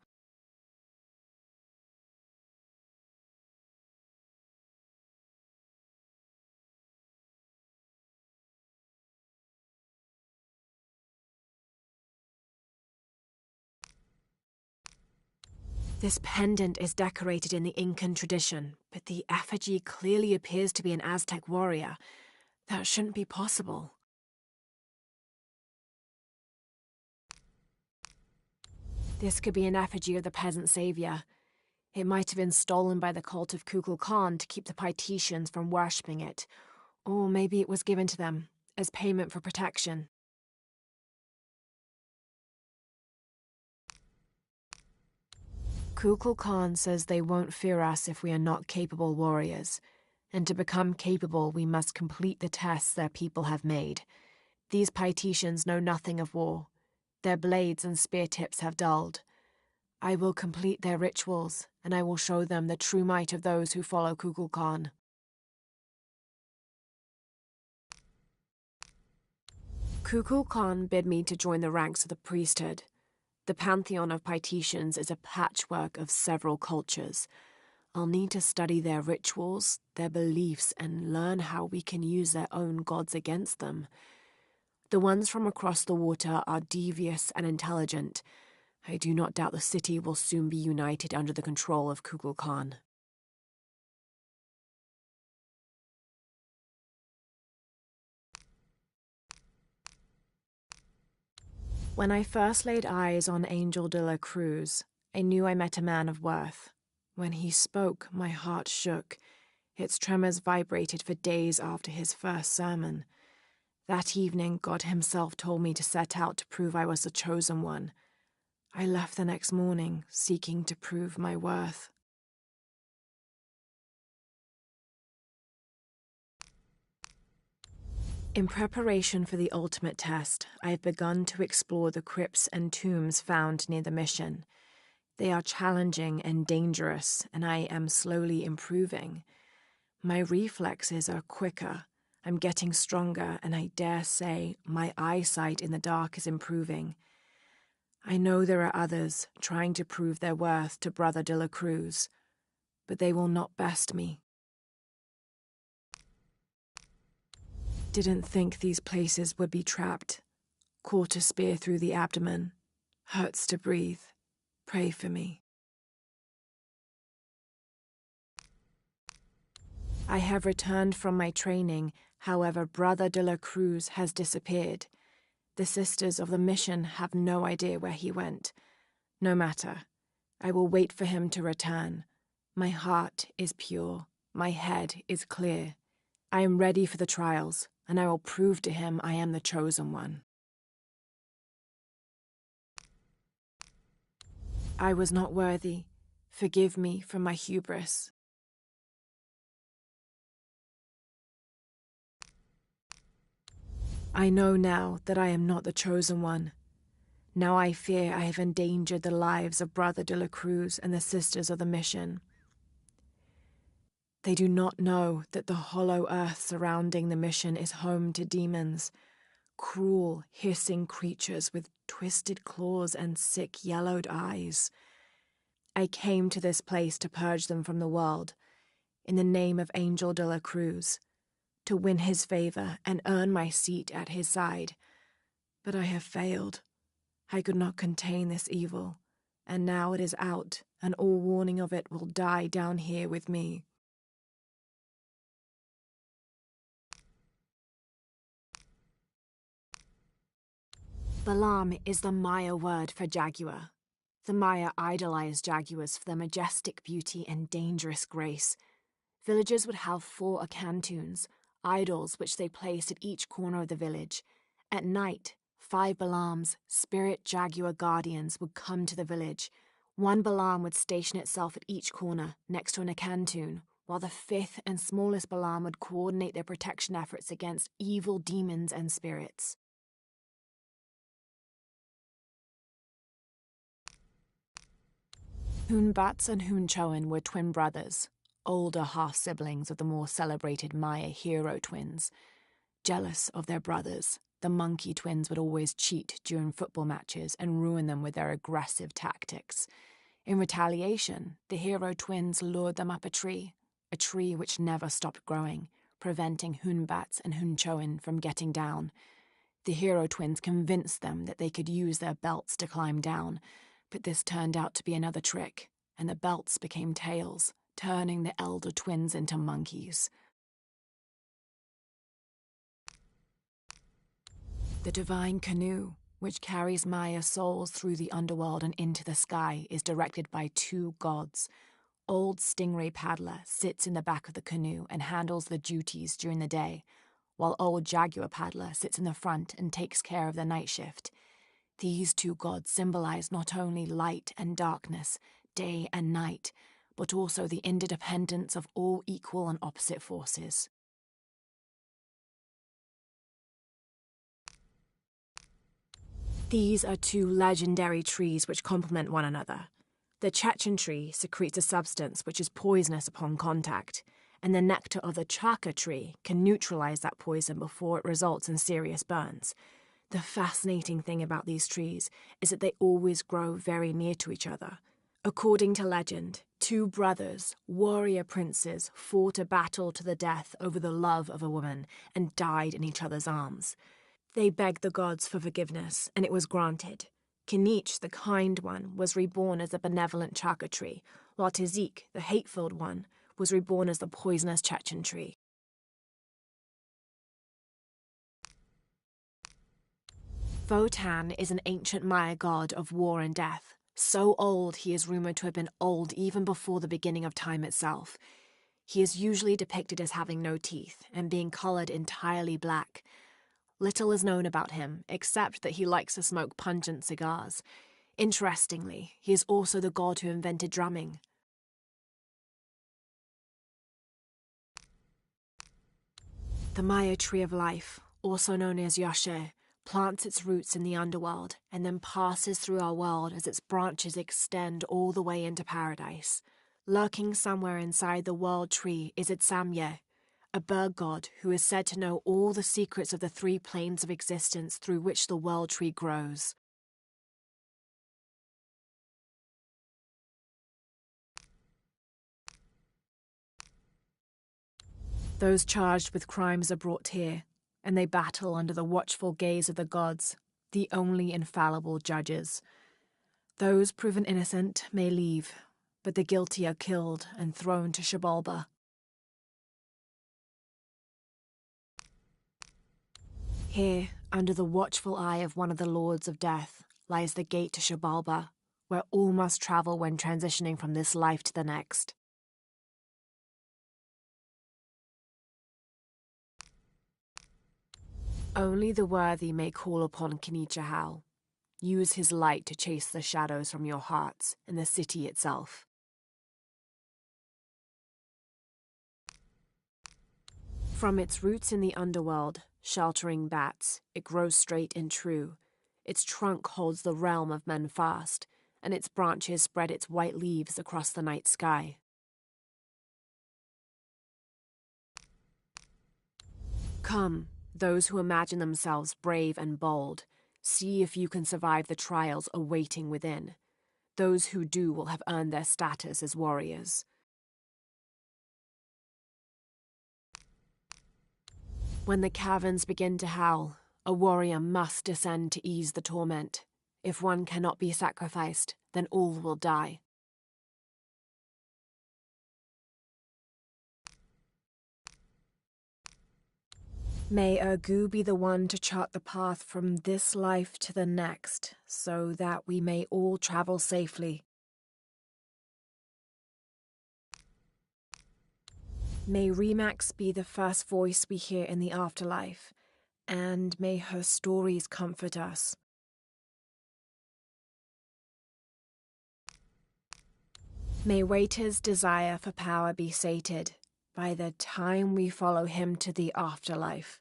This pendant is decorated in the Incan tradition, but the effigy clearly appears to be an Aztec warrior. That shouldn't be possible. This could be an effigy of the peasant savior. It might have been stolen by the cult of Kukulkan to keep the Paititians from worshipping it, or maybe it was given to them as payment for protection. Kukulkan says they won't fear us if we are not capable warriors, and to become capable we must complete the tests their people have made. These Paititians know nothing of war. Their blades and spear tips have dulled. I will complete their rituals, and I will show them the true might of those who follow Kukulkan. Kukulkan bid me to join the ranks of the priesthood. The pantheon of Paititians is a patchwork of several cultures. I'll need to study their rituals, their beliefs, and learn how we can use their own gods against them. The ones from across the water are devious and intelligent. I do not doubt the city will soon be united under the control of Kukulkan. When I first laid eyes on Angel de la Cruz, I knew I met a man of worth. When he spoke, my heart shook. Its tremors vibrated for days after his first sermon. That evening, God himself told me to set out to prove I was the chosen one. I left the next morning, seeking to prove my worth. In preparation for the ultimate test, I have begun to explore the crypts and tombs found near the mission. They are challenging and dangerous, and I am slowly improving. My reflexes are quicker. I'm getting stronger, and I dare say my eyesight in the dark is improving. I know there are others trying to prove their worth to Brother de la Cruz, but they will not best me. Didn't think these places would be trapped. Caught a spear through the abdomen. Hurts to breathe. Pray for me. I have returned from my training. However, Brother de la Cruz has disappeared. The sisters of the mission have no idea where he went. No matter. I will wait for him to return. My heart is pure. My head is clear. I am ready for the trials, and I will prove to him I am the chosen one. I was not worthy. Forgive me for my hubris. I know now that I am not the chosen one. Now I fear I have endangered the lives of Brother de la Cruz and the Sisters of the Mission. They do not know that the hollow earth surrounding the mission is home to demons, cruel, hissing creatures with twisted claws and sick, yellowed eyes. I came to this place to purge them from the world, in the name of Angel de la Cruz, to win his favor and earn my seat at his side. But I have failed. I could not contain this evil, and now it is out, and all warning of it will die down here with me. Balaam is the Maya word for jaguar. The Maya idolized jaguars for their majestic beauty and dangerous grace. Villagers would have 4 akantuns, idols which they placed at each corner of the village. At night, 5 Balaams, spirit jaguar guardians, would come to the village. 1 Balaam would station itself at each corner, next to an akantun, while the 5th and smallest Balaam would coordinate their protection efforts against evil demons and spirits. Hunbats and Hunchoan were twin brothers, older half-siblings of the more celebrated Maya hero twins. Jealous of their brothers, the monkey twins would always cheat during football matches and ruin them with their aggressive tactics. In retaliation, the hero twins lured them up a tree which never stopped growing, preventing Hunbats and Hunchoan from getting down. The hero twins convinced them that they could use their belts to climb down, but this turned out to be another trick, and the belts became tails, turning the elder twins into monkeys. The divine canoe, which carries Maya souls through the underworld and into the sky, is directed by 2 gods. Old Stingray Paddler sits in the back of the canoe and handles the duties during the day, while Old Jaguar Paddler sits in the front and takes care of the night shift. These 2 gods symbolize not only light and darkness, day and night, but also the interdependence of all equal and opposite forces. These are 2 legendary trees which complement one another. The Chechen tree secretes a substance which is poisonous upon contact, and the nectar of the Chaka tree can neutralize that poison before it results in serious burns. The fascinating thing about these trees is that they always grow very near to each other. According to legend, 2 brothers, warrior princes, fought a battle to the death over the love of a woman and died in each other's arms. They begged the gods for forgiveness, and it was granted. Kinich, the kind one, was reborn as the benevolent Chaka tree, while Tizik, the hate-filled one, was reborn as the poisonous Chechen tree. Votan is an ancient Maya god of war and death. So old he is rumored to have been old even before the beginning of time itself. He is usually depicted as having no teeth and being colored entirely black. Little is known about him, except that he likes to smoke pungent cigars. Interestingly, he is also the god who invented drumming. The Maya Tree of Life, also known as Yashe, plants its roots in the underworld and then passes through our world as its branches extend all the way into paradise. Lurking somewhere inside the world tree is Itsamye, a bird god who is said to know all the secrets of the 3 planes of existence through which the world tree grows. Those charged with crimes are brought here, and they battle under the watchful gaze of the gods, the only infallible judges. Those proven innocent may leave, but the guilty are killed and thrown to Xibalba. Here, under the watchful eye of one of the Lords of Death, lies the gate to Xibalba, where all must travel when transitioning from this life to the next. Only the worthy may call upon Kinichahal. Use his light to chase the shadows from your hearts and the city itself. From its roots in the underworld, sheltering bats, it grows straight and true. Its trunk holds the realm of men fast, and its branches spread its white leaves across the night sky. Come, those who imagine themselves brave and bold, see if you can survive the trials awaiting within. Those who do will have earned their status as warriors. When the caverns begin to howl, a warrior must descend to ease the torment. If one cannot be sacrificed, then all will die. May Ergu be the one to chart the path from this life to the next, so that we may all travel safely. May Remax be the first voice we hear in the afterlife, and may her stories comfort us. May Waiter's desire for power be sated by the time we follow him to the afterlife.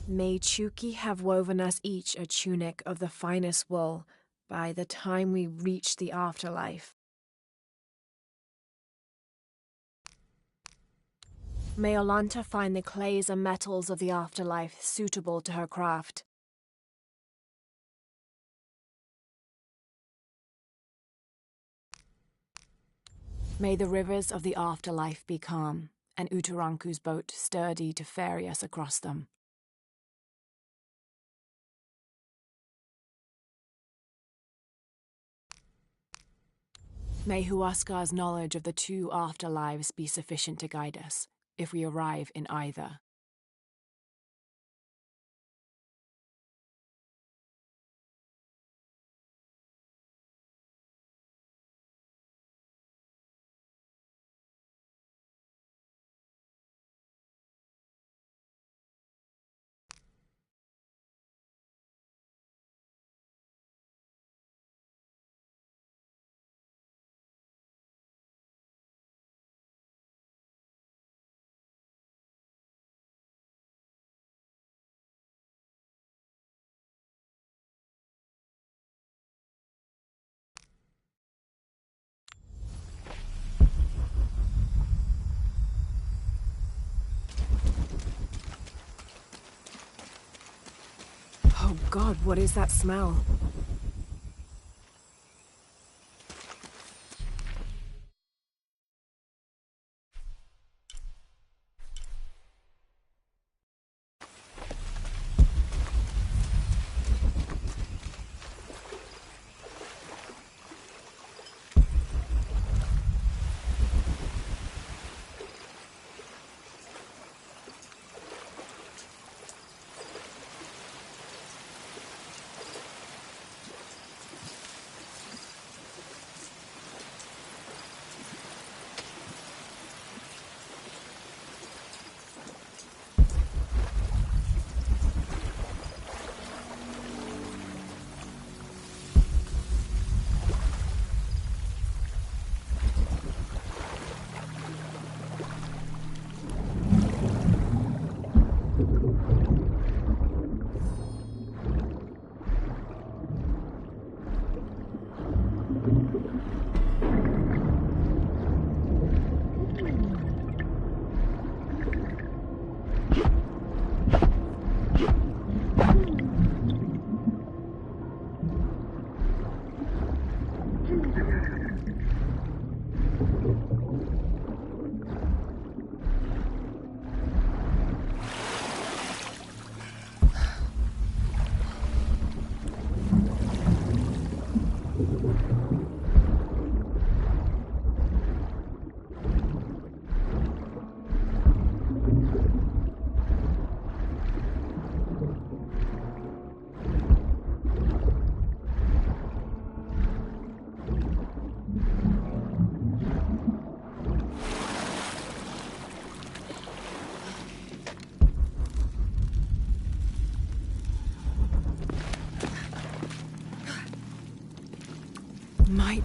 May Chuki have woven us each a tunic of the finest wool by the time we reach the afterlife. May Olanta find the clays and metals of the afterlife suitable to her craft. May the rivers of the afterlife be calm, and Utaranku's boat sturdy to ferry us across them. May Huascar's knowledge of the two afterlives be sufficient to guide us, if we arrive in either. Oh God, what is that smell?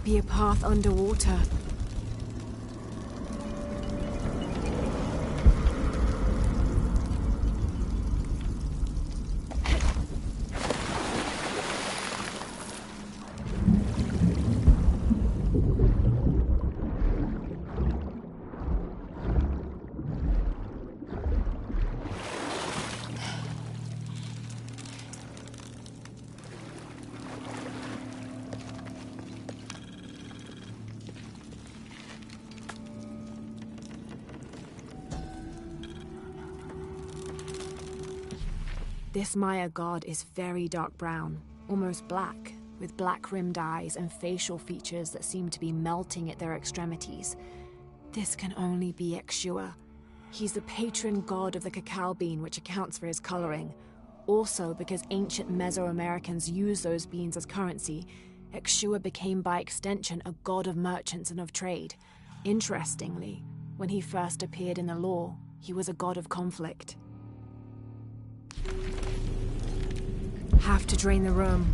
be a path underwater. This Maya god is very dark brown, almost black, with black-rimmed eyes and facial features that seem to be melting at their extremities. This can only be Exua. He's the patron god of the cacao bean, which accounts for his coloring. Also, because ancient Mesoamericans used those beans as currency, Exua became by extension a god of merchants and of trade. Interestingly, when he first appeared in the lore, he was a god of conflict. Have to drain the room.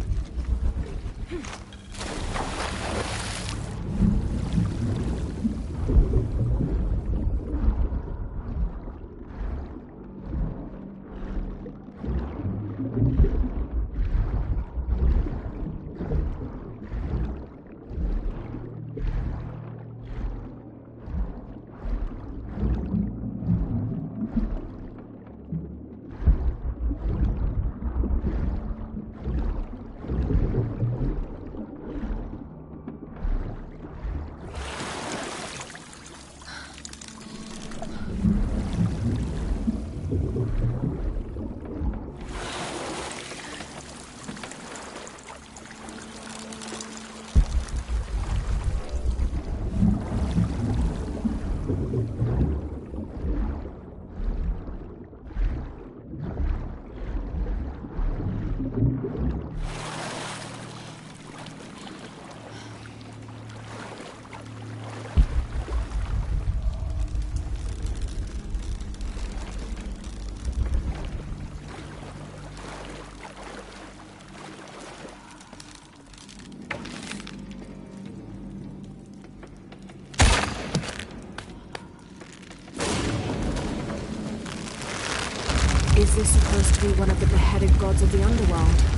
Is this supposed to be one of the beheaded gods of the underworld?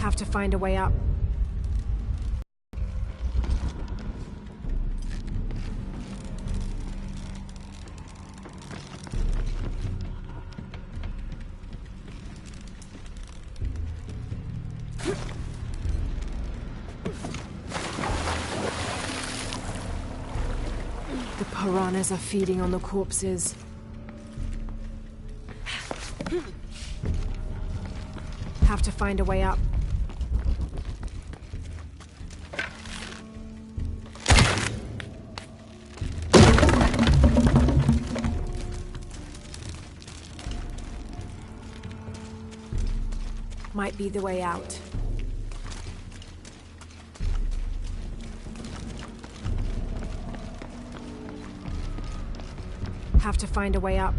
Have to find a way up. The piranhas are feeding on the corpses. Have to find a way up. Might be the way out. Have to find a way up.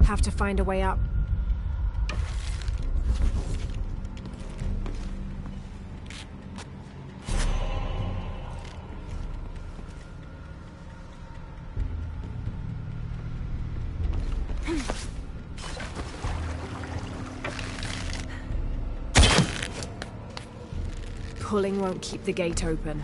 Have to find a way up. Pulling won't keep the gate open.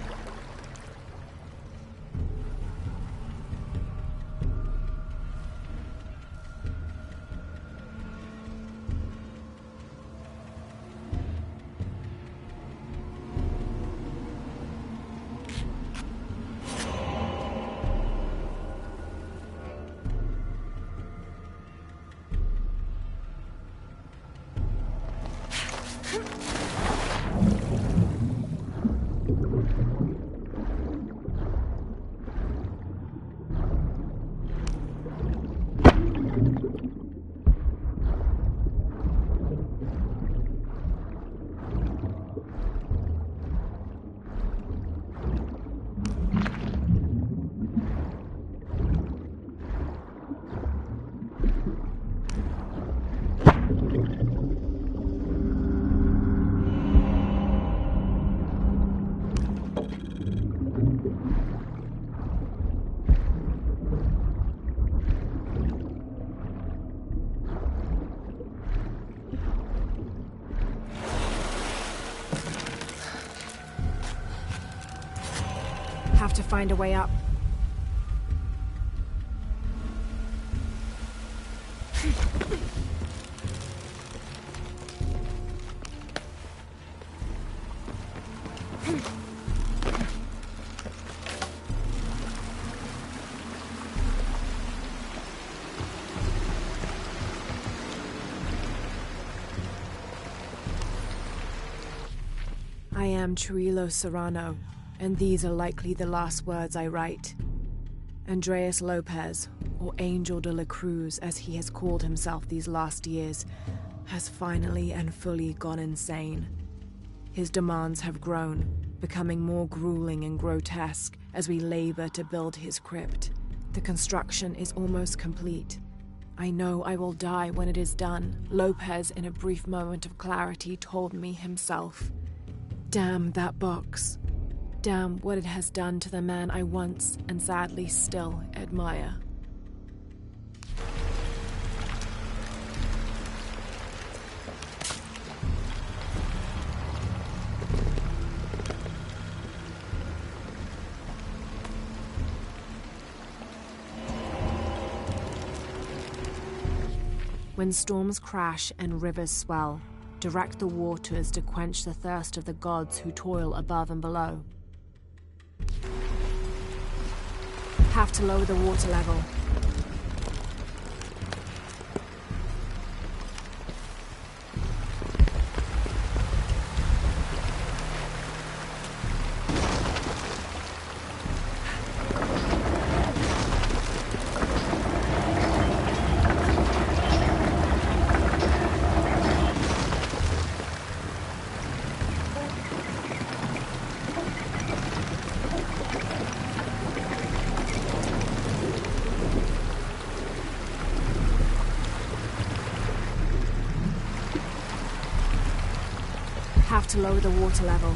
Have to find a way up. I am Chirilo Serrano, and these are likely the last words I write. Andreas Lopez, or Angel de la Cruz as he has called himself these last years, has finally and fully gone insane. His demands have grown, becoming more grueling and grotesque as we labor to build his crypt. The construction is almost complete. I know I will die when it is done, Lopez, in a brief moment of clarity, told me himself. Damn that box. Damn what it has done to the man I once, and sadly still, admire. When storms crash and rivers swell, direct the waters to quench the thirst of the gods who toil above and below. Have to lower the water level. have to lower the water level.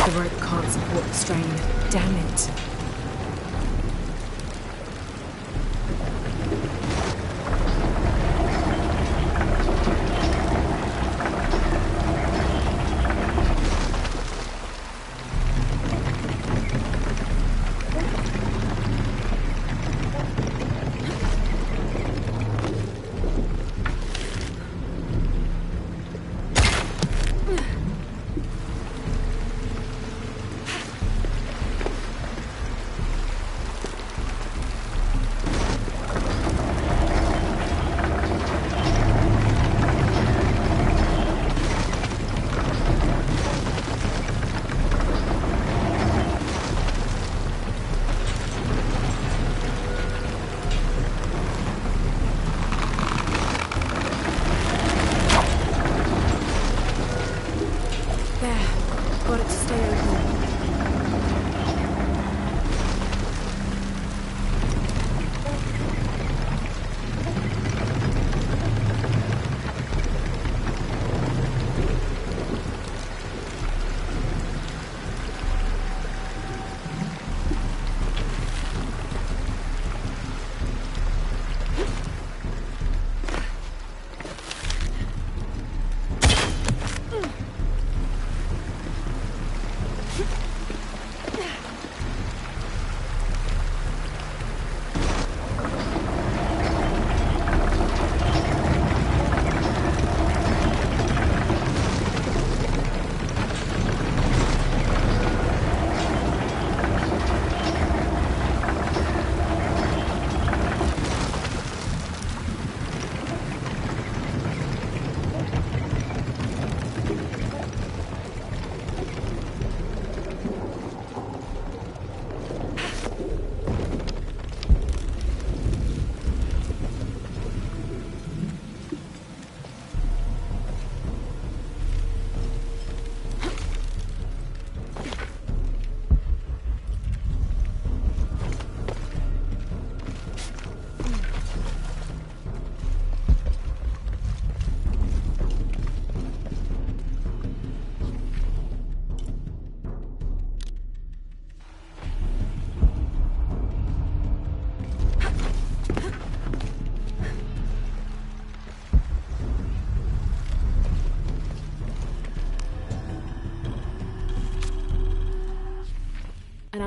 The rope can't support the strain. Damn it.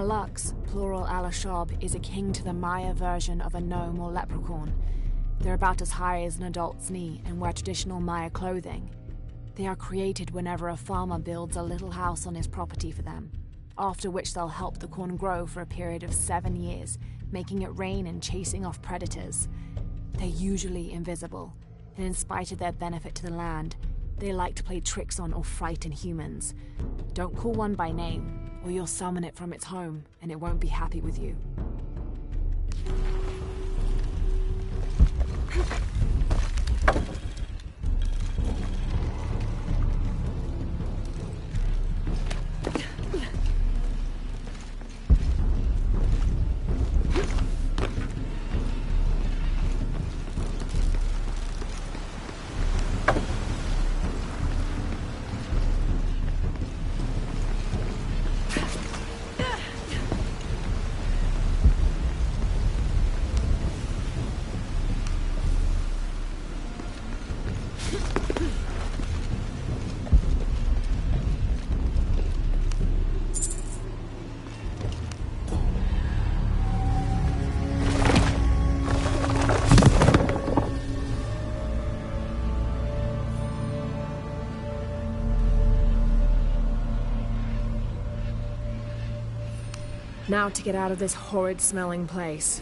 Alux, plural Alashab, is akin to the Maya version of a gnome or leprechaun. They're about as high as an adult's knee and wear traditional Maya clothing. They are created whenever a farmer builds a little house on his property for them, after which they'll help the corn grow for a period of 7 years, making it rain and chasing off predators. They're usually invisible, and in spite of their benefit to the land, they like to play tricks on or frighten humans. Don't call one by name, or you'll summon it from its home, and it won't be happy with you. Now to get out of this horrid-smelling place.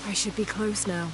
I should be close now.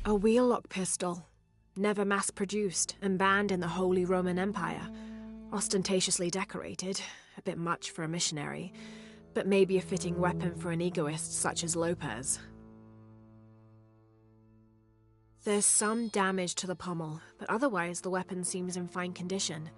A wheel-lock pistol, never mass-produced and banned in the Holy Roman Empire. Ostentatiously decorated, a bit much for a missionary, but maybe a fitting weapon for an egoist such as Lopez. There's some damage to the pommel, but otherwise the weapon seems in fine condition.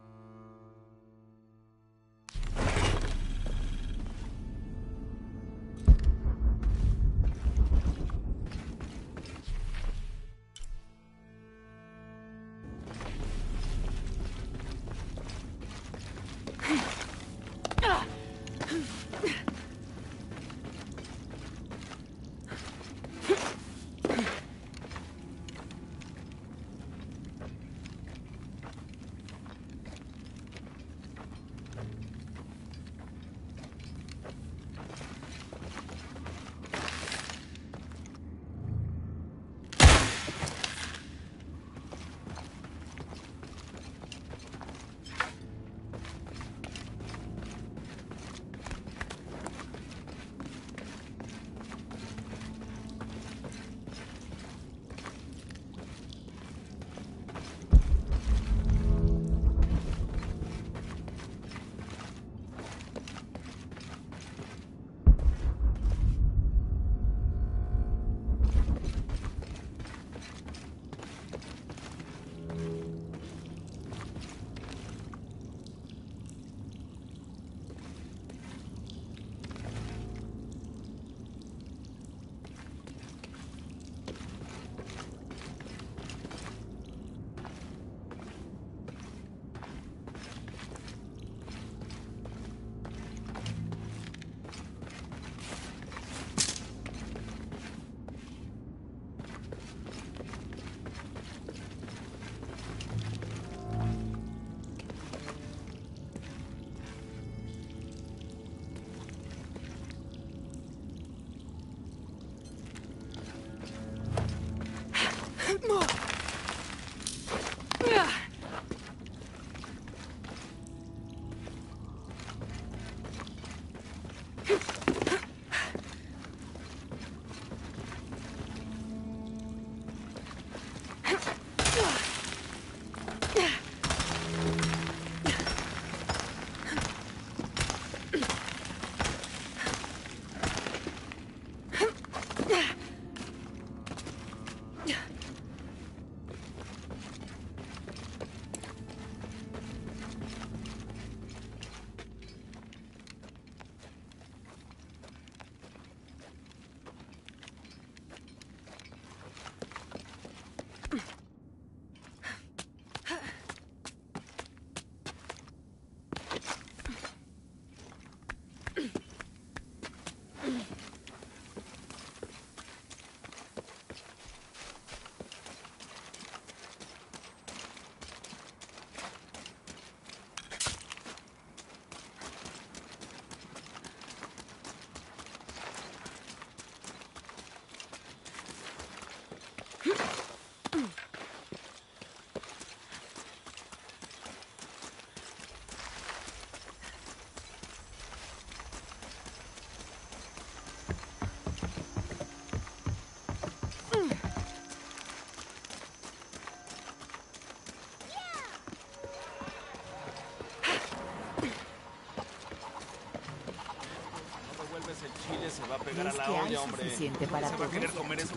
pegar a ¿Crees la que hay olla, hombre. suficiente para Se va a querer todos? comer eso.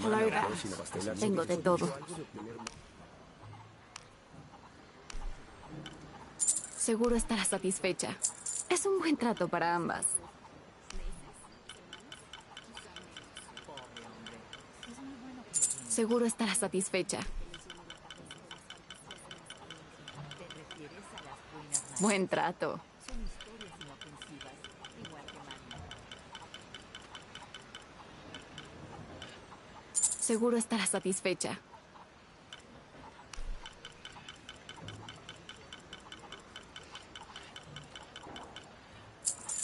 Hello there. Tengo de todo. Seguro estará satisfecha. Es un buen trato para ambas. Seguro estará satisfecha. Buen trato. Seguro estará satisfecha.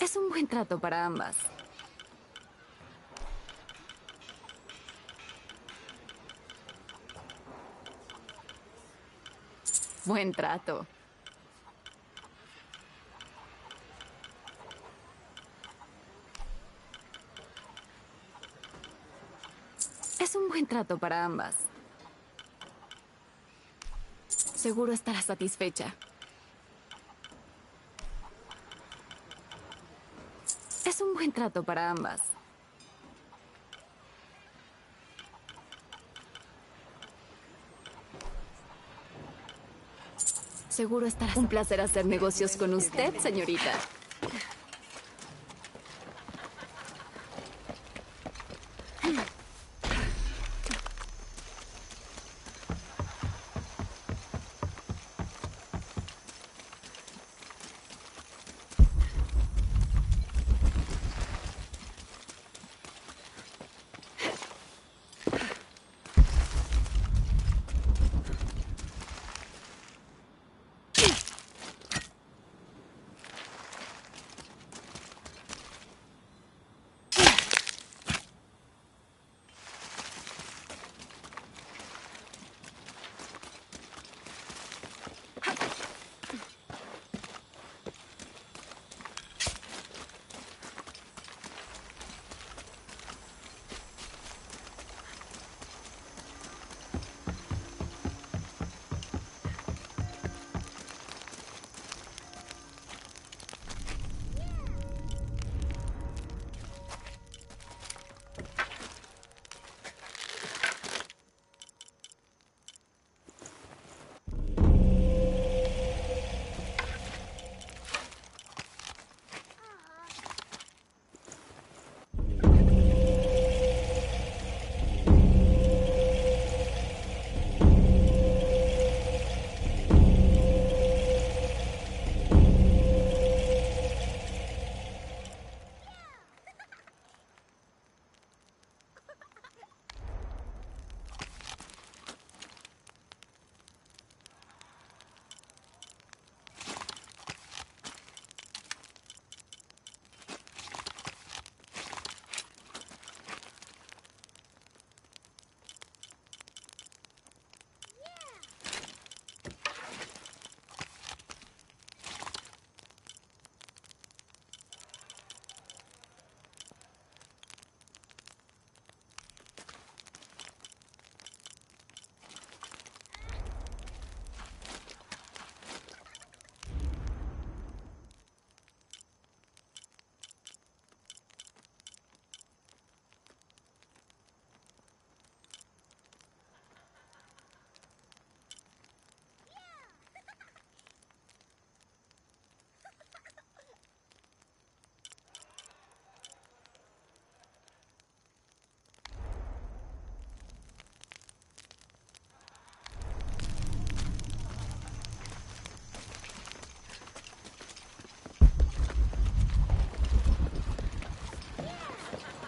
Es un buen trato para ambas. Buen trato. Es un buen trato para ambas. Seguro estará satisfecha. Es un buen trato para ambas. Seguro estará... Un placer hacer negocios con usted, señorita.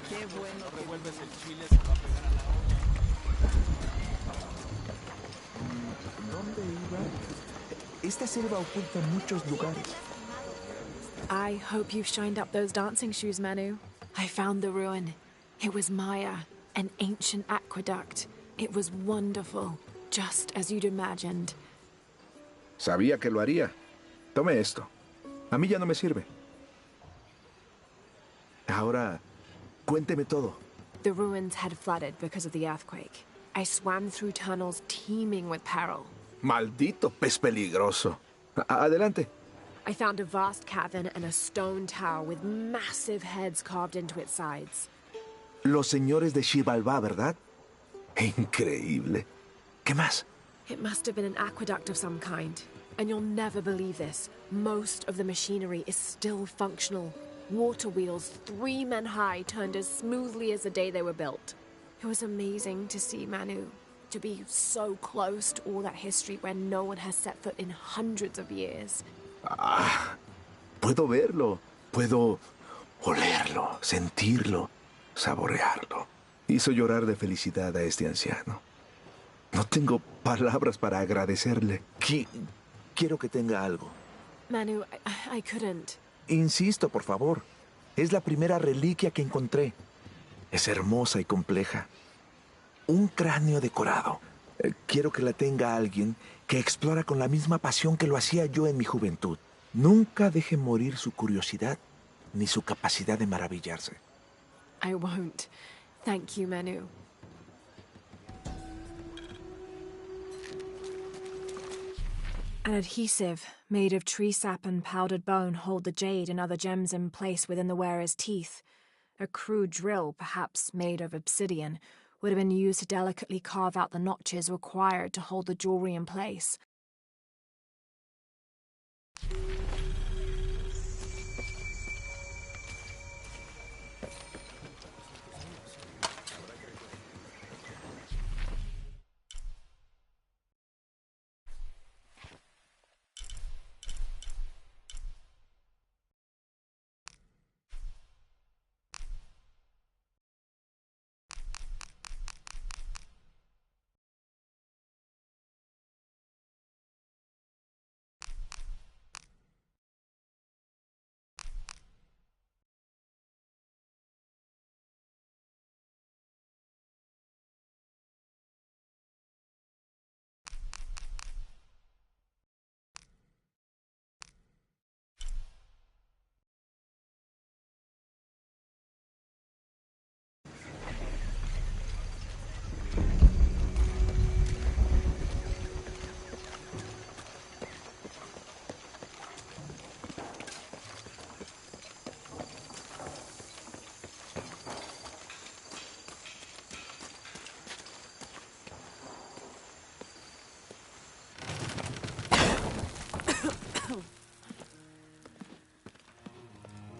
Qué bueno. No revuelves el chile, se va a pegar a la olla. ¿Dónde iba? Esta selva oculta muchos lugares. I hope you've shined up those dancing shoes, Manu. I found the ruin. It was Maya, an ancient aqueduct. It was wonderful, just as you'd imagined. Sabía que lo haría. Tome esto. A mí ya no me sirve. Ahora, cuénteme todo. The ruins had flooded because of the earthquake. I swam through tunnels teeming with peril. Maldito pez peligroso. Adelante. I found a vast cavern and a stone tower with massive heads carved into its sides. Los señores de Xibalbá, ¿verdad? Increíble. ¿Qué más? It must have been an aqueduct of some kind. And you'll never believe this. Most of the machinery is still functional. Water wheels 3 men high turned as smoothly as the day they were built. It was amazing to see, Manu. To be so close to all that history where no one has set foot in hundreds of years. Ah, puedo verlo. Puedo olerlo, sentirlo, saborearlo. Hizo llorar de felicidad a este anciano. No tengo palabras para agradecerle. Quiero que tenga algo. Manu, I couldn't. Insisto, por favor. Es la primera reliquia que encontré. Es hermosa y compleja. Un cráneo decorado. Quiero que la tenga alguien que explora con la misma pasión que lo hacía yo en mi juventud. Nunca deje morir su curiosidad ni su capacidad de maravillarse. I won't. Thank you, Manu. An adhesive made of tree sap and powdered bone hold the jade and other gems in place within the wearer's teeth. A crude drill, perhaps made of obsidian, would have been used to delicately carve out the notches required to hold the jewelry in place.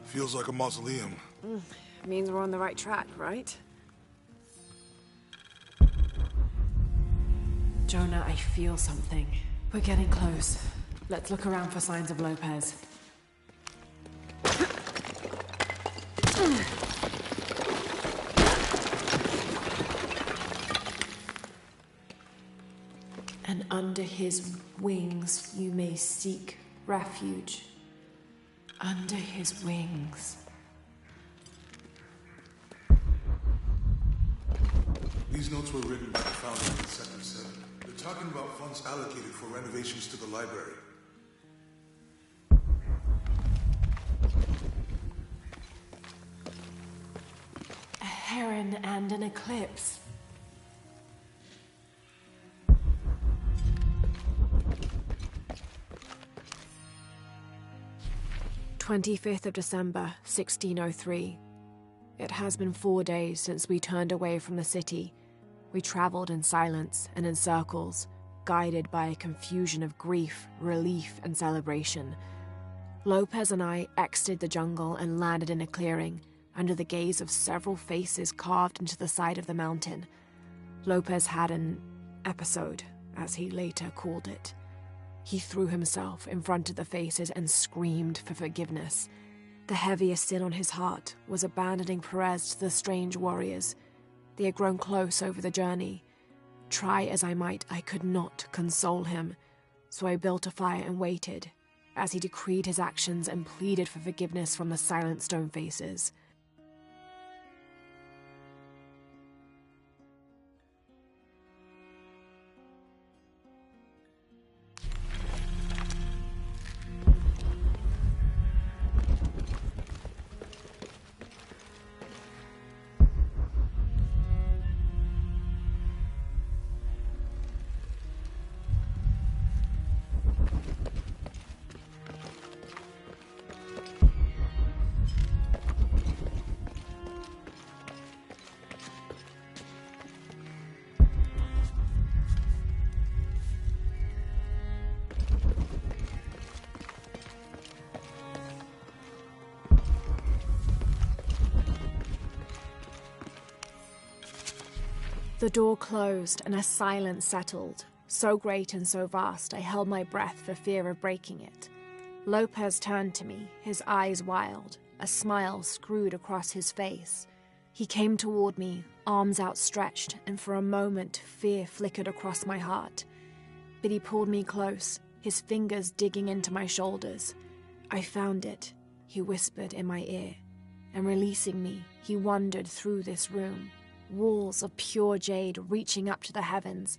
Feels like a mausoleum. Means we're on the right track, right? Jonah, I feel something. We're getting close. Let's look around for signs of Lopez. And under his wings you may seek refuge. Under his wings. These notes were written by the founder of the Sector 7. They're talking about funds allocated for renovations to the library. A heron and an eclipse. "25th of December, 1603. It has been 4 days since we turned away from the city. We traveled in silence and in circles, guided by a confusion of grief, relief, and celebration. Lopez and I exited the jungle and landed in a clearing, under the gaze of several faces carved into the side of the mountain. Lopez had an episode, as he later called it. He threw himself in front of the faces and screamed for forgiveness. The heaviest sin on his heart was abandoning Perez to the strange warriors. They had grown close over the journey. Try as I might, I could not console him. So I built a fire and waited, as he decreed his actions and pleaded for forgiveness from the silent stone faces. The door closed and a silence settled, so great and so vast I held my breath for fear of breaking it. Lopez turned to me, his eyes wild, a smile screwed across his face. He came toward me, arms outstretched, and for a moment fear flickered across my heart. But he pulled me close, his fingers digging into my shoulders. "I found it," he whispered in my ear, and releasing me, he wandered through this room, walls of pure jade reaching up to the heavens,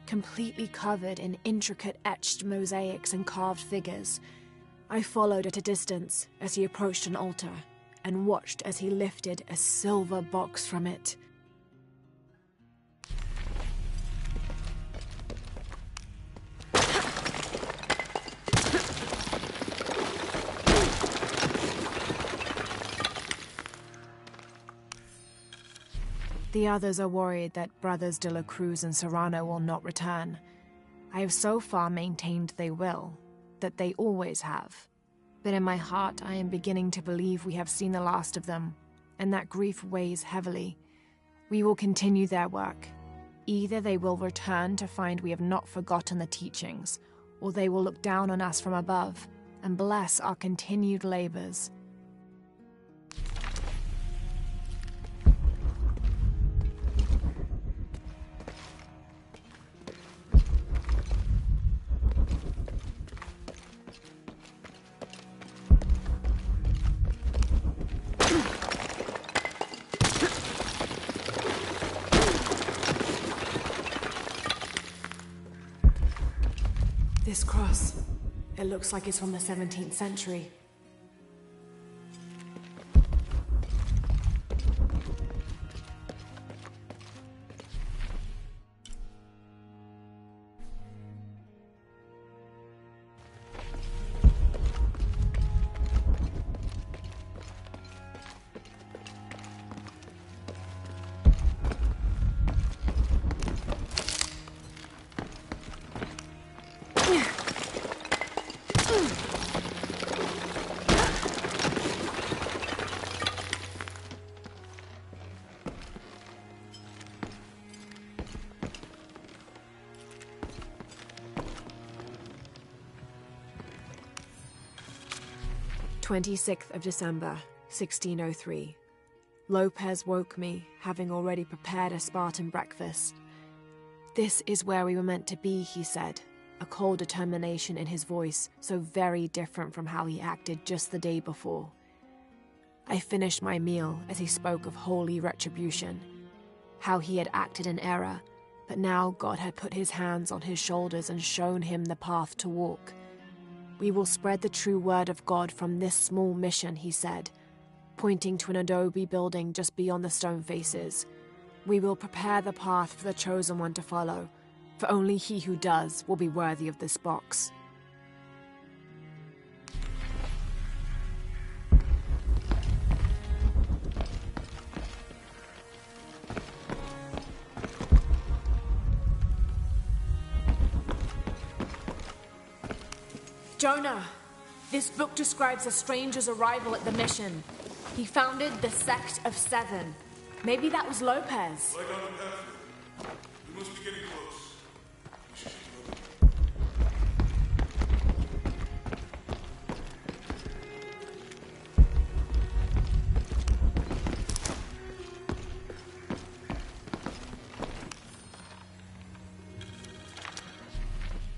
completely covered in intricate etched mosaics and carved figures. I followed at a distance as he approached an altar, and watched as he lifted a silver box from it. The others are worried that Brothers de la Cruz and Serrano will not return. I have so far maintained they will, that they always have. But in my heart I am beginning to believe we have seen the last of them, and that grief weighs heavily. We will continue their work. Either they will return to find we have not forgotten the teachings, or they will look down on us from above and bless our continued labors. This cross, it looks like it's from the 17th century. "26th of December, 1603. Lopez woke me, having already prepared a Spartan breakfast. This is where we were meant to be, he said, a cold determination in his voice, so very different from how he acted just the day before. I finished my meal as he spoke of holy retribution, how he had acted in error, but now God had put his hands on his shoulders and shown him the path to walk. We will spread the true word of God from this small mission, he said, pointing to an adobe building just beyond the stone faces. We will prepare the path for the chosen one to follow, for only he who does will be worthy of this box. Jonah, this book describes a stranger's arrival at the mission. He founded the Sect of Seven. Maybe that was Lopez. Light on the path. We must be getting close. We should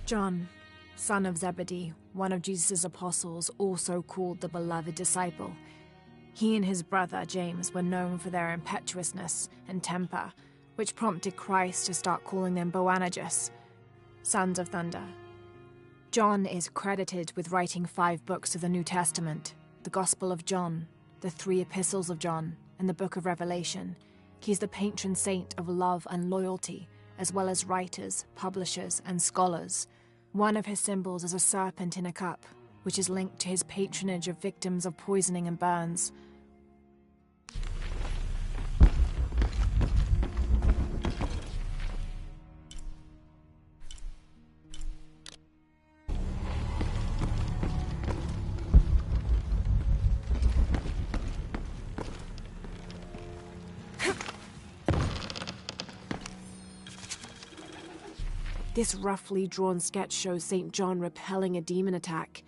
John, son of Zebedee, one of Jesus' apostles, also called the beloved disciple. He and his brother, James, were known for their impetuousness and temper, which prompted Christ to start calling them Boanerges, sons of thunder. John is credited with writing 5 books of the New Testament, the Gospel of John, the 3 epistles of John, and the Book of Revelation. He's the patron saint of love and loyalty, as well as writers, publishers, and scholars. One of his symbols is a serpent in a cup, which is linked to his patronage of victims of poisoning and burns. This roughly drawn sketch shows St. John repelling a demon attack.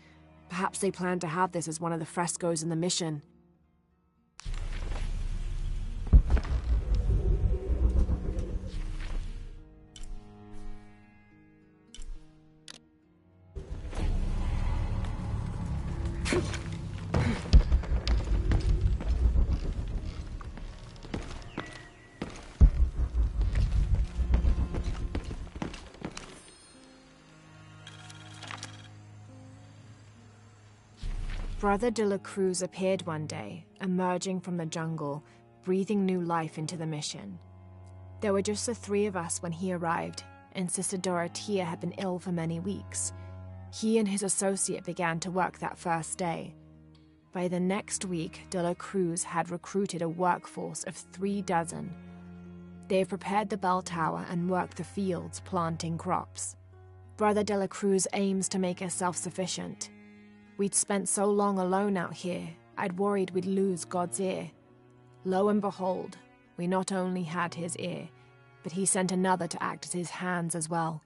Perhaps they plan to have this as one of the frescoes in the mission. Brother de la Cruz appeared one day, emerging from the jungle, breathing new life into the mission. There were just the three of us when he arrived, and Sister Dorothea had been ill for many weeks. He and his associate began to work that first day. By the next week, de la Cruz had recruited a workforce of 36. They have prepared the bell tower and worked the fields, planting crops. Brother de la Cruz aims to make us self-sufficient. We'd spent so long alone out here, I'd worried we'd lose God's ear. Lo and behold, we not only had his ear, but he sent another to act as his hands as well.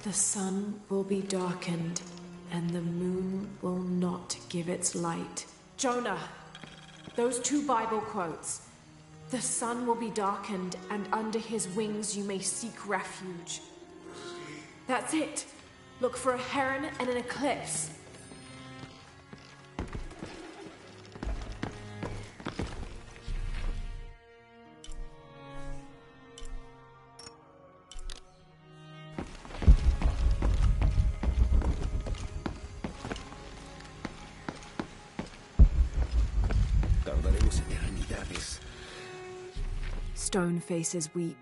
The sun will be darkened, and the moon will not give its light. Jonah, those 2 Bible quotes. The sun will be darkened, and under his wings you may seek refuge. That's it. Look for a heron and an eclipse. Stone faces weep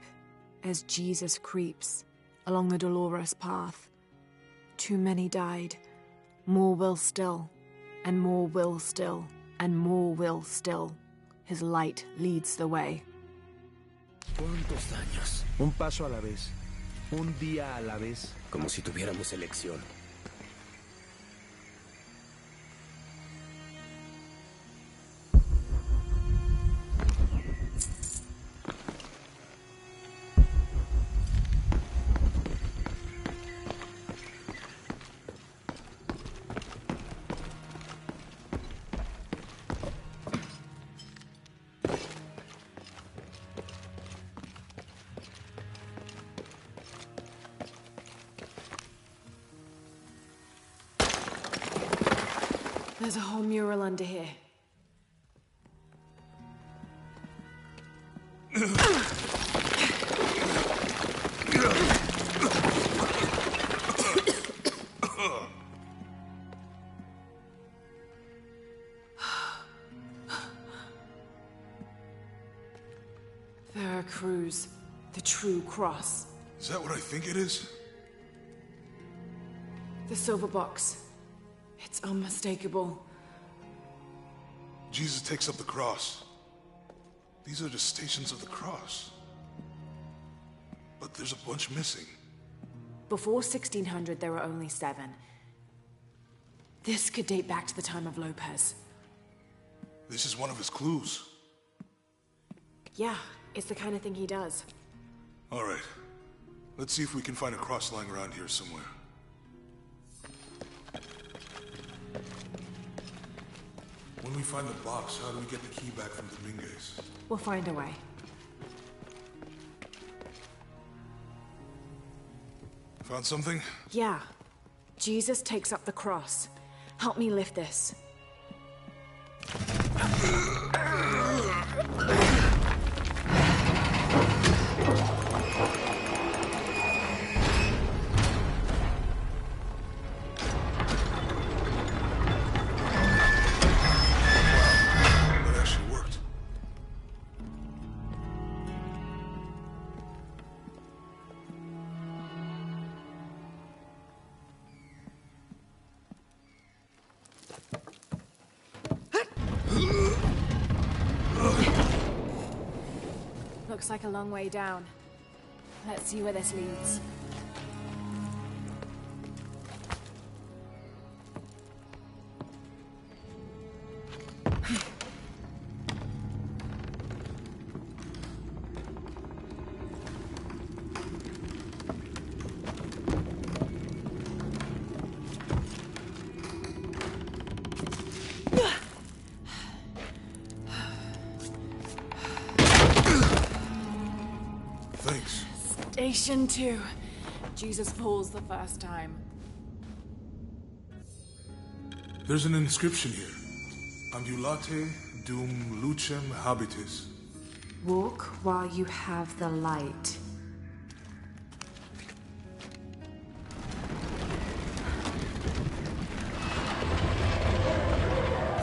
as Jesus creeps along the dolorous path. Too many died. More will still, and more will still, and more will still. His light leads the way. ¿Cuántos años? Un paso a la vez. Un día a la vez. Como si tuviéramos elección. There's a whole mural under here. Veracruz, the true cross. Is that what I think it is? The silver box. It's unmistakable. Jesus takes up the cross. These are the stations of the cross. But there's a bunch missing. Before 1600, there were only 7. This could date back to the time of Lopez. This is one of his clues. Yeah, it's the kind of thing he does. All right. Let's see if we can find a cross lying around here somewhere. When we find the box, how do we get the key back from Dominguez? We'll find a way. Found something? Yeah. Jesus takes up the cross. Help me lift this. Looks like a long way down. Let's see where this leads. Thanks. Station 2. Jesus falls the first time. There's an inscription here. Ambulate dum lucem habitis. Walk while you have the light.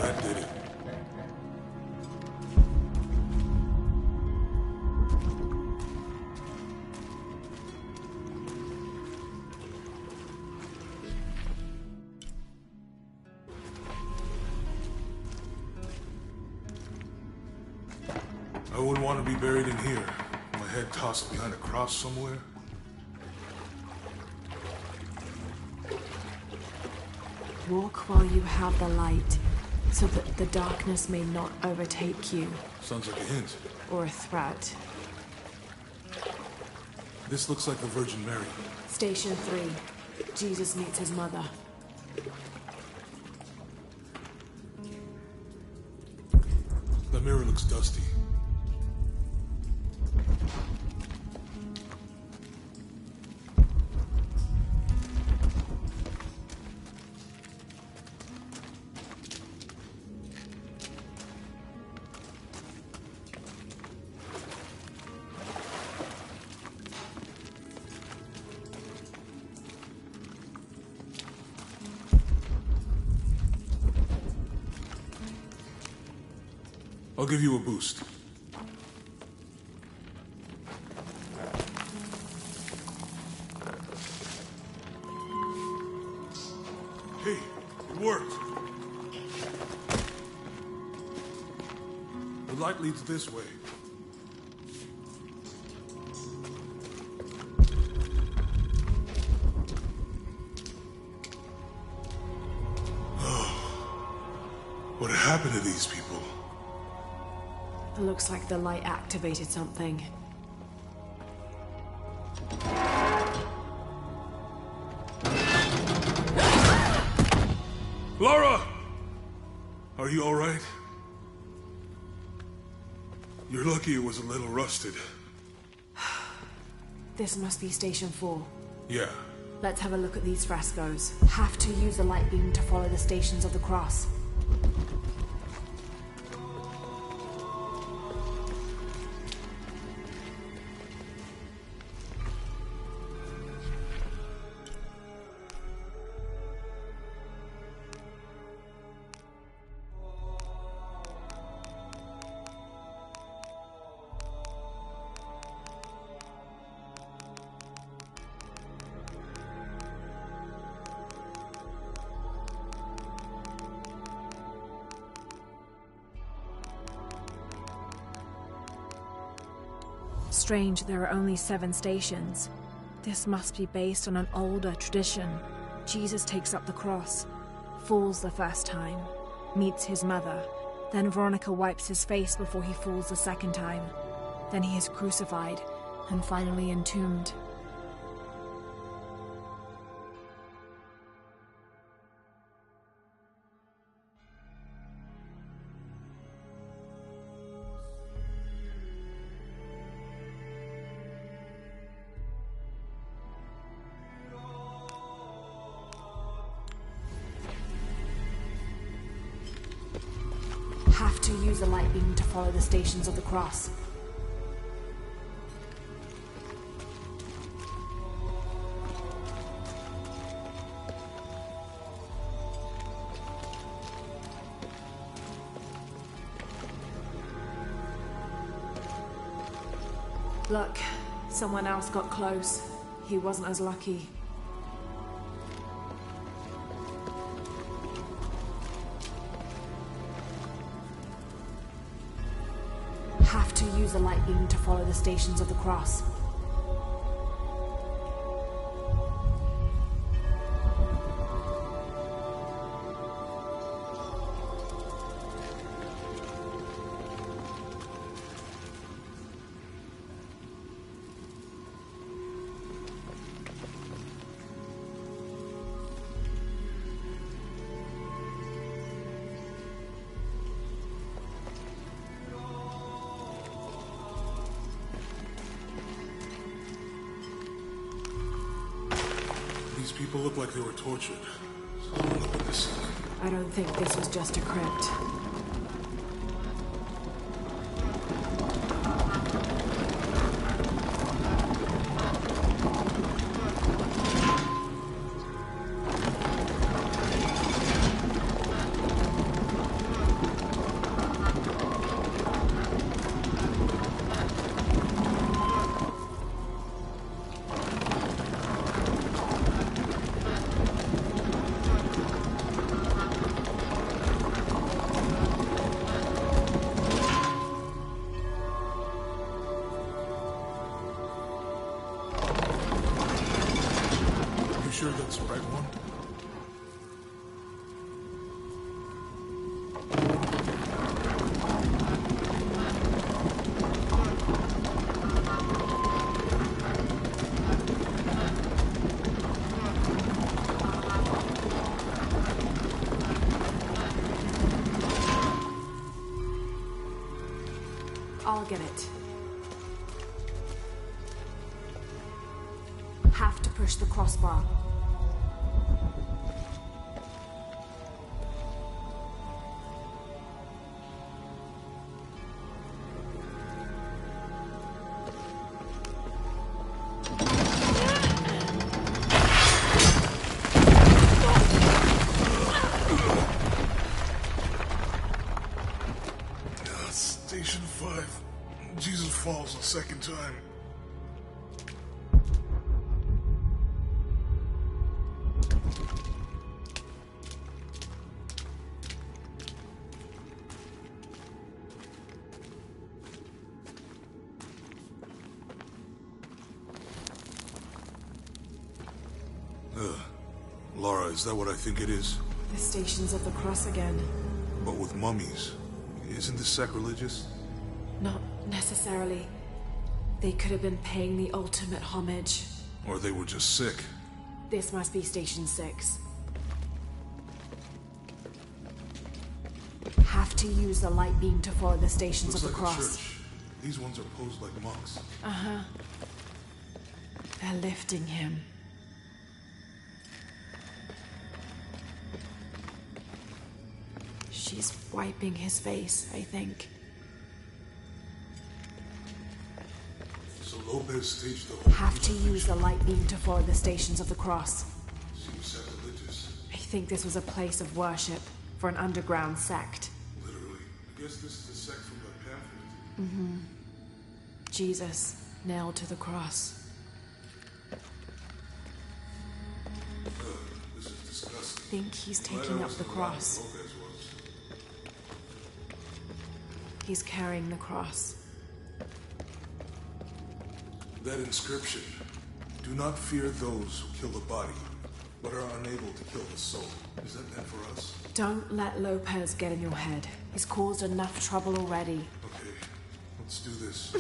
That did it. I wouldn't want to be buried in here. My head tossed behind a cross somewhere. Walk while you have the light, so that the darkness may not overtake you, Sounds like a hint. or a threat. This looks like the Virgin Mary. Station 3. Jesus meets his mother. The mirror looks dusty. I'll give you a boost. Hey, it worked. The light leads this way. What happened to these people? It looks like the light activated something. Laura! Are you all right? You're lucky it was a little rusted. This must be Station 4. Yeah. Let's have a look at these frescoes. Have to use the light beam to follow the Stations of the Cross. Strange, there are only 7 stations. This must be based on an older tradition. Jesus takes up the cross, falls the first time, meets his mother. Then Veronica wipes his face before he falls the second time. Then he is crucified and finally entombed. Have to use the light beam to follow the Stations of the Cross. Look, someone else got close. He wasn't as lucky. Have to use the light beam to follow the Stations of the Cross. These people look like they were tortured. So look at this. I don't think this was just a crypt. Sure that's the right one? I'll get it. Have to push the crossbar. Station 5. Jesus falls a second time. Lara, is that what I think it is? The Stations of the Cross again. But with mummies. Isn't this sacrilegious? Not necessarily. They could have been paying the ultimate homage. Or they were just sick. This must be Station 6. Have to use the light beam to follow the Stations Looks of the like Cross. a church. These ones are posed like monks. Uh-huh. They're lifting him. She's wiping his face, I think. So Lopez staged the whole Have to use the light beam to follow the Stations of the Cross. Seems sacrilegious. I think this was a place of worship for an underground sect. Literally. I guess this is the sect from that pamphlet. Jesus, nailed to the cross. This is disgusting. Think he's Glad I taking up wasn't the around cross. when Lopez was. He's carrying the cross. That inscription. Do not fear those who kill the body, but are unable to kill the soul. Is that meant for us? Don't let Lopez get in your head. He's caused enough trouble already. Okay, let's do this.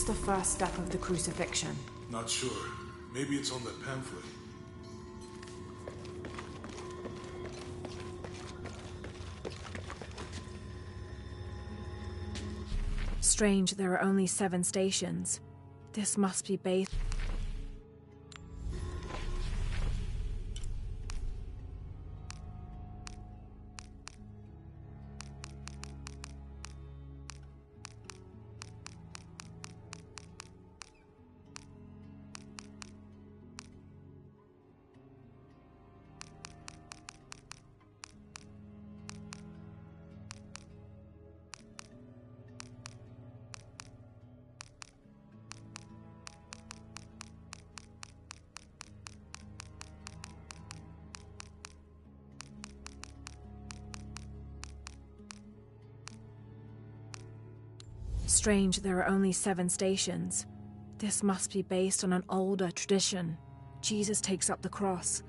the first step of the crucifixion? Not sure. Maybe it's on that pamphlet. Strange, there are only 7 stations. This must be based... Strange, there are only 7 stations. This must be based on an older tradition. Jesus takes up the cross,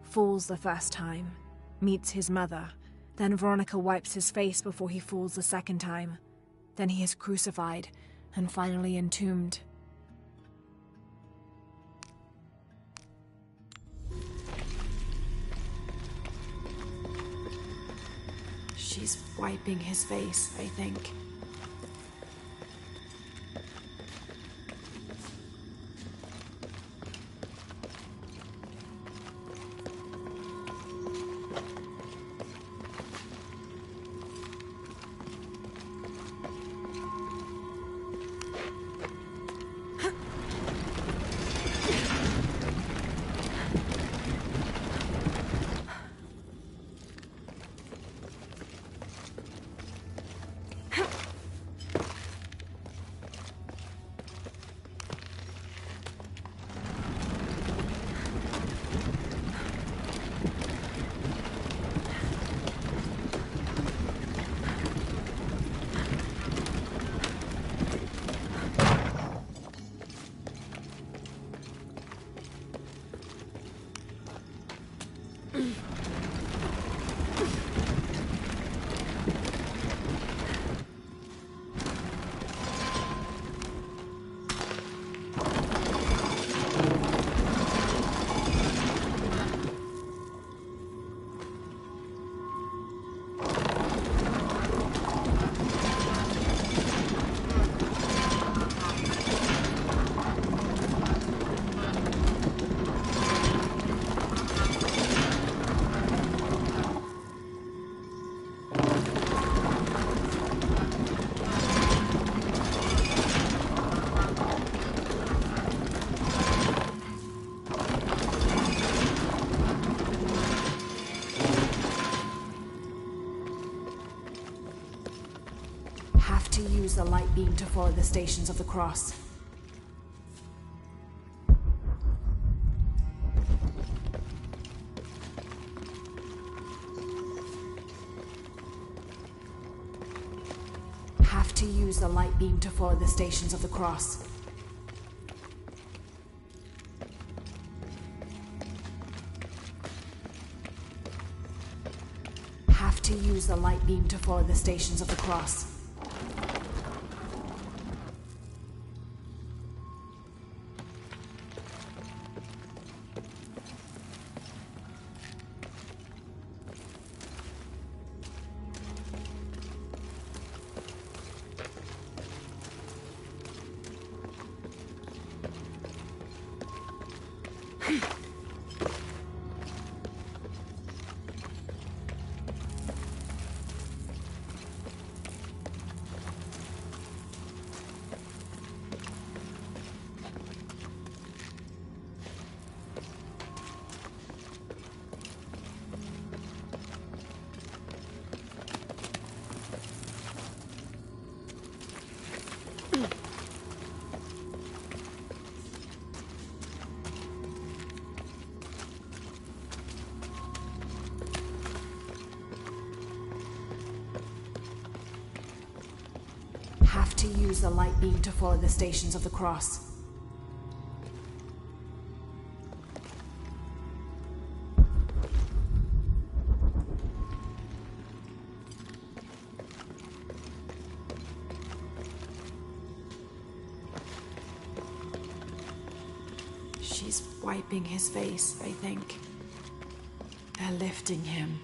falls the first time, meets his mother. Then Veronica wipes his face before he falls the second time. Then he is crucified and finally entombed. She's wiping his face, I think. Use the light beam to follow the stations of the cross. Have to use the light beam to follow the stations of the cross. Have to use the light beam to follow the stations of the cross. Have to use the light beam to follow the stations of the cross. wiping his face, I think. They're lifting him.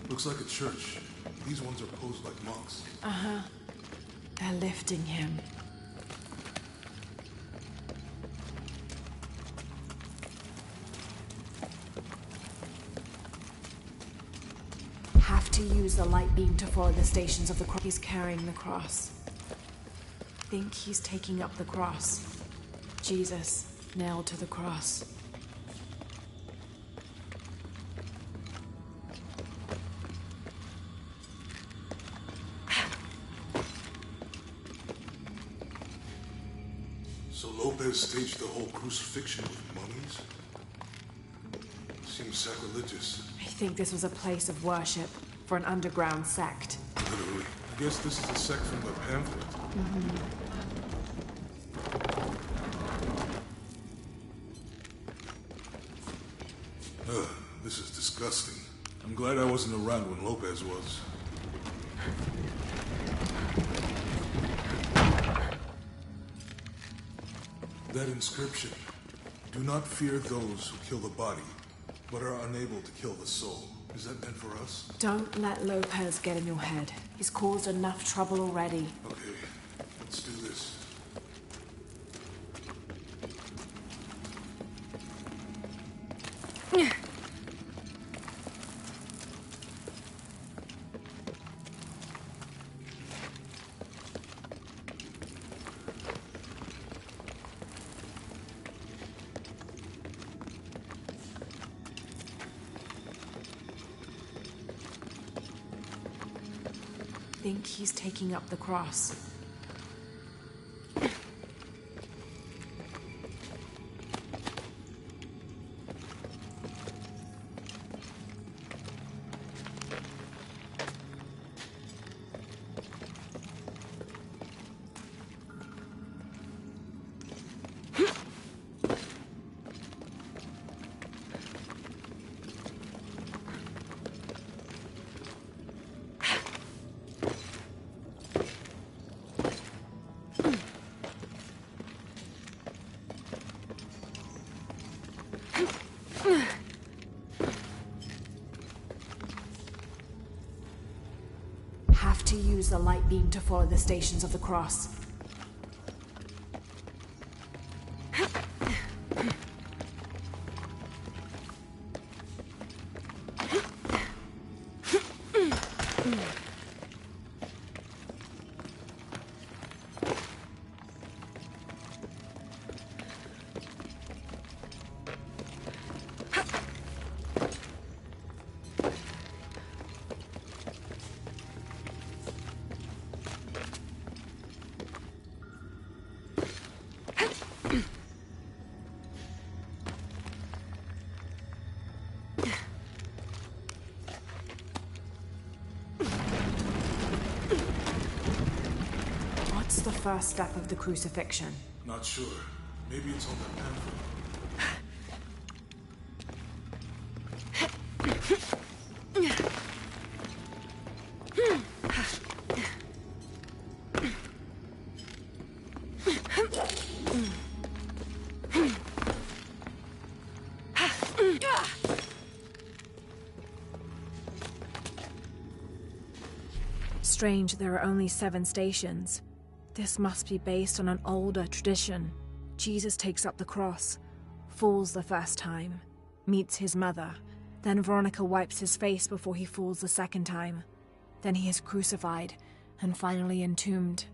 Looks like a church. These ones are posed like monks. Uh-huh. They're lifting him. Have to use the light beam to follow the stations of the cross. He's carrying the cross. Think he's taking up the cross. Jesus, nailed to the cross. So Lopez staged the whole crucifixion with mummies? Seems sacrilegious. I think this was a place of worship for an underground sect. Literally. I guess this is the sect from the pamphlet. This is disgusting. I'm glad I wasn't around when Lopez was. That inscription. Do not fear those who kill the body, but are unable to kill the soul. Is that meant for us? Don't let Lopez get in your head. He's caused enough trouble already. Okay, let's do this. Think he's taking up the cross. Have to use the light beam to follow the stations of the cross. What's the first step of the crucifixion? Not sure. Maybe it's on the pamphlet. Strange, there are only 7 stations. This must be based on an older tradition. Jesus takes up the cross, falls the first time, meets his mother. Then Veronica wipes his face before he falls the second time. Then he is crucified and finally entombed.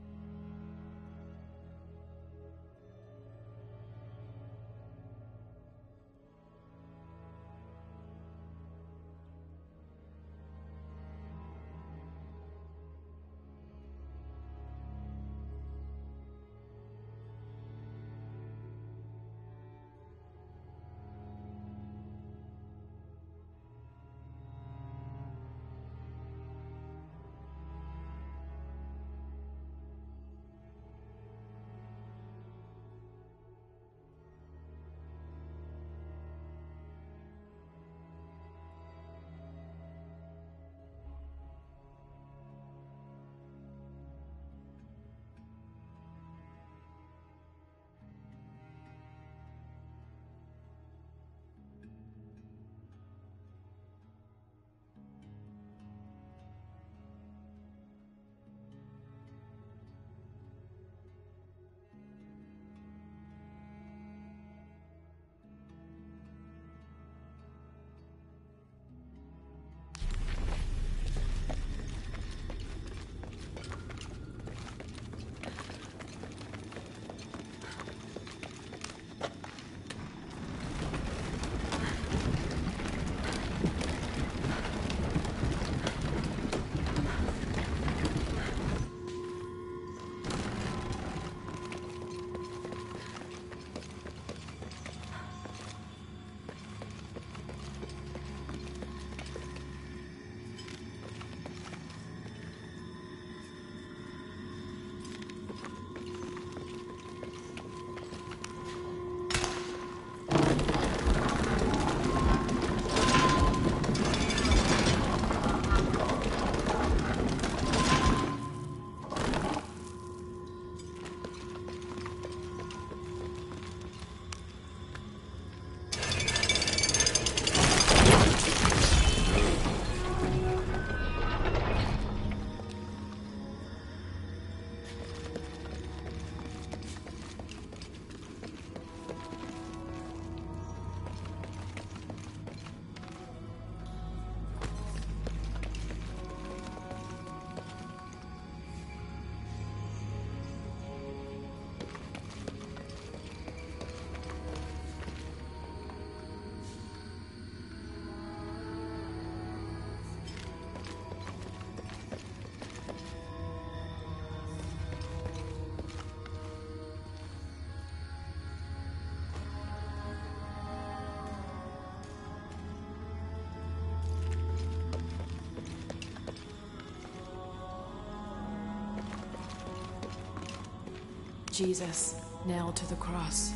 Jesus, nailed to the cross.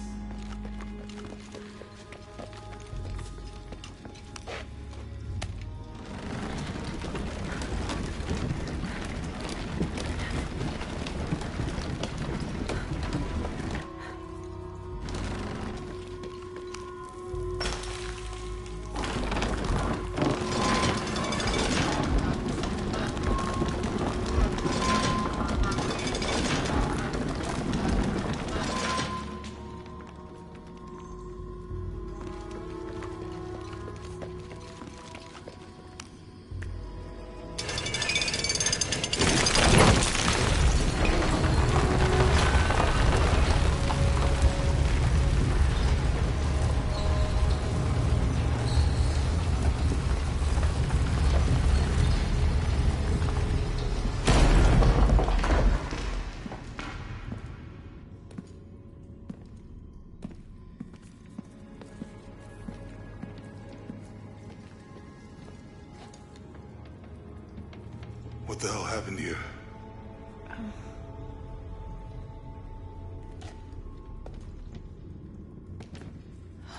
What the hell happened here?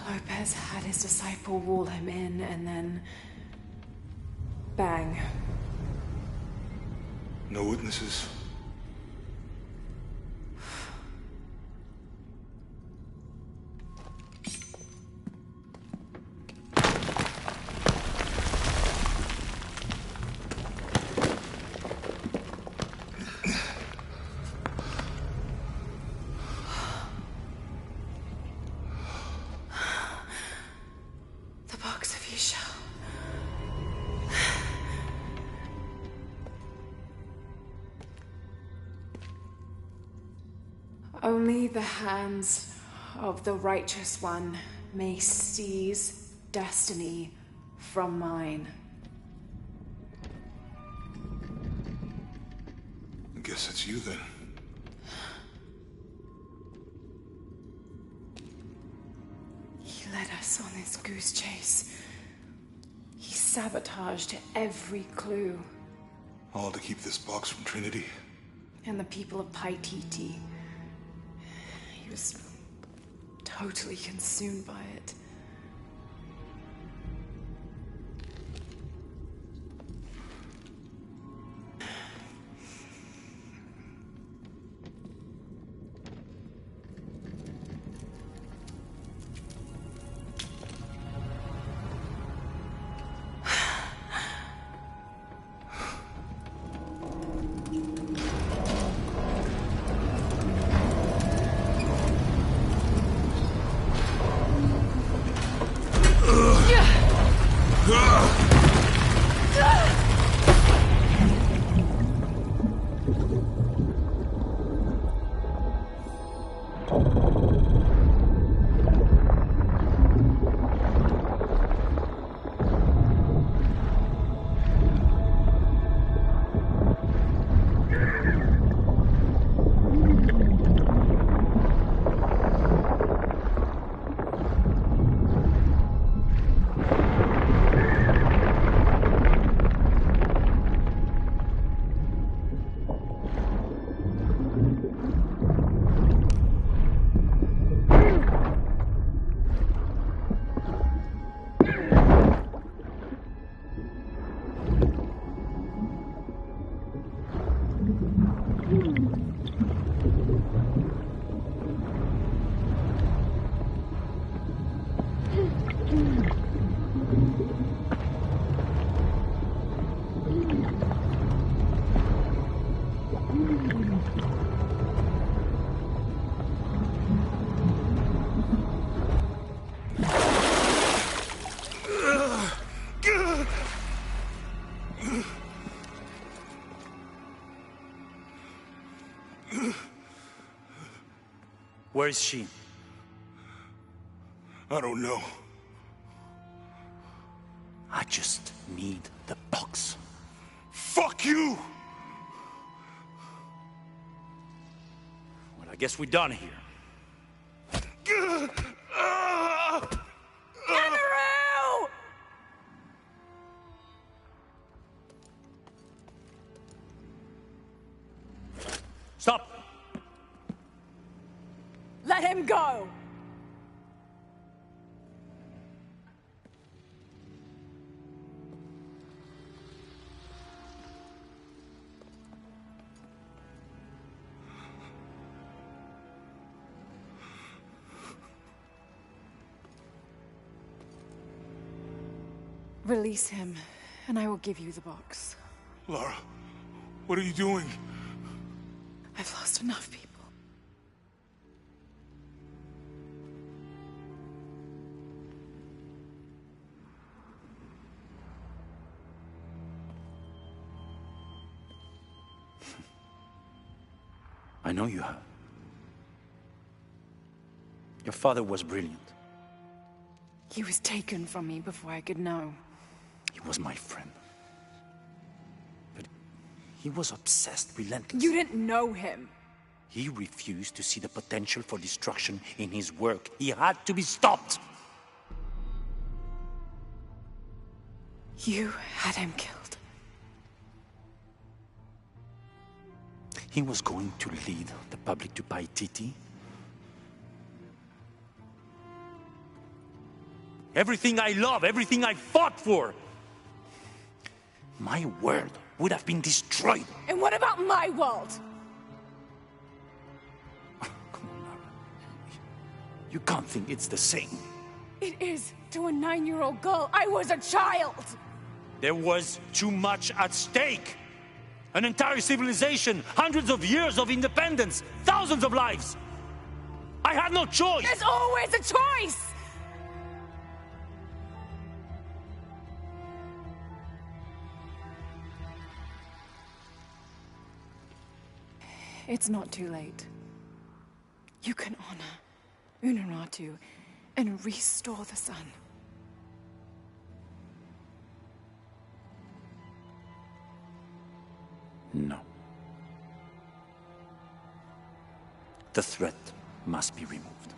Lopez had his disciple wall him in, and then... bang. No witnesses? The box of Yeshua. Only the hands of the righteous one may seize destiny from mine. I guess it's you then. He led us on this goose chase. He sabotaged every clue. All to keep this box from Trinity? And the people of Paititi. He was totally consumed by it. Where is she? I don't know. I just need the box. Fuck you! Well, I guess we're done here. Stop! Let him go! Release him, and I will give you the box. Lara, what are you doing? I've lost enough people. I know you have. Your father was brilliant. He was taken from me before I could know. He was my friend. But he was obsessed, relentless. You didn't know him. He refused to see the potential for destruction in his work. He had to be stopped. You had him killed. He was going to lead the public to Paititi. Everything I love, everything I fought for. My world would have been destroyed. And what about my world? Come on, Lara. You can't think it's the same. It is to a 9-year-old girl. I was a child. There was too much at stake. An entire civilization, hundreds of years of independence, thousands of lives. I had no choice. There's always a choice. It's not too late. You can honor Unuratu and restore the sun. No. The threat must be removed.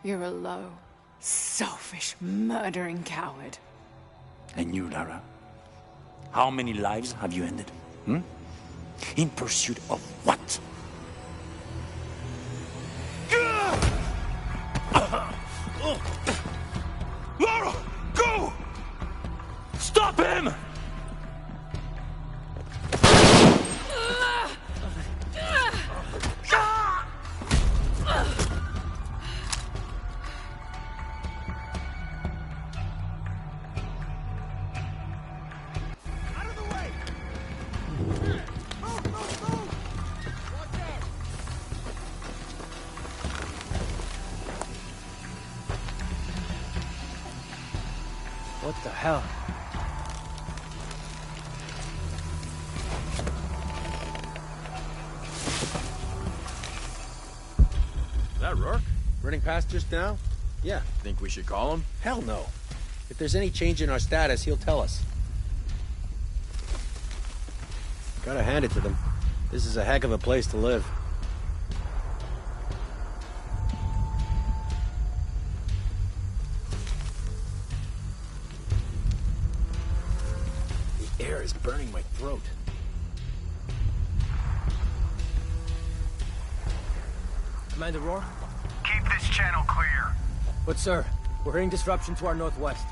You're a low, selfish, murdering coward. And you, Lara? How many lives have you ended? In pursuit of what? Lara, go! Stop him! What the hell? Is that Rourke? Running past just now? Yeah. Think we should call him? Hell no. If there's any change in our status, he'll tell us. Gotta hand it to them. This is a heck of a place to live. The air is burning my throat. Commander Rourke? Keep this channel clear. But sir, we're hearing disruption to our northwest.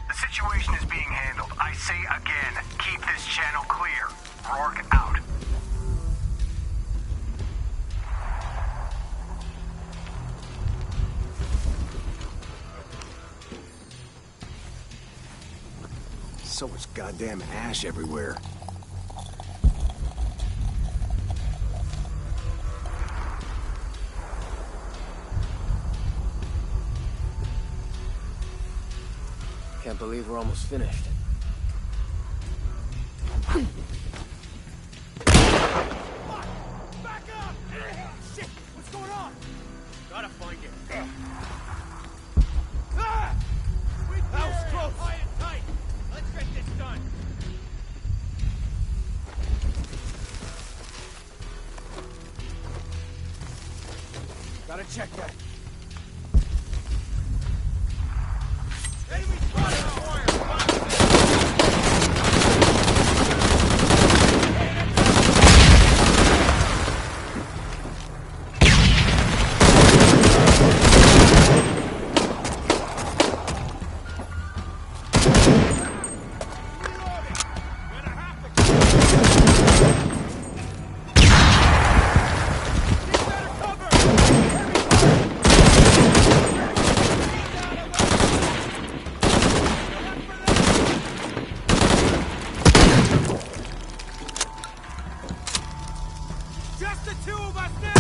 The situation is being handled. I say again, keep this channel clear. Rourke out. So much goddamn ash everywhere. Can't believe we're almost finished. Back up! Shit! What's going on? Gotta find it. Ah! That was close! High and tight! Let's get this done! Gotta check that. Enemy spotted on wire! Just the two of us now!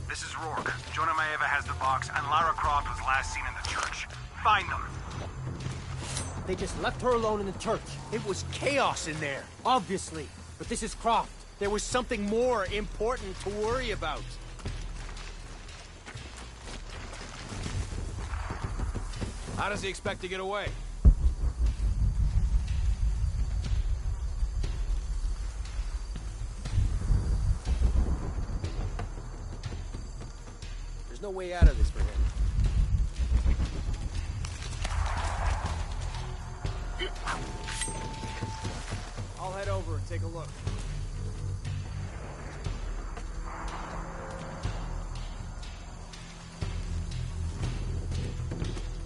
This is Rourke. Jonah Maeva has the box, and Lara Croft was last seen in the church. Find them. They just left her alone in the church. It was chaos in there, obviously. But this is Croft. There was something more important to worry about. How does he expect to get away? There's no way out of this for him. I'll head over and take a look.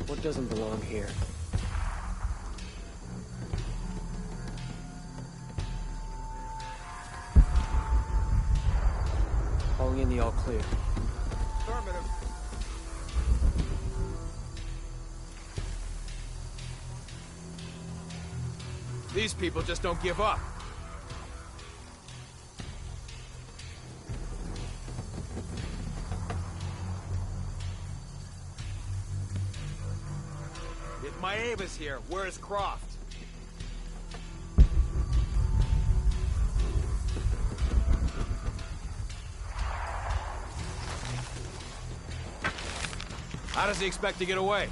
What doesn't belong here? Calling in the all clear. Affirmative. These people just don't give up. If Maeva's here, where's Croft? How does he expect to get away?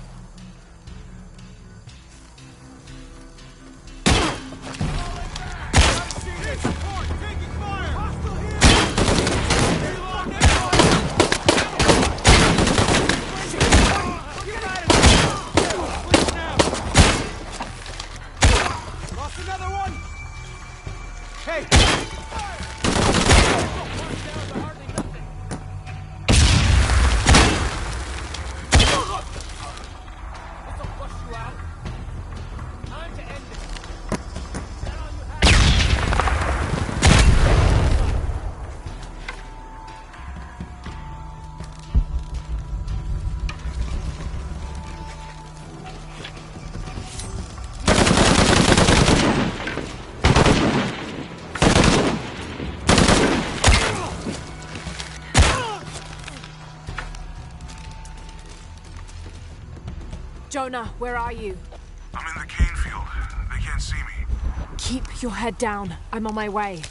Jonah, where are you? I'm in the cane field. They can't see me. Keep your head down. I'm on my way.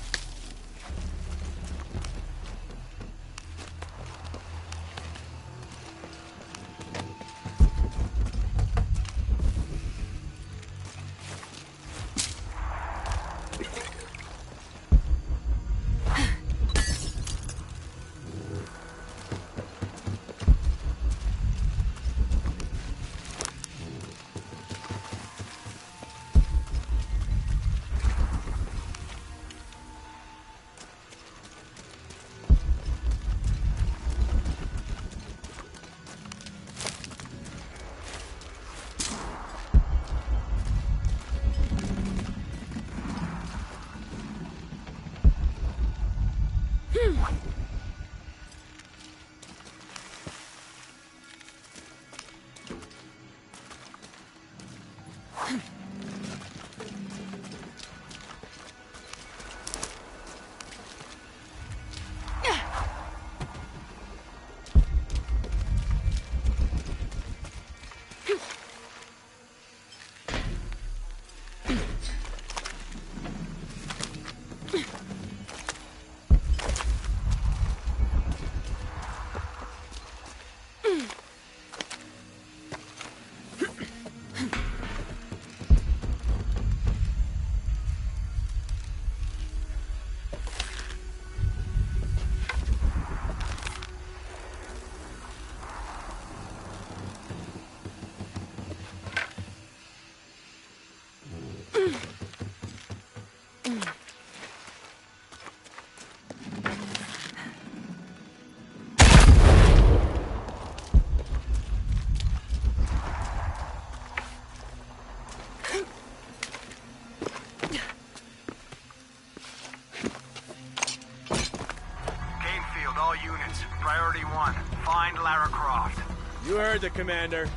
all units. Priority 1. Find Lara Croft. You heard the commander.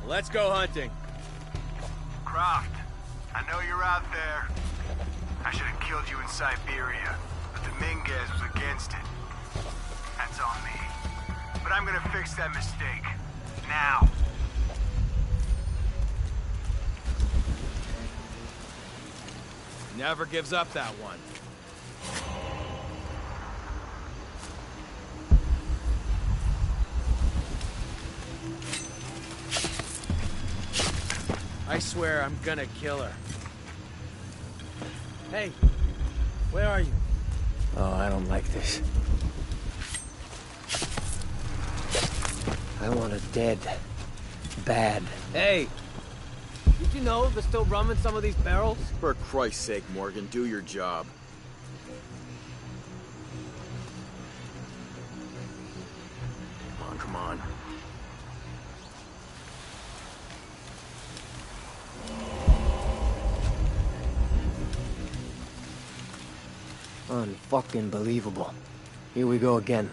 Let's go hunting. Croft, I know you're out there. I should have killed you in Siberia, but the Minguez was against it. That's on me. But I'm gonna fix that mistake. Now. Never gives up that one. I swear I'm gonna kill her. Hey, where are you? Oh, I don't like this. I want her dead. Bad. Hey! Did you know there's still rum in some of these barrels? For Christ's sake, Morgan, do your job. Come on. Unfucking believable. Here we go again.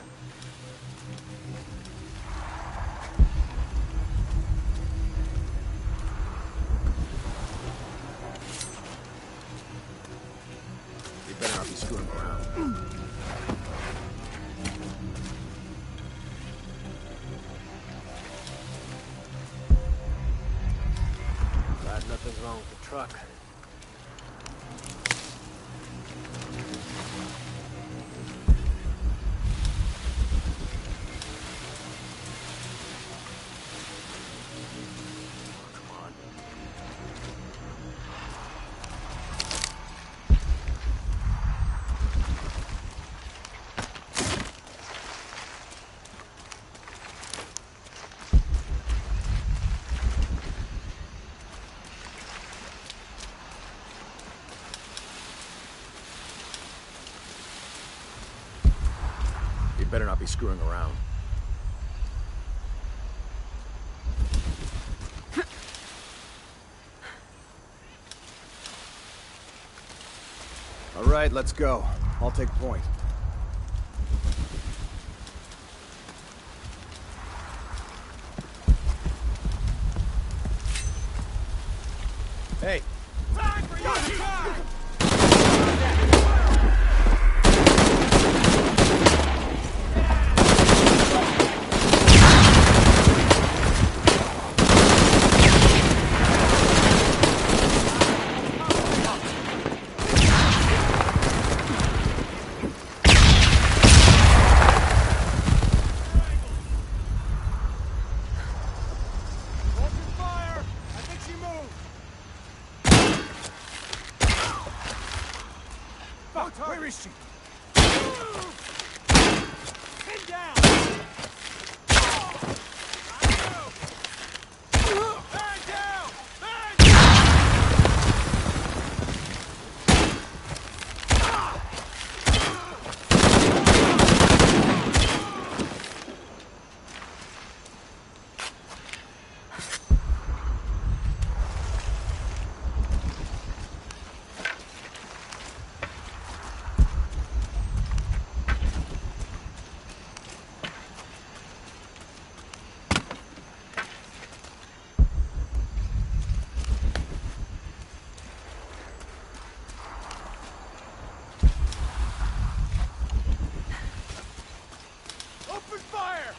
You better not be screwing around. Glad nothing's wrong with the truck. You better not be screwing around. All right, let's go. I'll take point. Hey. Time for your time! Where is she? Pin down! Man down! Man Open fire!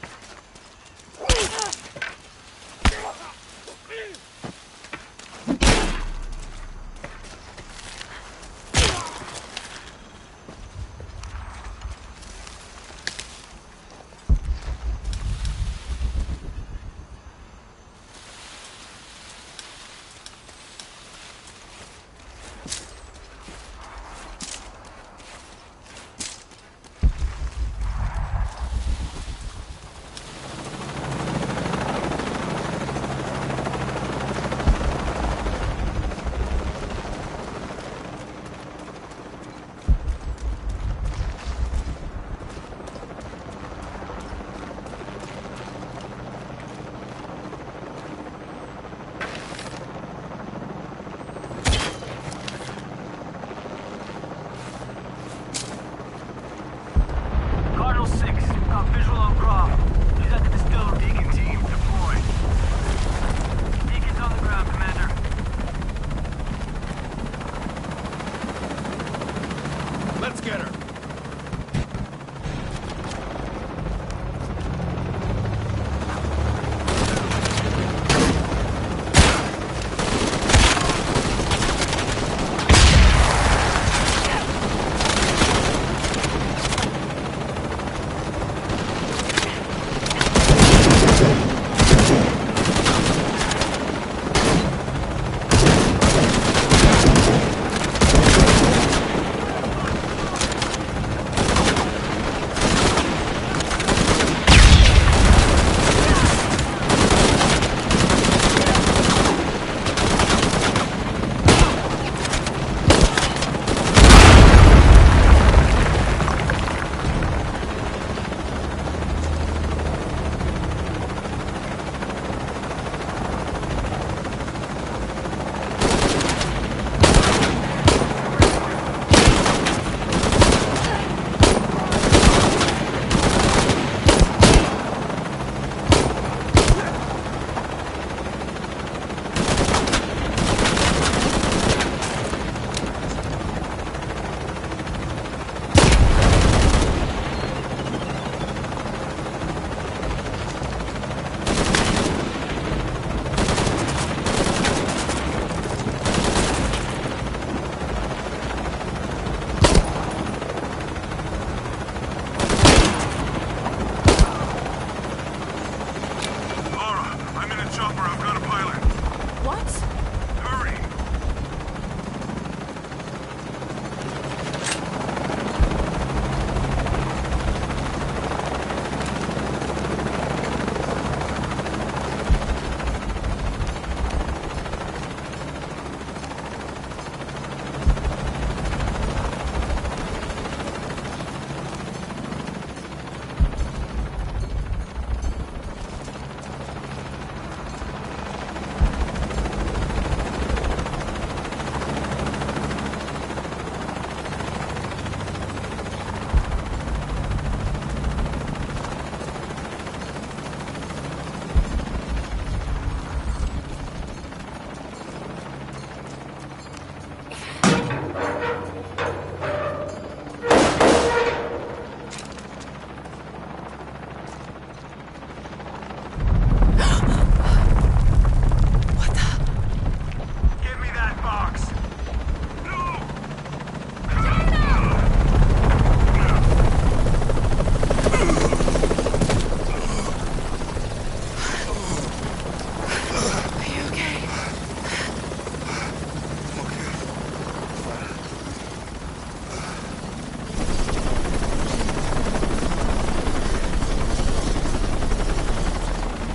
Got visual on Croft. He's at the distillery. Deacon team, deploy. Deacon's on the ground, Commander. Let's get her.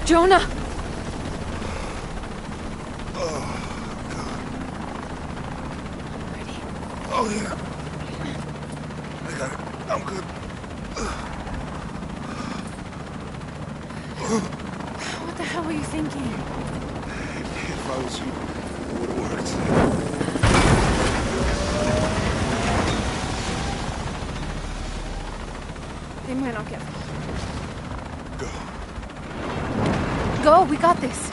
Jonah! Oh, God. Oh, yeah. I got it. I'm good. What the hell were you thinking? If I was you, it would have worked. They might not get far. Go. Go, we got this.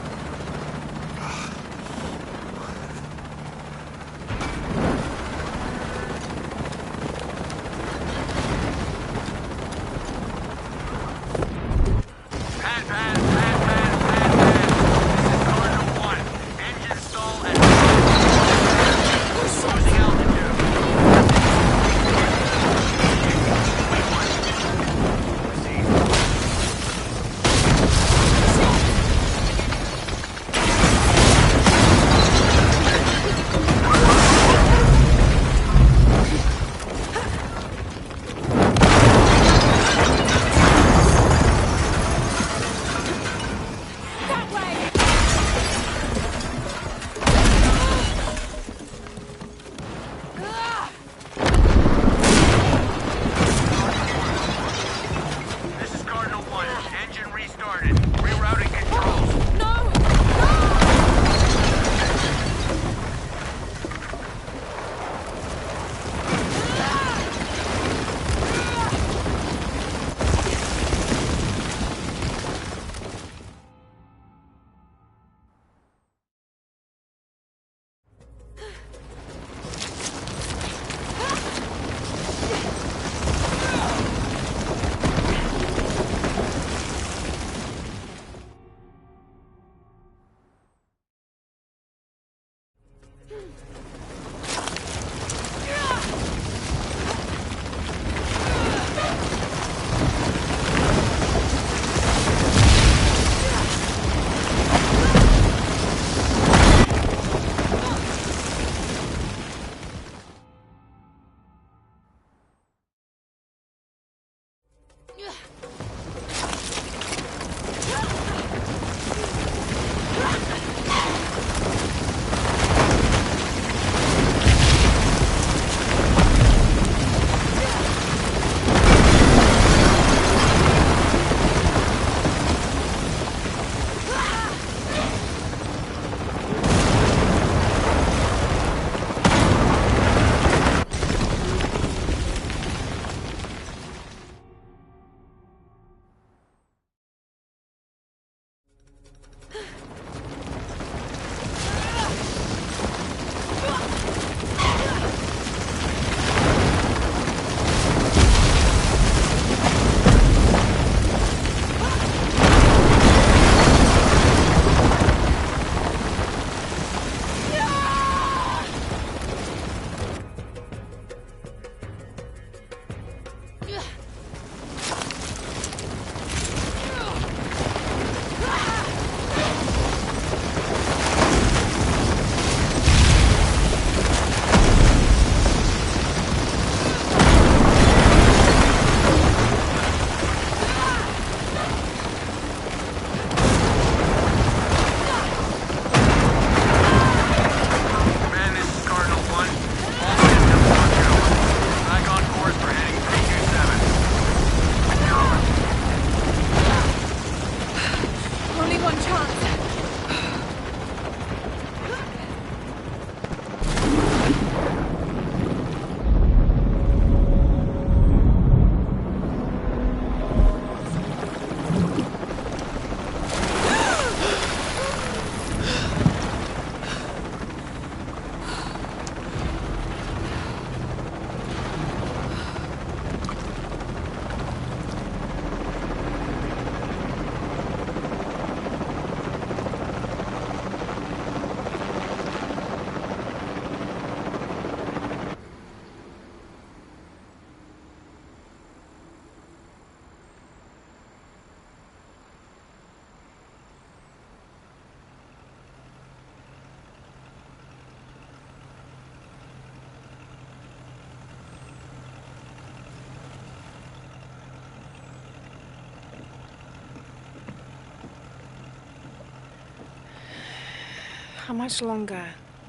How much longer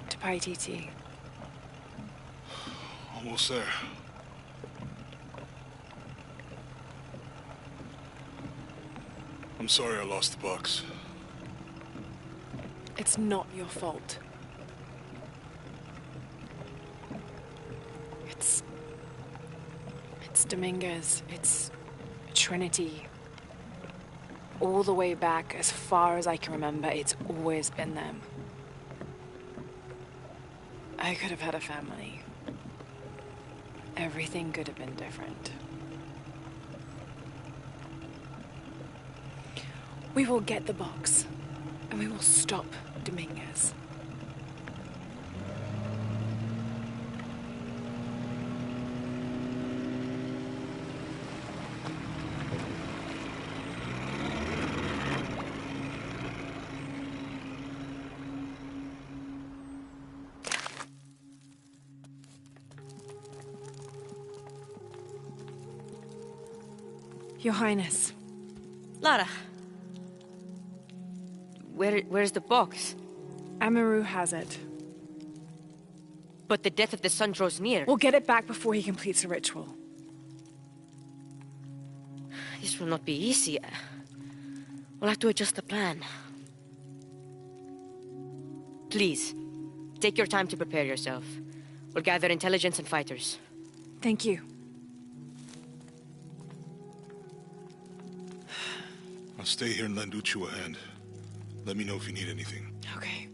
to Paititi? Almost there. I'm sorry I lost the box. It's not your fault. It's Dominguez. It's Trinity. All the way back, as far as I can remember, it's always been them. I could have had a family. Everything could have been different. We will get the box, and we will stop Dominguez. Your Highness. Lara. Where's the box? Amaru has it. But the death of the sun draws near. We'll get it back before he completes the ritual. This will not be easy. We'll have to adjust the plan. Please, take your time to prepare yourself. We'll gather intelligence and fighters. Thank you. I'll stay here and lend Uchu a hand. Let me know if you need anything. Okay.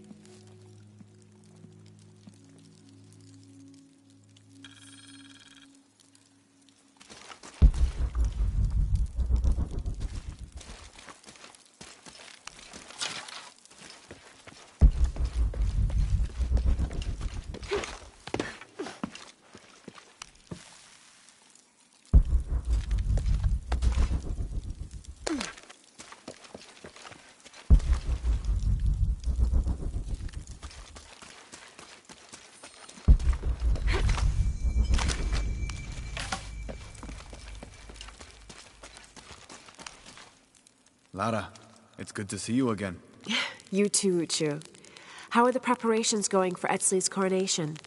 Lara, it's good to see you again. You too, Uchu. How are the preparations going for Etzli's coronation?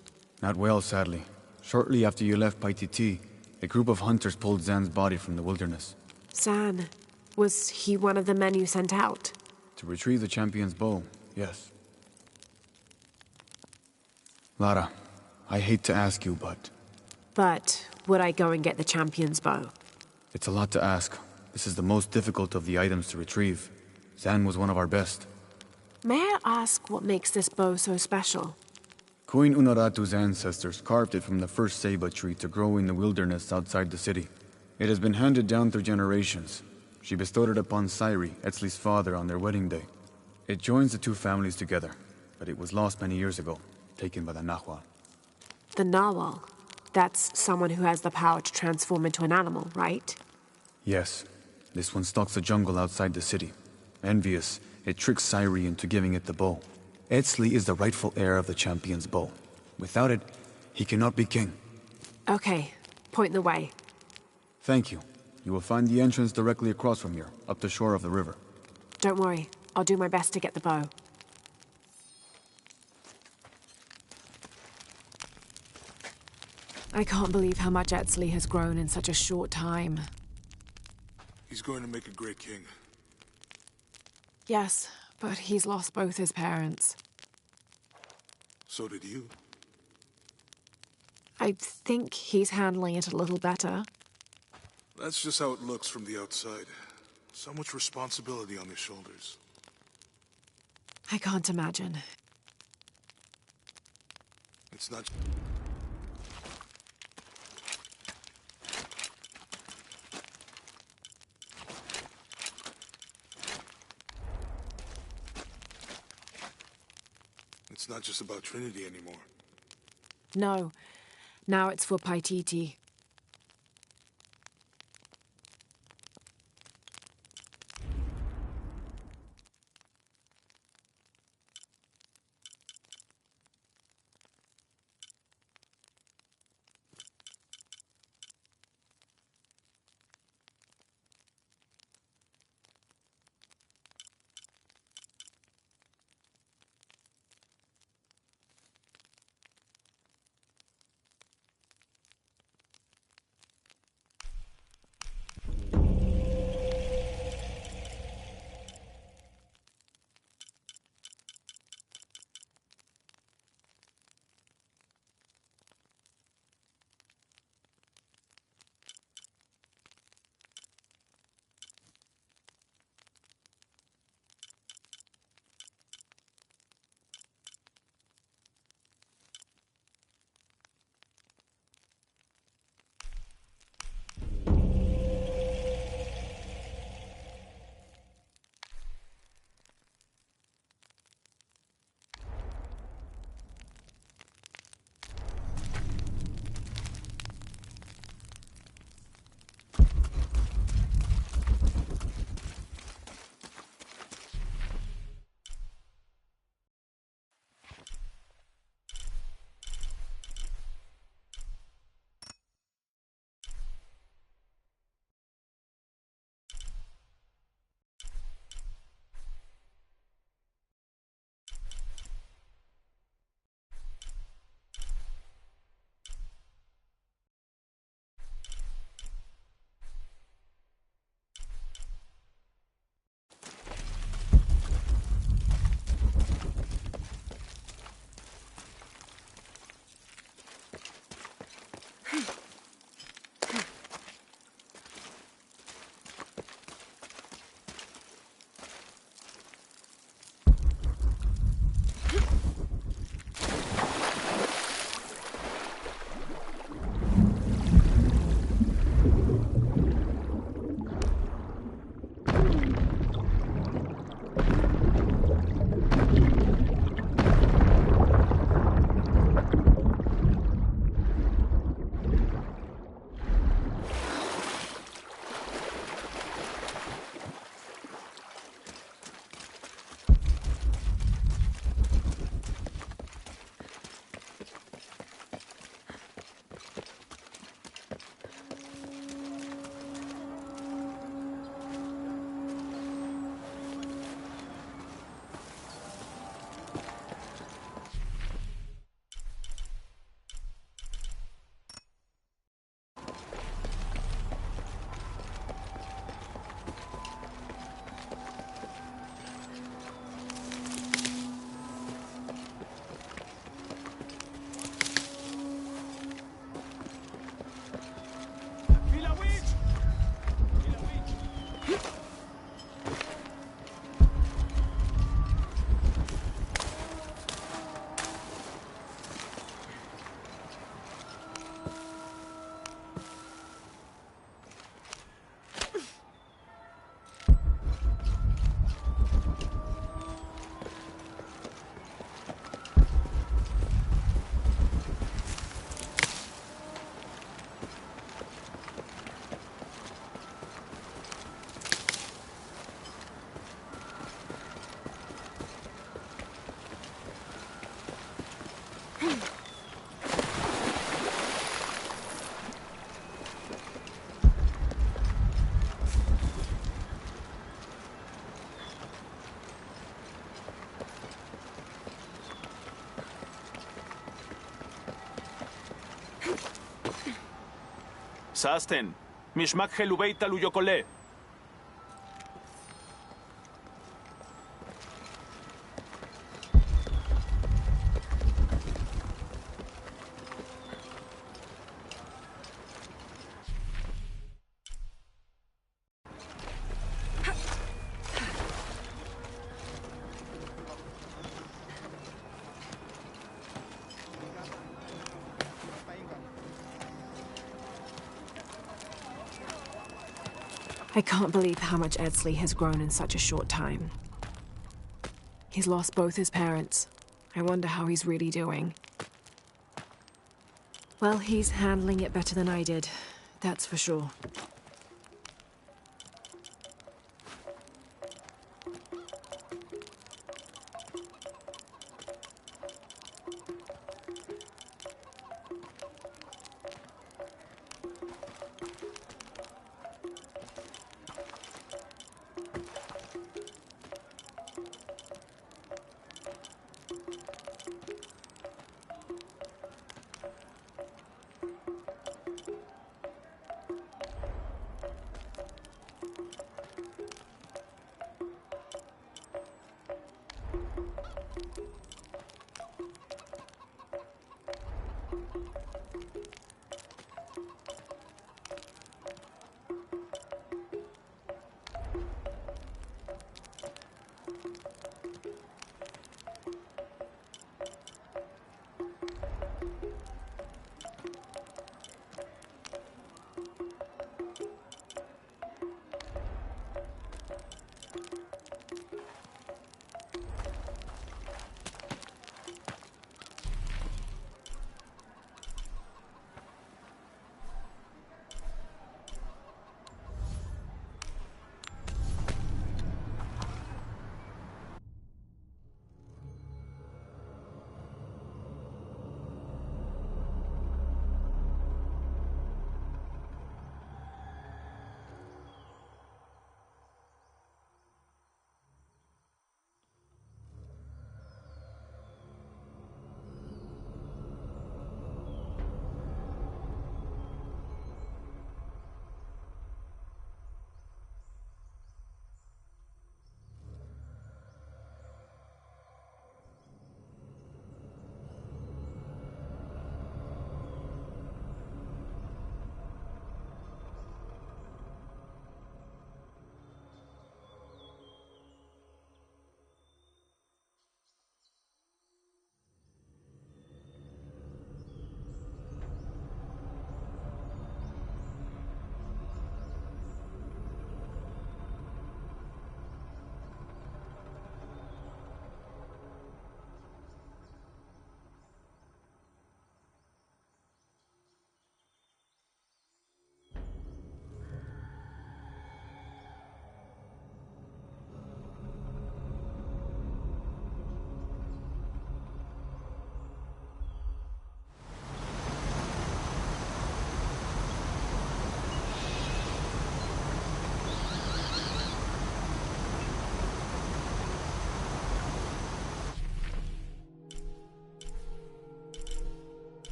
Not well, sadly. Shortly after you left Paititi, a group of hunters pulled Zan's body from the wilderness. Zan, was he one of the men you sent out? To retrieve the champion's bow, yes. Lara, I hate to ask you, but... But would I go and get the champion's bow? It's a lot to ask. This is the most difficult of the items to retrieve. Zan was one of our best. May I ask what makes this bow so special? Queen Unuratu's ancestors carved it from the first ceiba tree to grow in the wilderness outside the city. It has been handed down through generations. She bestowed it upon Sairi, Etzli's father, on their wedding day. It joins the two families together, but it was lost many years ago, taken by the Nahual. The Nahual? That's someone who has the power to transform into an animal, right? Yes. This one stalks the jungle outside the city. Envious, it tricks Sairi into giving it the bow. Etzli is the rightful heir of the champion's bow. Without it, he cannot be king. Okay, point the way. Thank you. You will find the entrance directly across from here, up the shore of the river. Don't worry, I'll do my best to get the bow. I can't believe how much Etzli has grown in such a short time. He's going to make a great king. Yes, but he's lost both his parents. So did you. I think he's handling it a little better. That's just how it looks from the outside. So much responsibility on his shoulders. I can't imagine. It's not... It's not just about Trinity anymore. No. Now it's for Paititi. Sasten, Mishmak Helubeita Luyokole. I can't believe how much Edsleigh has grown in such a short time. He's lost both his parents. I wonder how he's really doing. Well, he's handling it better than I did, that's for sure.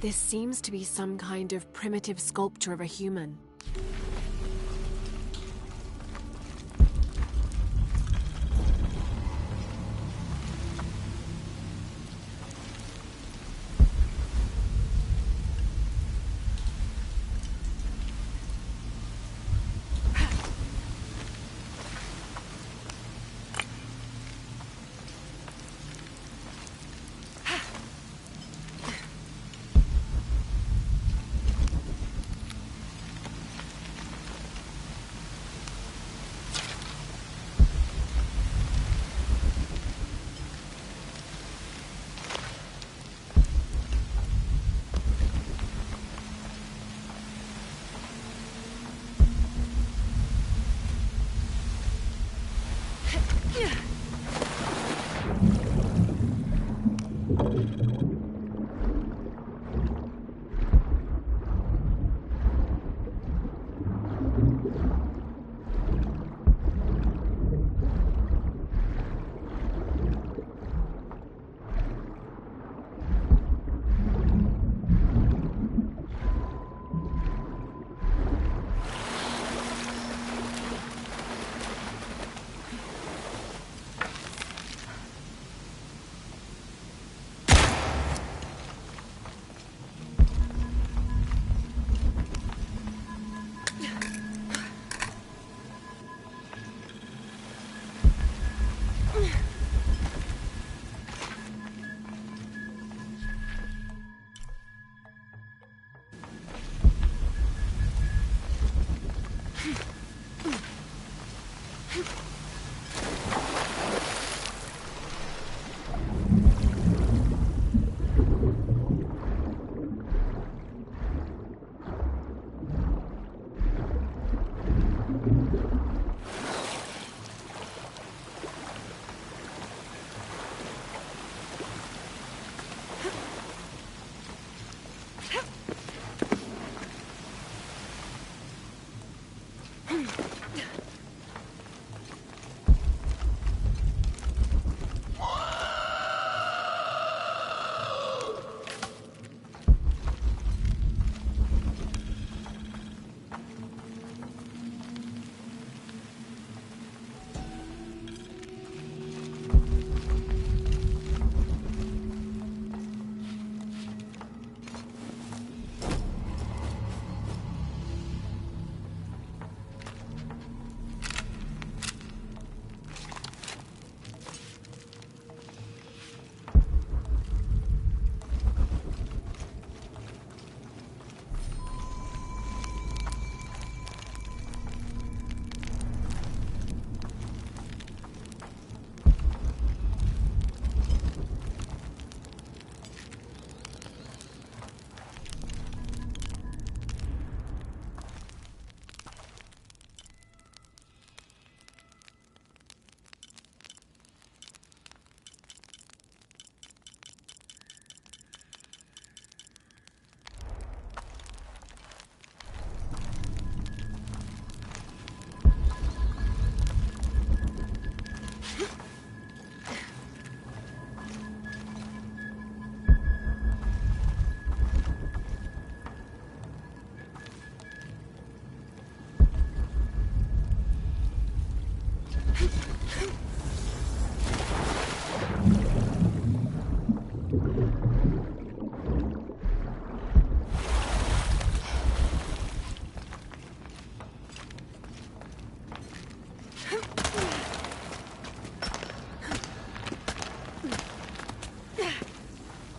This seems to be some kind of primitive sculpture of a human.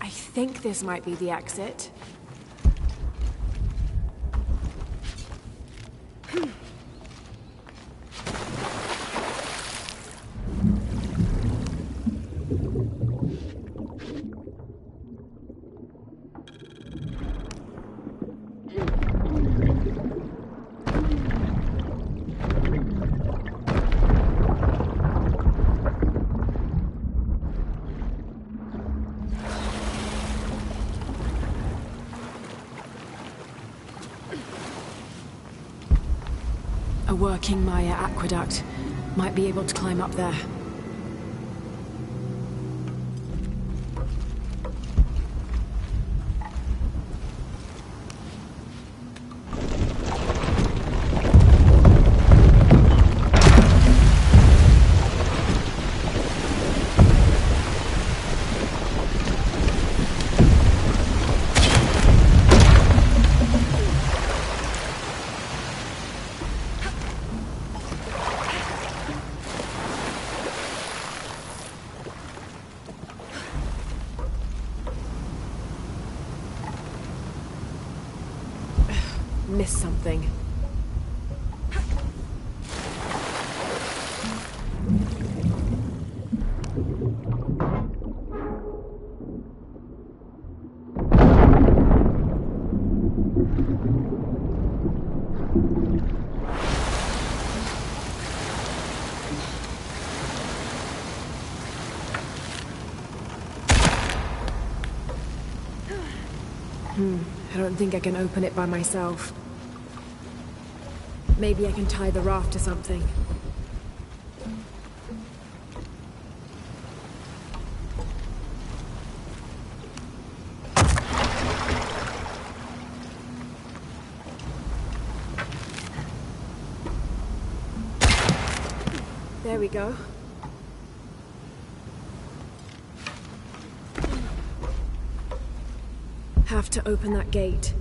I think this might be the exit. working Maya aqueduct. Might be able to climb up there. Missed something. I don't think I can open it by myself. Maybe I can tie the raft to something. There we go. Have to open that gate.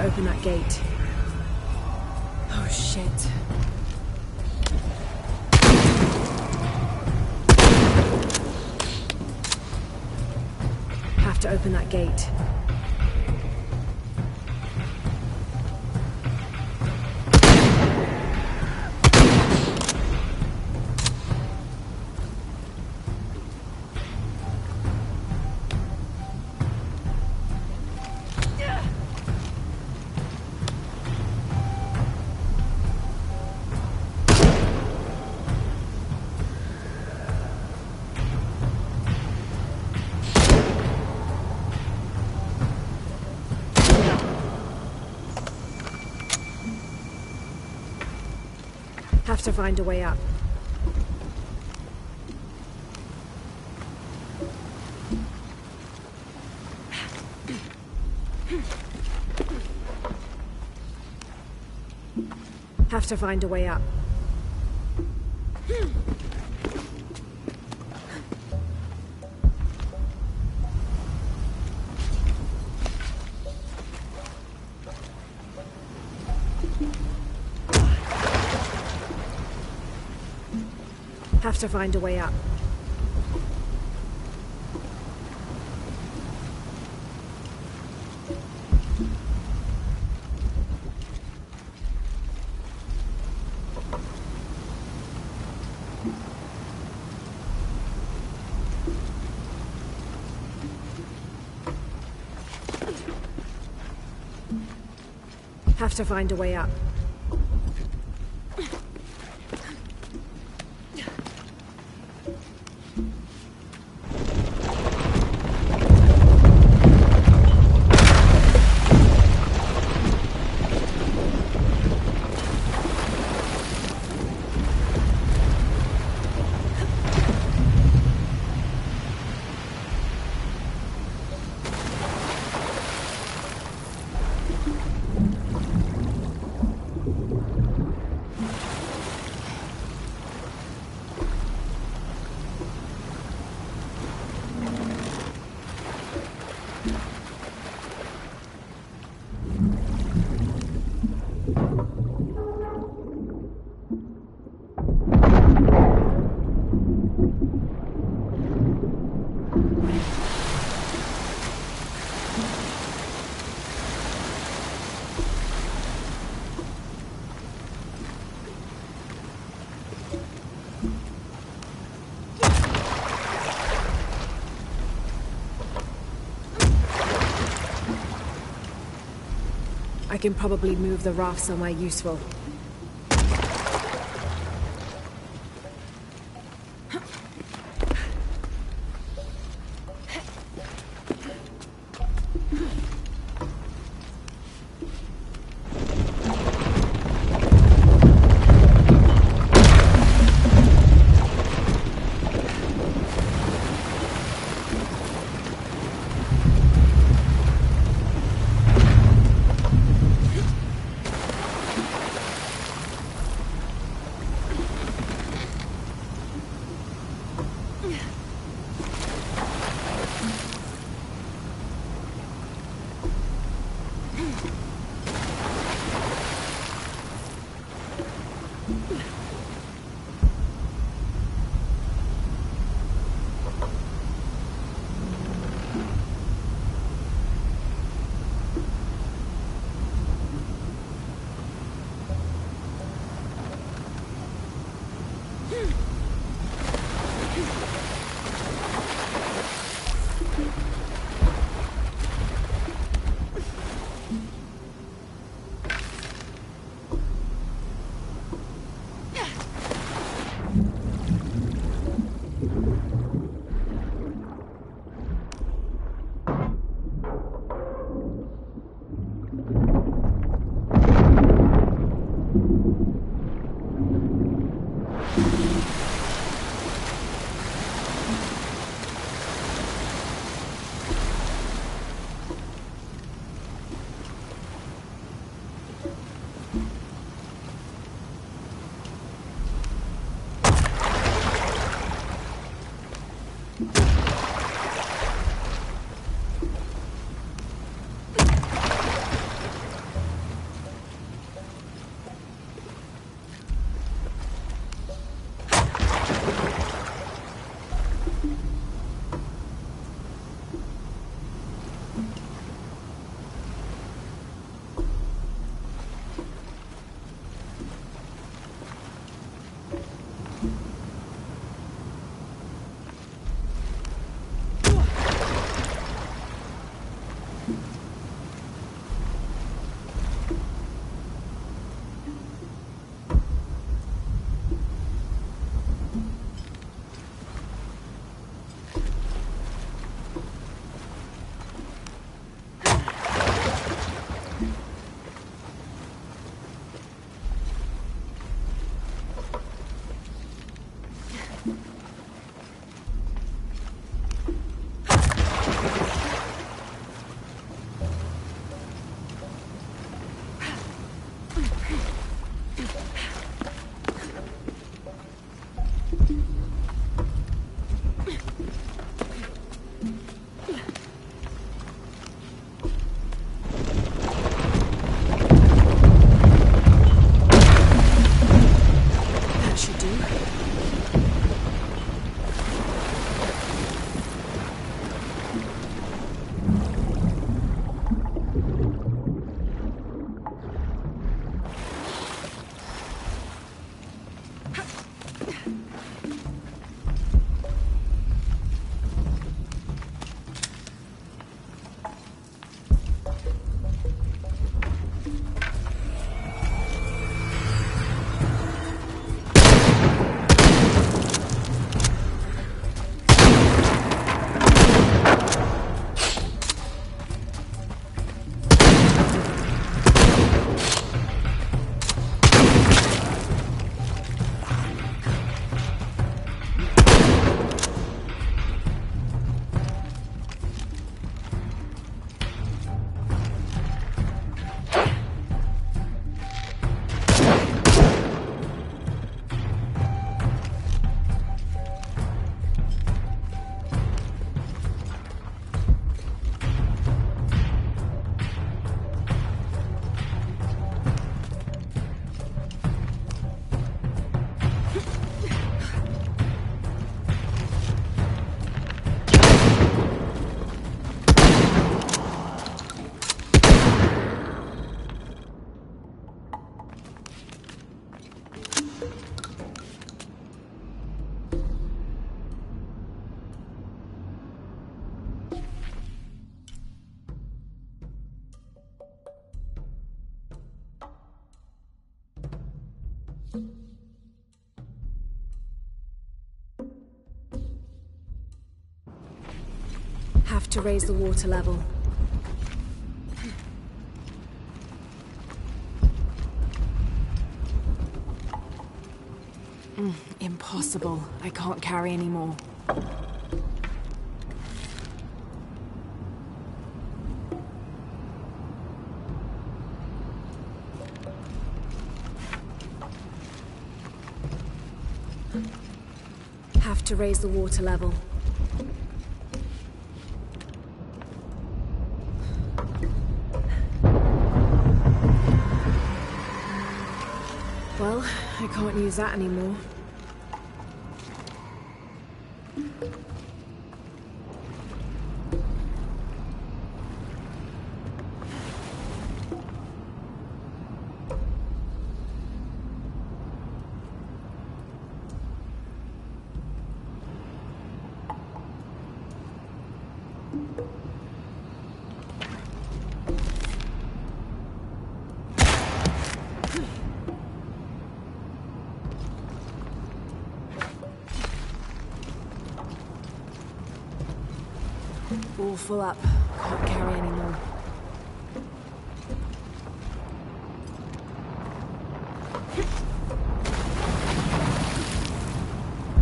Open that gate. Oh, shit. Have to open that gate. Have to find a way up. Have to find a way up. Have to find a way up. Have to find a way up. I can probably move the raft somewhere useful. Have to raise the water level. Impossible. I can't carry anymore. Have to raise the water level. Well, I can't use that anymore. All full up. Can't carry anymore.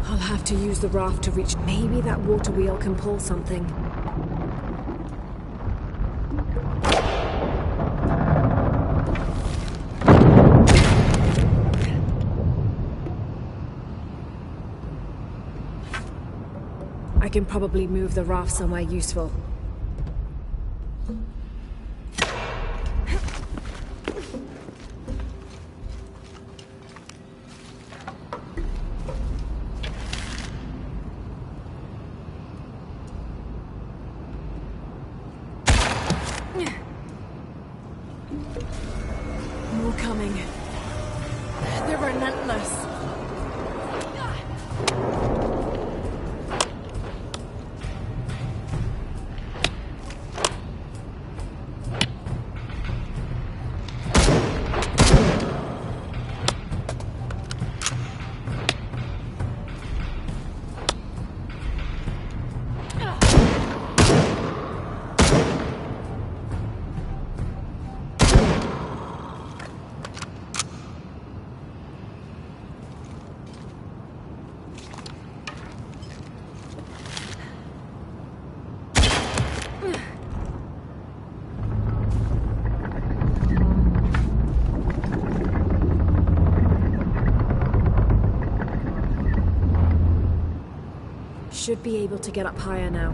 I'll have to use the raft to reach. Maybe that water wheel can pull something. I can probably move the raft somewhere useful. More coming. They're relentless. Should be able to get up higher now.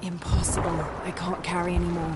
Impossible. I can't carry anymore.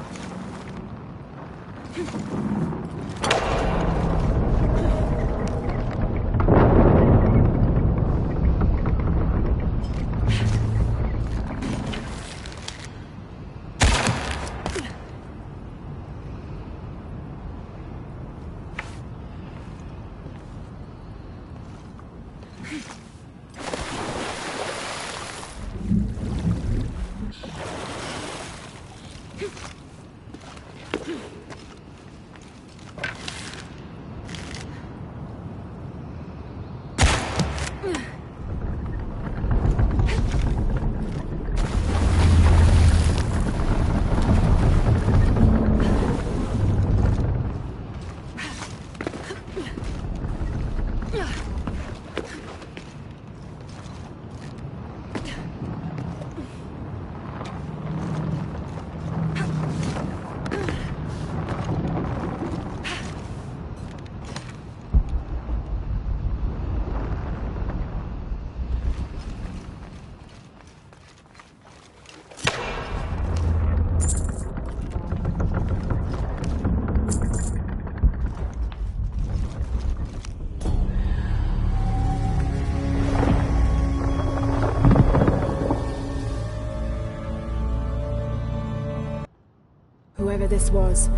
whoever this was.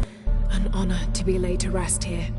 An honor to be laid to rest here.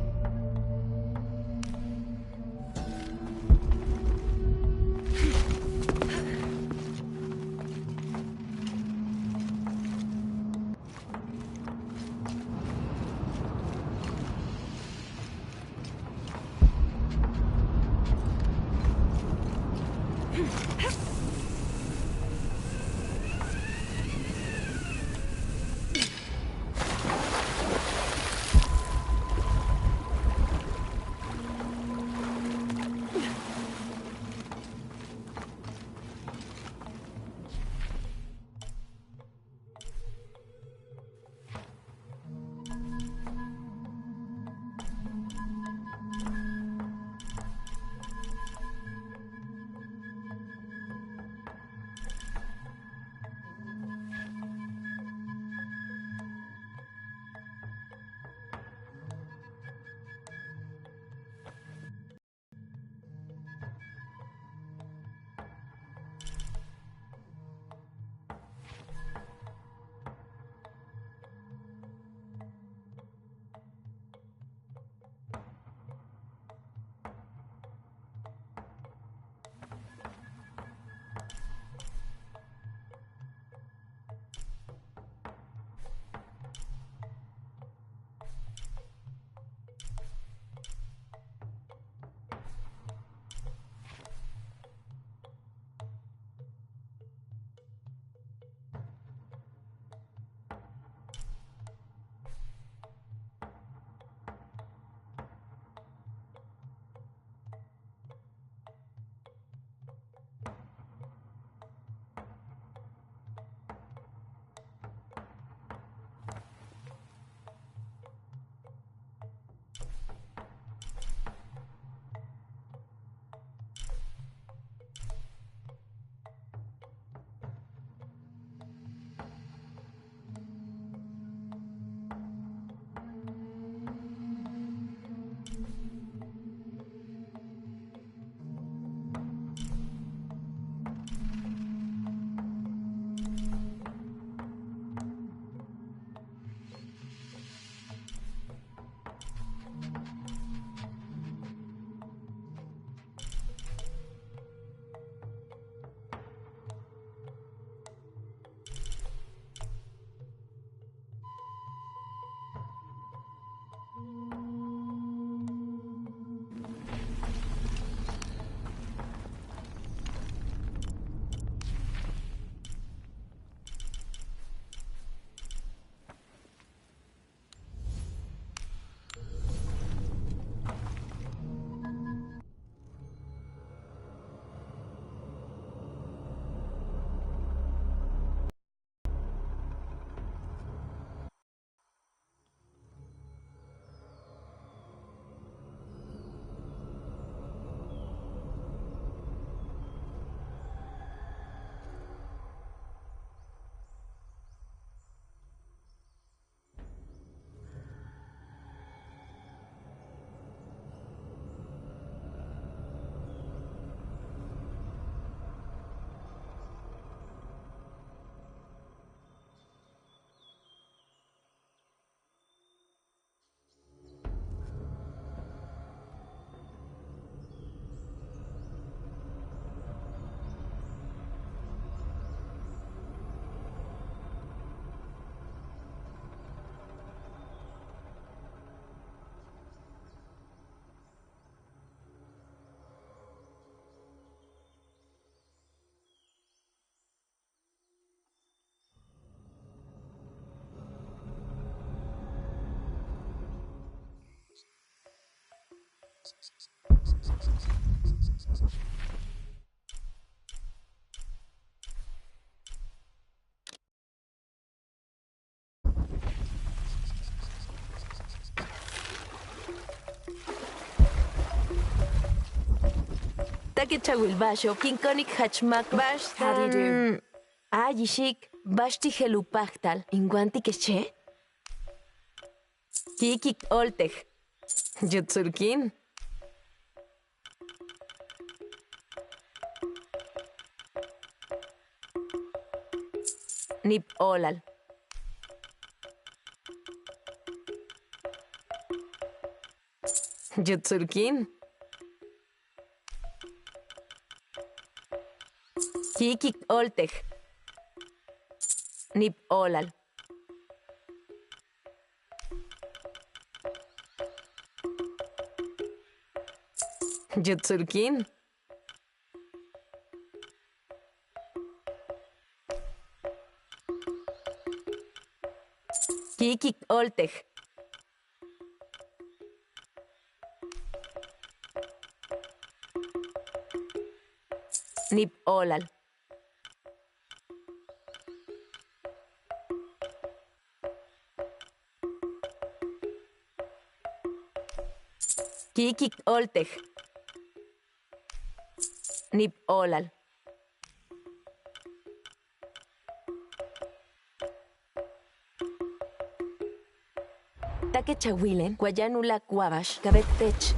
Take Chawilbasho, King Konik Hachmak Bash. How do you do? Yishik, Bashti Helupachtal, Inguanti Keche? Kikik Oltech. Jutsurkin. Nip Olal. Jutsurkin. Kikik oltej. Nip olal. Jutsurkin. Kikik oltej. Nip olal. Kikik oltej. Nip olal. Take chahuilen, guayanula cuabash, cabet tech.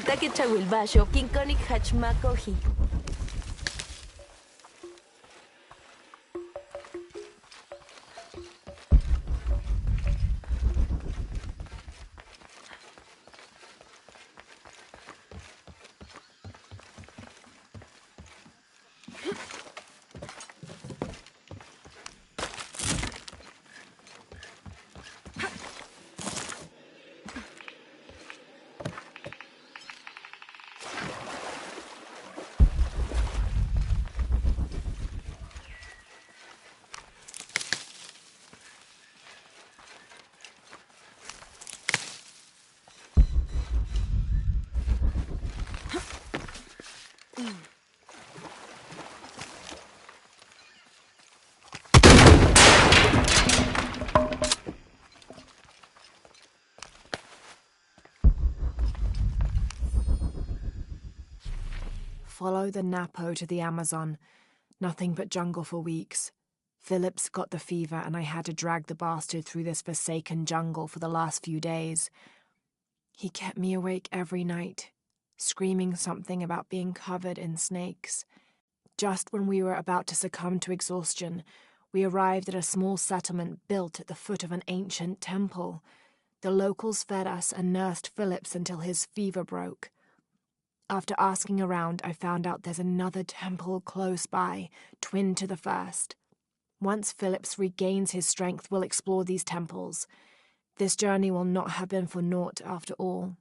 Take chawilbasho, kinkonik hachmakohi. Follow the Napo to the Amazon. Nothing but jungle for weeks. Phillips got the fever and I had to drag the bastard through this forsaken jungle for the last few days. He kept me awake every night, screaming something about being covered in snakes. Just when we were about to succumb to exhaustion, we arrived at a small settlement built at the foot of an ancient temple. The locals fed us and nursed Phillips until his fever broke. After asking around, I found out there's another temple close by, twin to the first. Once Phillips regains his strength, we'll explore these temples. This journey will not have been for naught after all.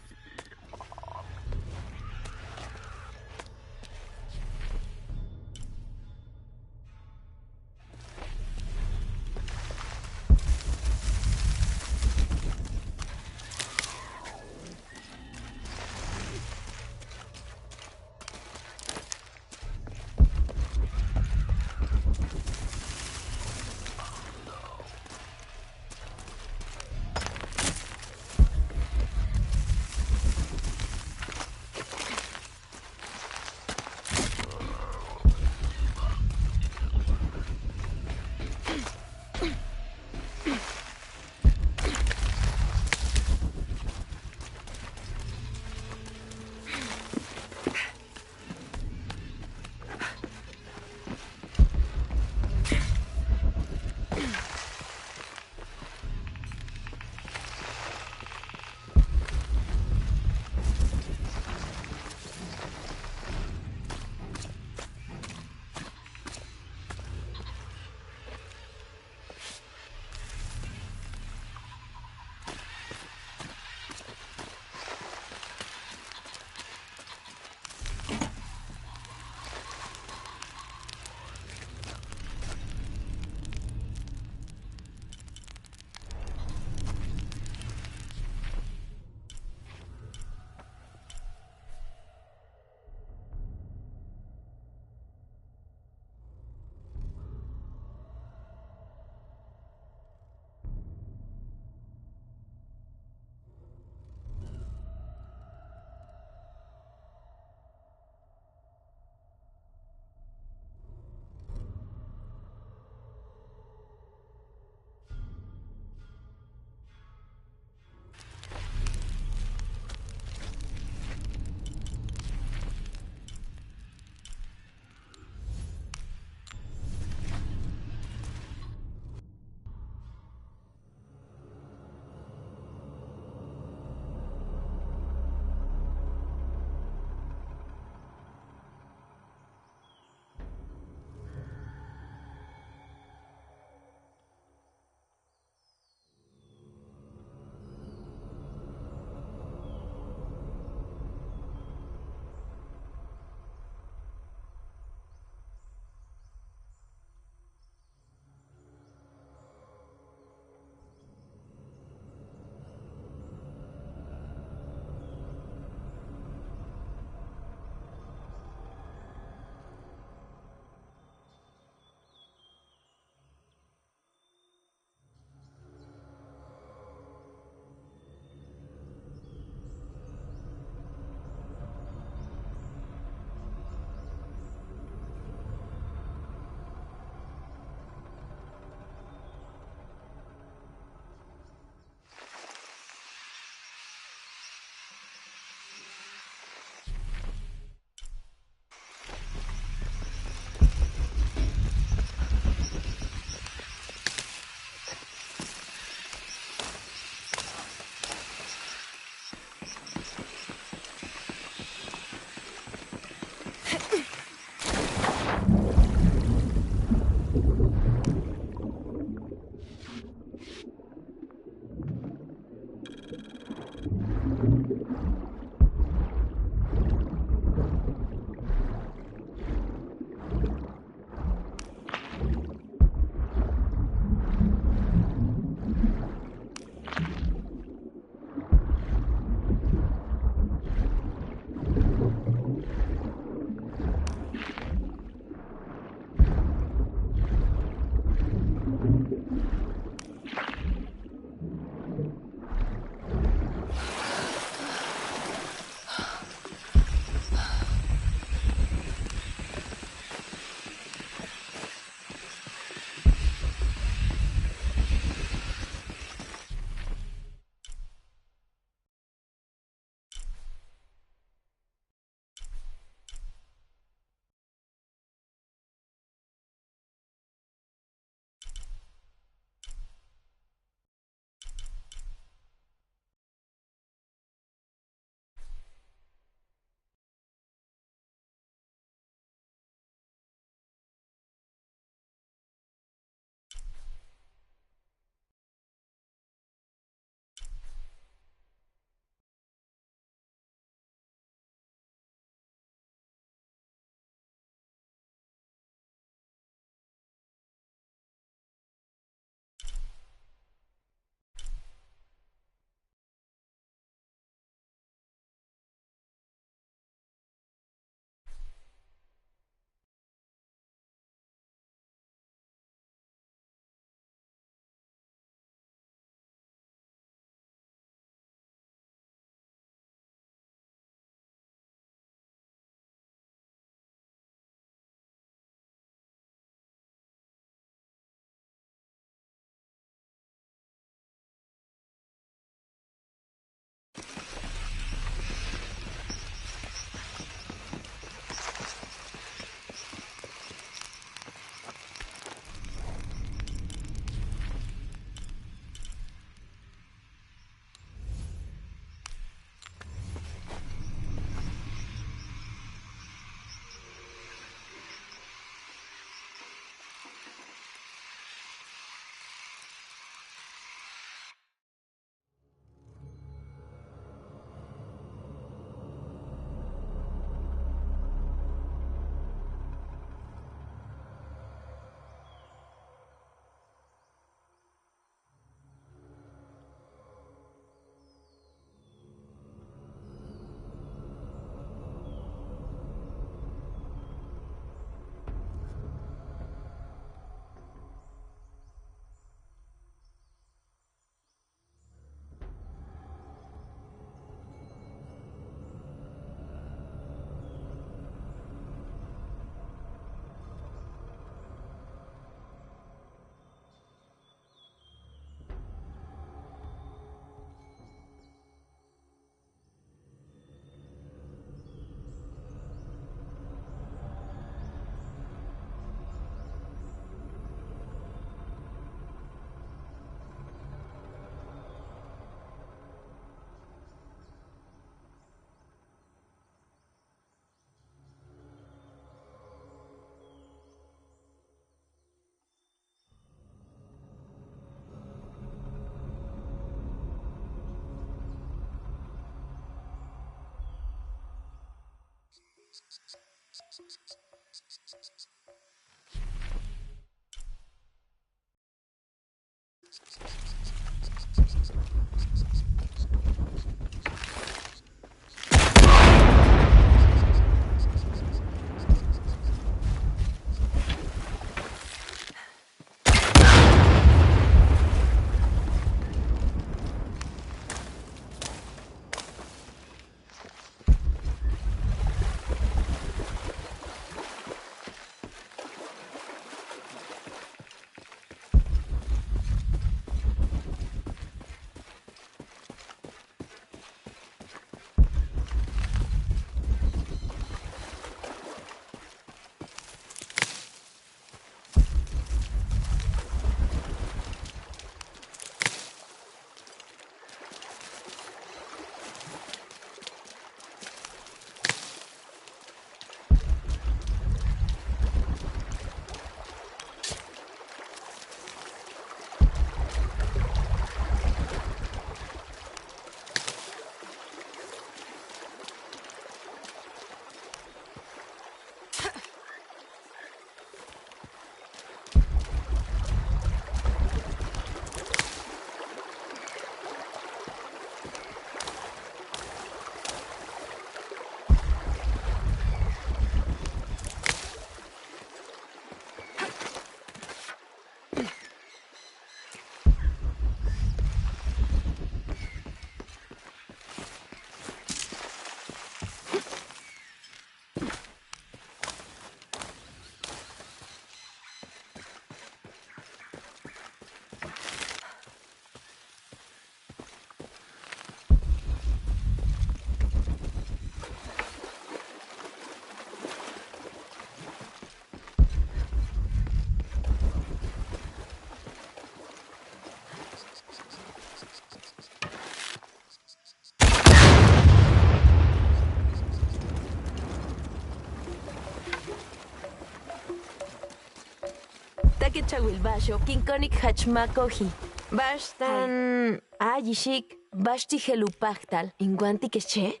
Take chawilbasho, kinkonik hachmakoji. Bashtan. Ayishik, bashti helupachtal. Inguanti kesche?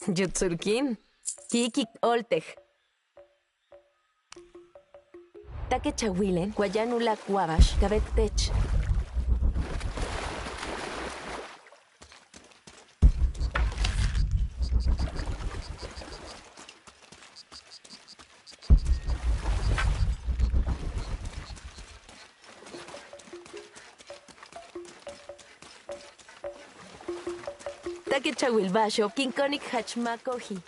Jutsurkin. Kikik oltej. Take chawilen, guayanula kuabash, kabet tech. Take chawilbasho, kinkonik hachmakoji.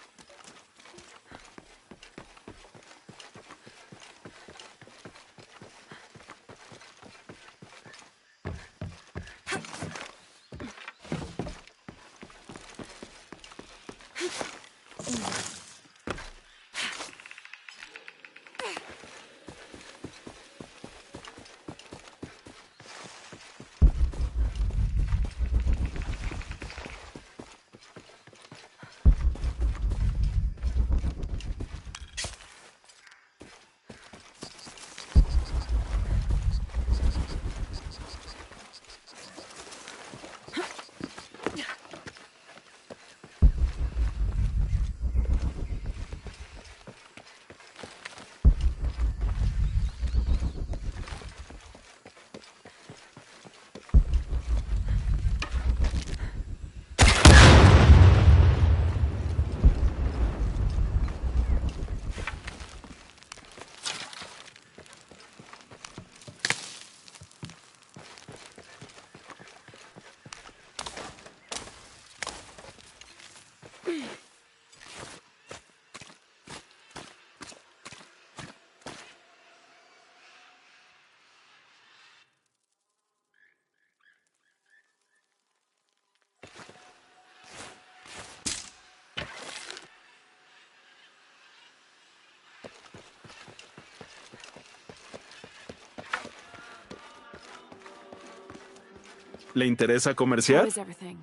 ¿Le interesa How comerciar? is everything?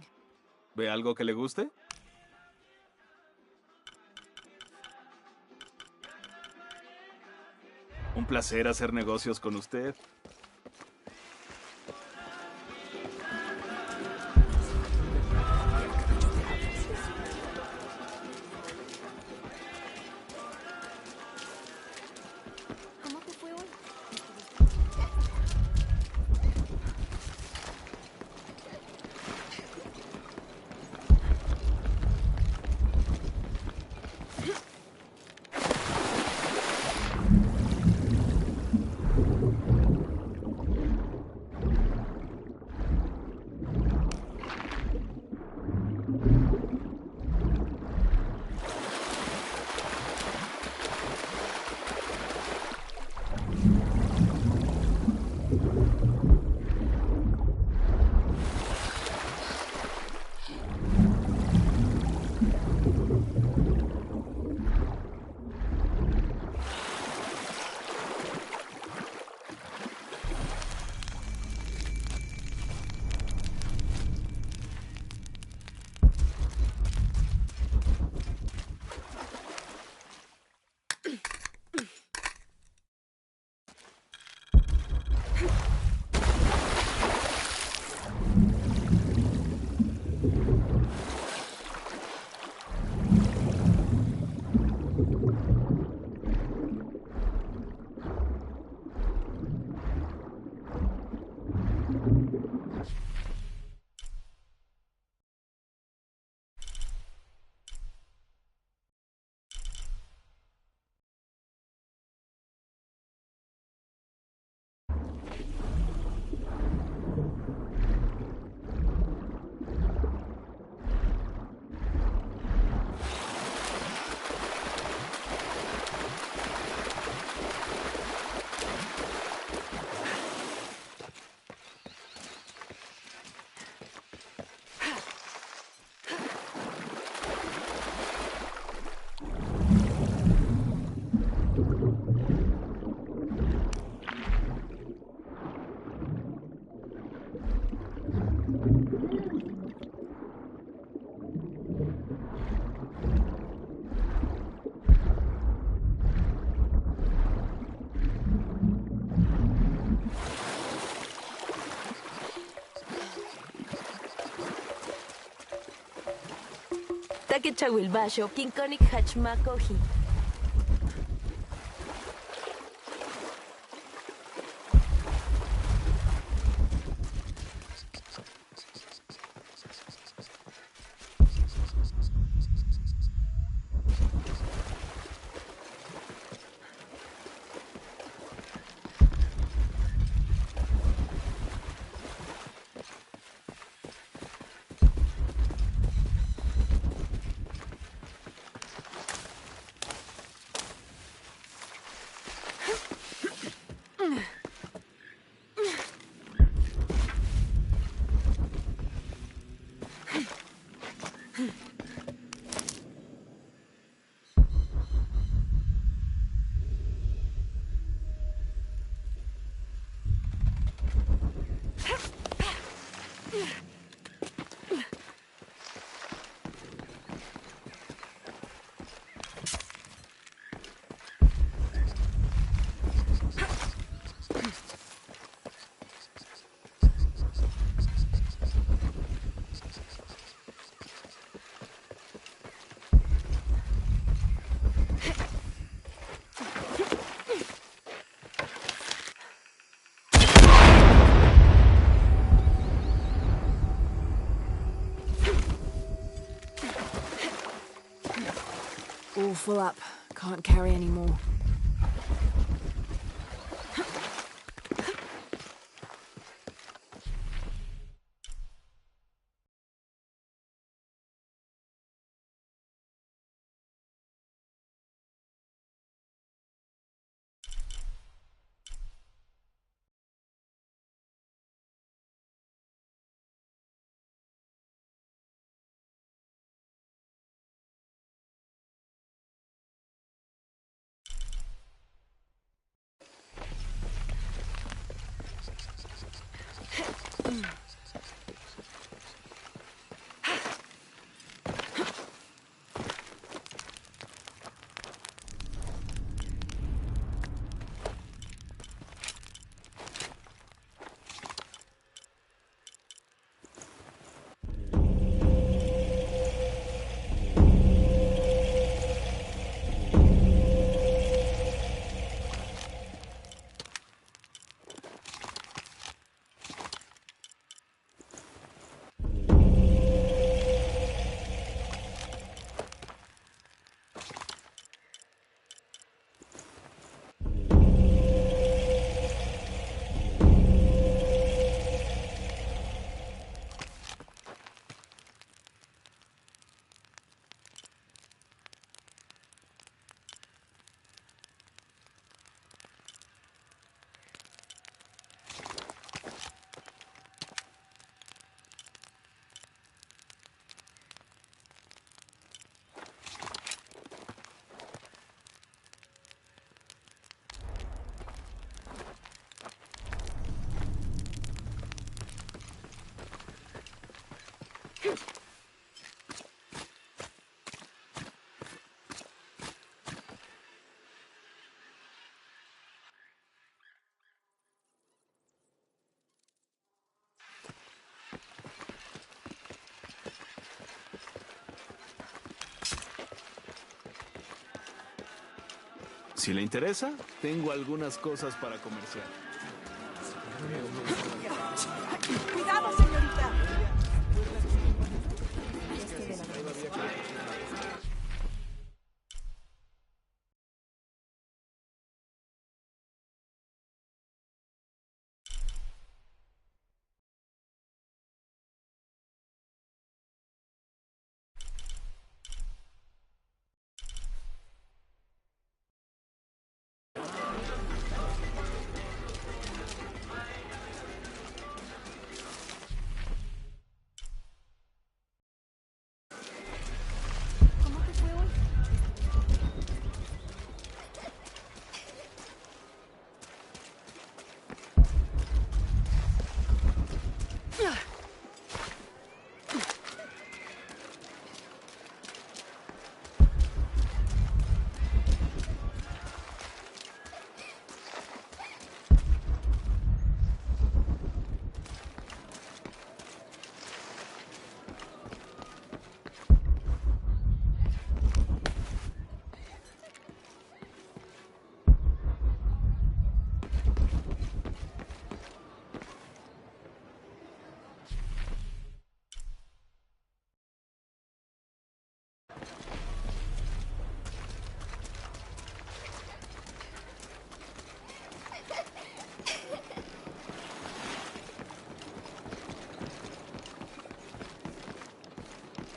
¿Ve algo que le guste? Un placer hacer negocios con usted. Takechawilbasho, Kinkonik Hachmakohi. All full up. Can't carry any more. Si le interesa, tengo algunas cosas para comerciar. ¡Cuidado, señorita!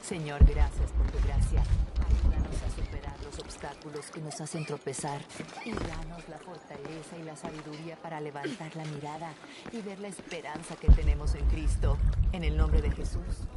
Señor, gracias por tu gracia. Ayúdanos a superar los obstáculos que nos hacen tropezar y danos la fortaleza y la sabiduría para levantar la mirada y ver la esperanza que tenemos en Cristo. En el nombre de Jesús.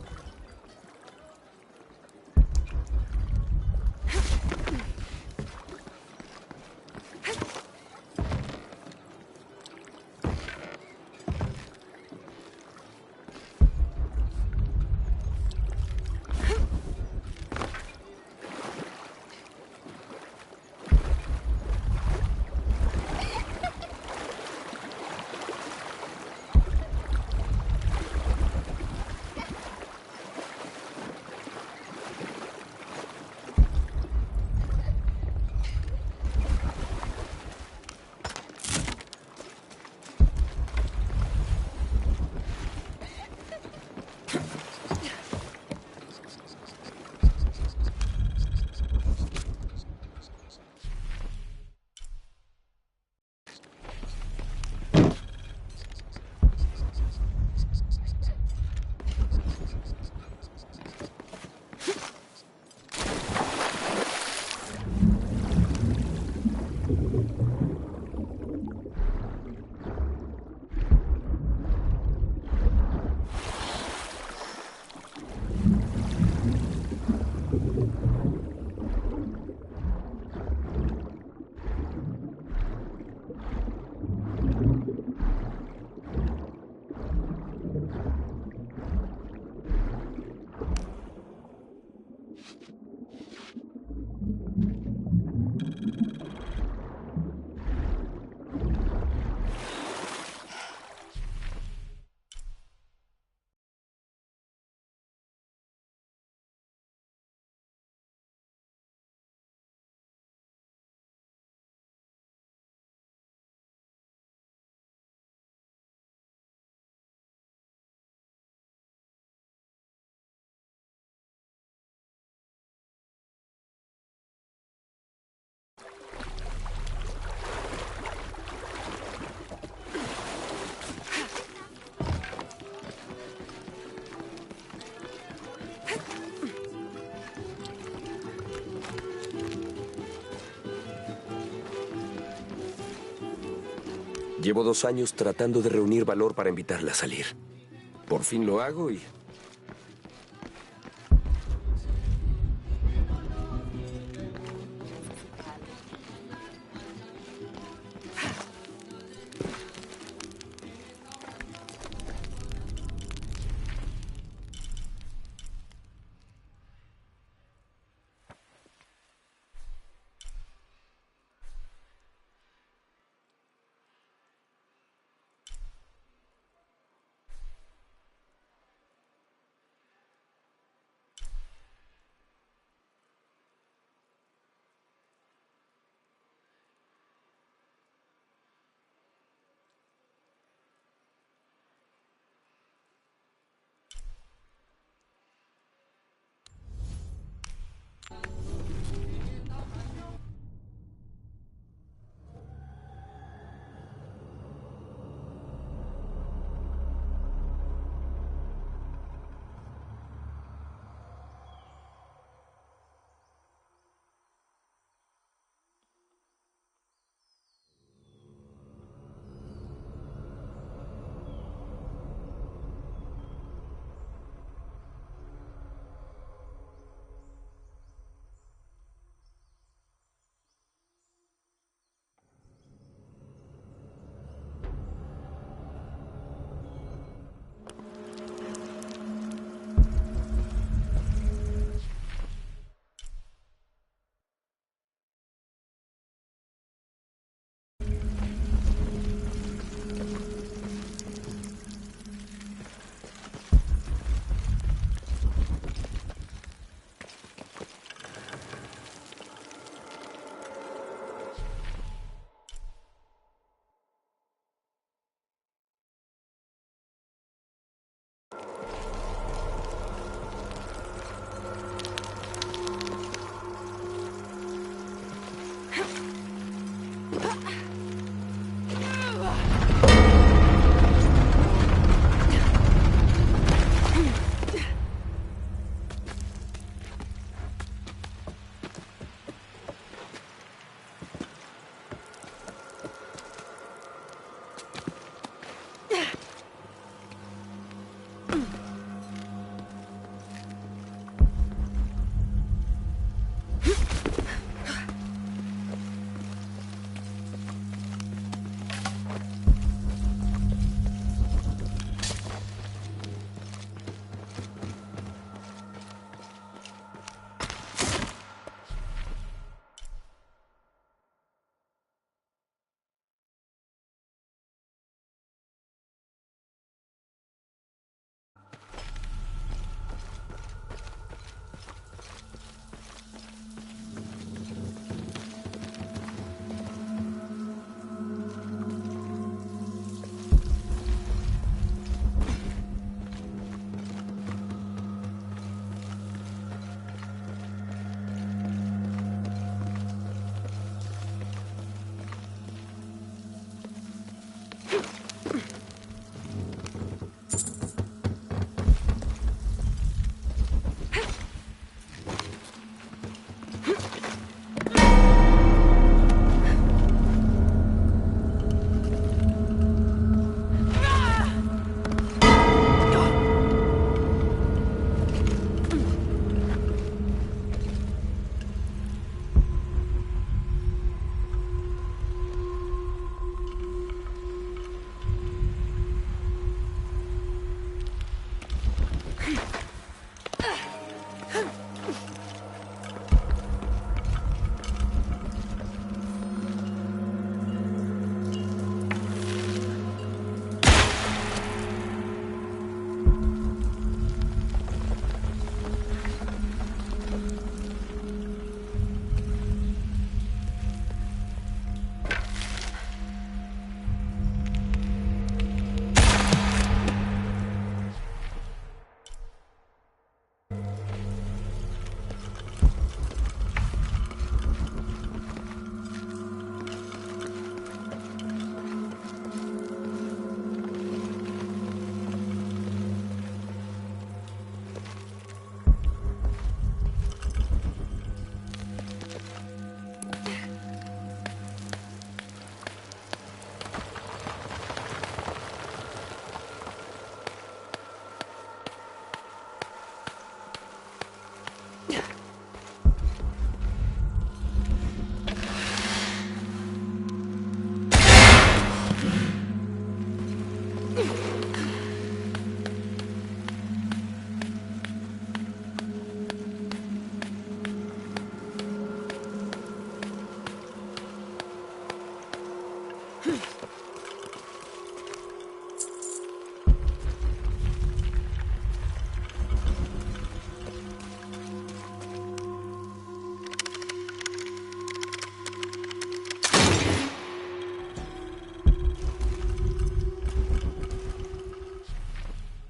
Llevo 2 años tratando de reunir valor para invitarla a salir. Por fin lo hago y...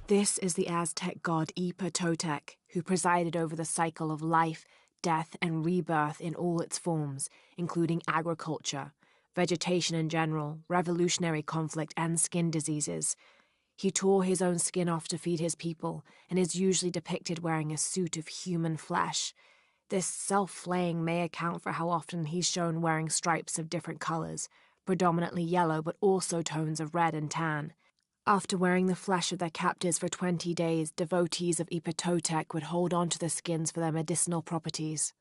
This is the Aztec god Ipa Totec, who presided over the cycle of life, death, and rebirth in all its forms, including agriculture, vegetation in general, revolutionary conflict, and skin diseases. He tore his own skin off to feed his people, and is usually depicted wearing a suit of human flesh. This self-flaying may account for how often he's shown wearing stripes of different colors, predominantly yellow but also tones of red and tan. After wearing the flesh of their captives for 20 days, devotees of Ipa Totec would hold on to the skins for their medicinal properties.